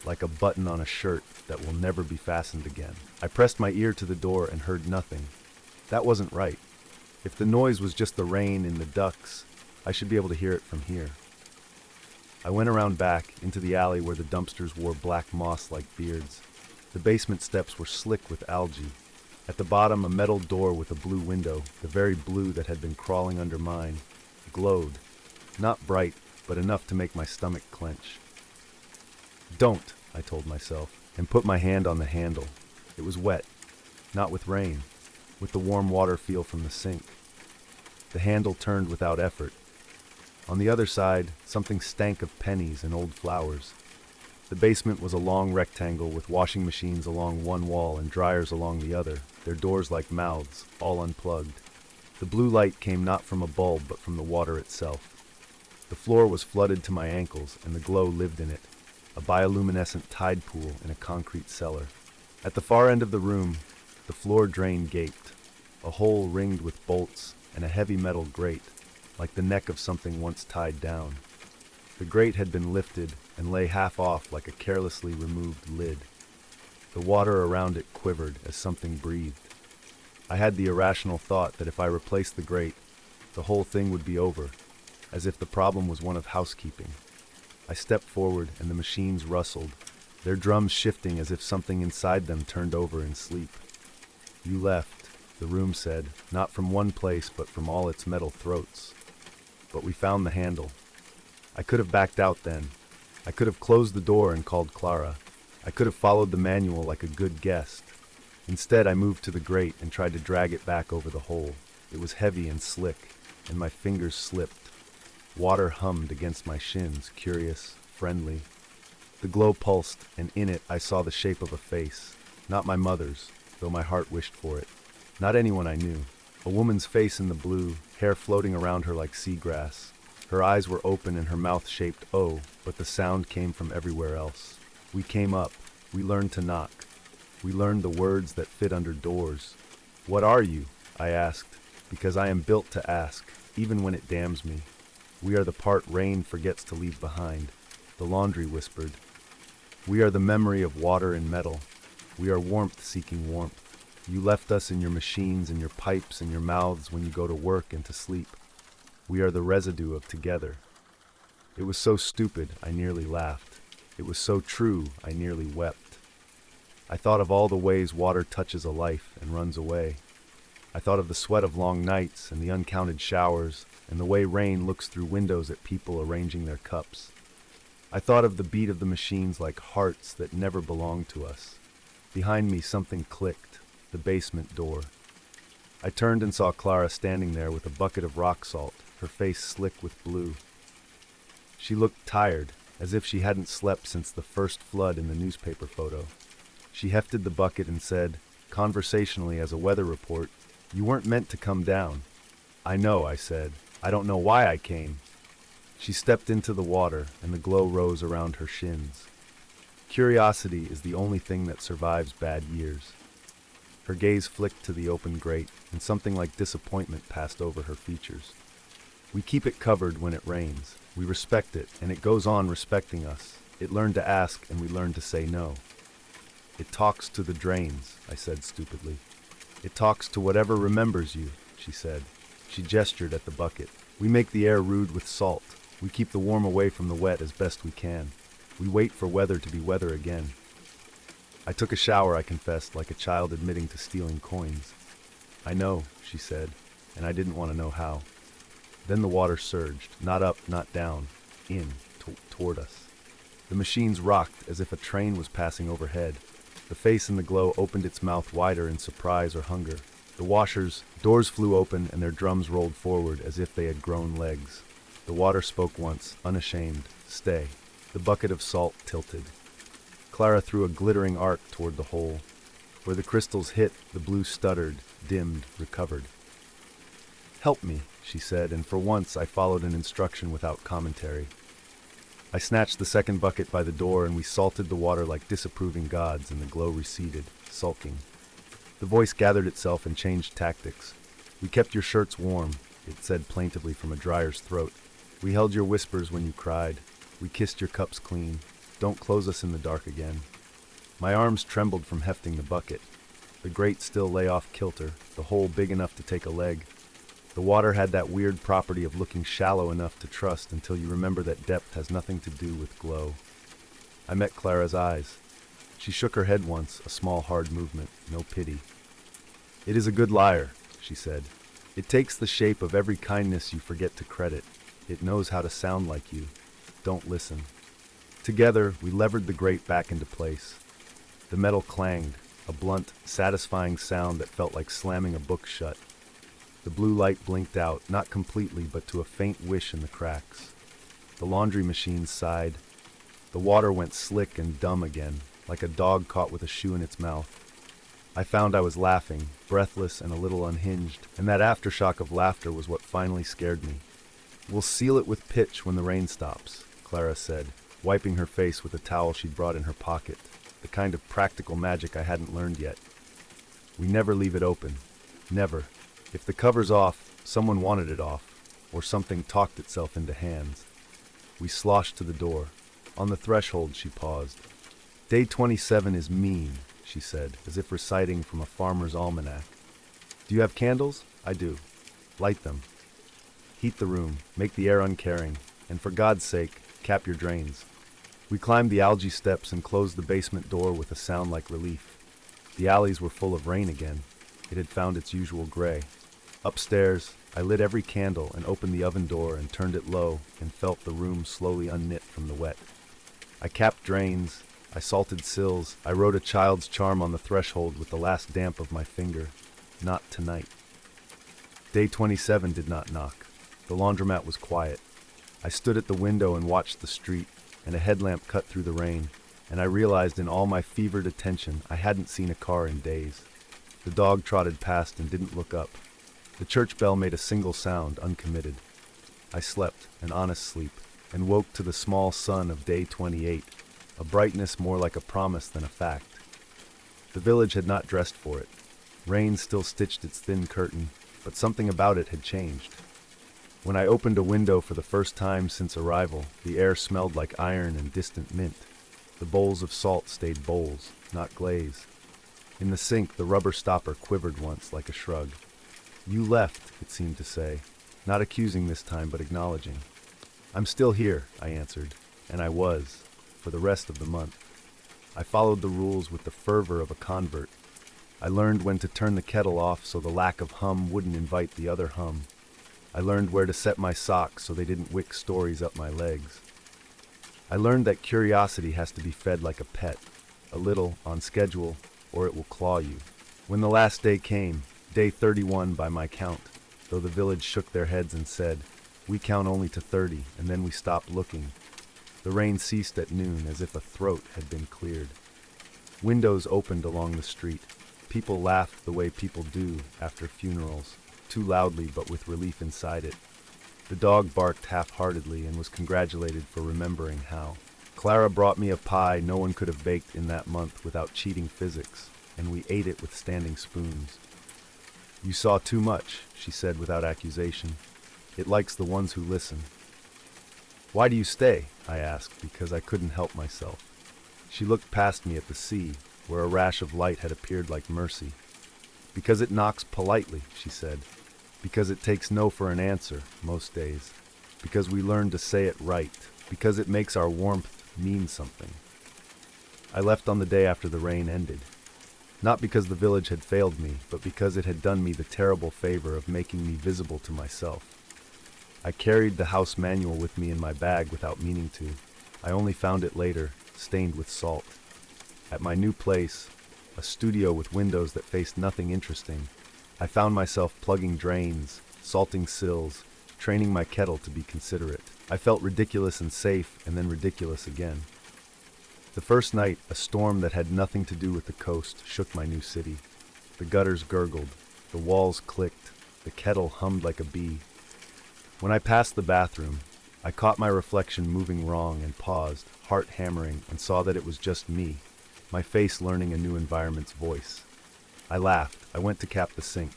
like a button on a shirt that will never be fastened again. I pressed my ear to the door and heard nothing. That wasn't right. If the noise was just the rain in the ducts, I should be able to hear it from here. I went around back into the alley where the dumpsters wore black moss like beards. The basement steps were slick with algae. At the bottom, a metal door with a blue window, the very blue that had been crawling under mine, glowed. Not bright, but enough to make my stomach clench. Don't, I told myself, and put my hand on the handle. It was wet, not with rain, with the warm water feel from the sink. The handle turned without effort. On the other side, something stank of pennies and old flowers. The basement was a long rectangle with washing machines along one wall and dryers along the other, their doors like mouths, all unplugged. The blue light came not from a bulb but from the water itself. The floor was flooded to my ankles and the glow lived in it, a bioluminescent tide pool in a concrete cellar. At the far end of the room, the floor drain gaped, a hole ringed with bolts and a heavy metal grate, like the neck of something once tied down. The grate had been lifted and lay half off like a carelessly removed lid. The water around it quivered as something breathed. I had the irrational thought that if I replaced the grate, the whole thing would be over, as if the problem was one of housekeeping. I stepped forward and the machines rustled, their drums shifting as if something inside them turned over in sleep. You left, the room said, not from one place but from all its metal throats. But we found the handle. I could have backed out then. I could have closed the door and called Clara. I could have followed the manual like a good guest. Instead, I moved to the grate and tried to drag it back over the hole. It was heavy and slick, and my fingers slipped. Water hummed against my shins, curious, friendly. The glow pulsed, and in it I saw the shape of a face. Not my mother's, though my heart wished for it. Not anyone I knew. A woman's face in the blue, hair floating around her like seagrass. Her eyes were open and her mouth shaped O, but the sound came from everywhere else. We came up. We learned to knock. We learned the words that fit under doors. "What are you?" I asked, because I am built to ask, even when it damns me. "We are the part rain forgets to leave behind," the laundry whispered. "We are the memory of water and metal. We are warmth seeking warmth. You left us in your machines and your pipes and your mouths when you go to work and to sleep. We are the residue of together." It was so stupid, I nearly laughed. It was so true, I nearly wept. I thought of all the ways water touches a life and runs away. I thought of the sweat of long nights and the uncounted showers and the way rain looks through windows at people arranging their cups. I thought of the beat of the machines like hearts that never belonged to us. Behind me something clicked, the basement door. I turned and saw Clara standing there with a bucket of rock salt, her face slick with blue. She looked tired, as if she hadn't slept since the first flood in the newspaper photo. She hefted the bucket and said, conversationally as a weather report, "You weren't meant to come down." "I know," I said. "I don't know why I came." She stepped into the water, and the glow rose around her shins. Curiosity is the only thing that survives bad years. Her gaze flicked to the open grate, and something like disappointment passed over her features. We keep it covered when it rains. We respect it, and it goes on respecting us. It learned to ask, and we learned to say no. "It talks to the drains," I said stupidly. "It talks to whatever remembers you," she said. She gestured at the bucket. "We make the air rude with salt. We keep the warm away from the wet as best we can. We wait for weather to be weather again." I took a shower, I confessed, like a child admitting to stealing coins. "I know," she said, and I didn't want to know how. Then the water surged, not up, not down, toward us. The machines rocked as if a train was passing overhead. The face in the glow opened its mouth wider in surprise or hunger. The washers' doors flew open and their drums rolled forward as if they had grown legs. The water spoke once, unashamed. Stay. The bucket of salt tilted. Clara threw a glittering arc toward the hole. Where the crystals hit, the blue stuttered, dimmed, recovered. "Help me," she said, and for once I followed an instruction without commentary. I snatched the second bucket by the door and we salted the water like disapproving gods, and the glow receded, sulking. The voice gathered itself and changed tactics. "We kept your shirts warm," it said plaintively from a dryer's throat. "We held your whispers when you cried. We kissed your cups clean. Don't close us in the dark again." My arms trembled from hefting the bucket. The grate still lay off kilter, the hole big enough to take a leg. The water had that weird property of looking shallow enough to trust until you remember that depth has nothing to do with glow. I met Clara's eyes. She shook her head once, a small hard movement, no pity. "It is a good liar," she said. "It takes the shape of every kindness you forget to credit. It knows how to sound like you. Don't listen." Together, we levered the grate back into place. The metal clanged, a blunt, satisfying sound that felt like slamming a book shut. The blue light blinked out, not completely, but to a faint wish in the cracks. The laundry machine sighed. The water went slick and dumb again, like a dog caught with a shoe in its mouth. I found I was laughing, breathless and a little unhinged, and that aftershock of laughter was what finally scared me. "We'll seal it with pitch when the rain stops," Clara said, wiping her face with a towel she'd brought in her pocket, the kind of practical magic I hadn't learned yet. "We never leave it open. Never. If the cover's off, someone wanted it off, or something talked itself into hands." We sloshed to the door. On the threshold, she paused. "Day 27 is mean," she said, as if reciting from a farmer's almanac. "Do you have candles?" "I do." "Light them. Heat the room, make the air uncaring, and for God's sake, cap your drains." We climbed the algae steps and closed the basement door with a sound like relief. The alleys were full of rain again. It had found its usual gray. Upstairs, I lit every candle and opened the oven door and turned it low and felt the room slowly unknit from the wet. I capped drains, I salted sills, I wrote a child's charm on the threshold with the last damp of my finger. Not tonight. Day 27 did not knock. The laundromat was quiet. I stood at the window and watched the street, and a headlamp cut through the rain, and I realized in all my fevered attention I hadn't seen a car in days. The dog trotted past and didn't look up. The church bell made a single sound, uncommitted. I slept, an honest sleep, and woke to the small sun of day 28, a brightness more like a promise than a fact. The village had not dressed for it. Rain still stitched its thin curtain, but something about it had changed. When I opened a window for the first time since arrival, the air smelled like iron and distant mint. The bowls of salt stayed bowls, not glaze. In the sink, the rubber stopper quivered once like a shrug. "You left," it seemed to say, not accusing this time, but acknowledging. "I'm still here," I answered, and I was, for the rest of the month. I followed the rules with the fervor of a convert. I learned when to turn the kettle off so the lack of hum wouldn't invite the other hum. I learned where to set my socks so they didn't wick stories up my legs. I learned that curiosity has to be fed like a pet, a little, on schedule, or it will claw you. When the last day came, day 31 by my count, though the village shook their heads and said, "We count only to 30, and then we stop looking." The rain ceased at noon as if a throat had been cleared. Windows opened along the street. People laughed the way people do after funerals, too loudly but with relief inside it. The dog barked half-heartedly and was congratulated for remembering how. Clara brought me a pie no one could have baked in that month without cheating physics, and we ate it with standing spoons. "You saw too much," she said without accusation. "It likes the ones who listen." "Why do you stay?" I asked, because I couldn't help myself. She looked past me at the sea, where a rash of light had appeared like mercy. "Because it knocks politely," she said. "Because it takes no for an answer, most days. Because we learn to say it right. Because it makes our warmth mean something." I left on the day after the rain ended. Not because the village had failed me, but because it had done me the terrible favor of making me visible to myself. I carried the house manual with me in my bag without meaning to. I only found it later, stained with salt. At my new place, a studio with windows that faced nothing interesting, I found myself plugging drains, salting sills, training my kettle to be considerate. I felt ridiculous and safe, and then ridiculous again. The first night, a storm that had nothing to do with the coast shook my new city. The gutters gurgled, the walls clicked, the kettle hummed like a bee. When I passed the bathroom, I caught my reflection moving wrong and paused, heart hammering, and saw that it was just me, my face learning a new environment's voice. I laughed. I went to cap the sink.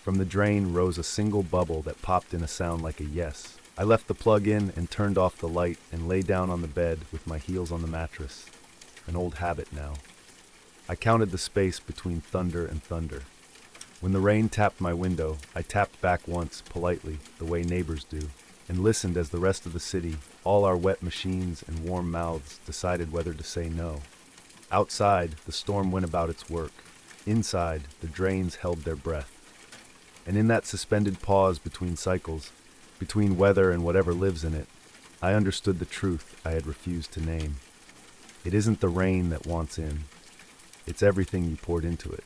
From the drain rose a single bubble that popped in a sound like a yes. I left the plug in and turned off the light and lay down on the bed with my heels on the mattress. An old habit now. I counted the space between thunder and thunder. When the rain tapped my window, I tapped back once, politely, the way neighbors do, and listened as the rest of the city, all our wet machines and warm mouths, decided whether to say no. Outside, the storm went about its work. Inside, the drains held their breath. And in that suspended pause between cycles, between weather and whatever lives in it, I understood the truth I had refused to name. It isn't the rain that wants in. It's everything you poured into it.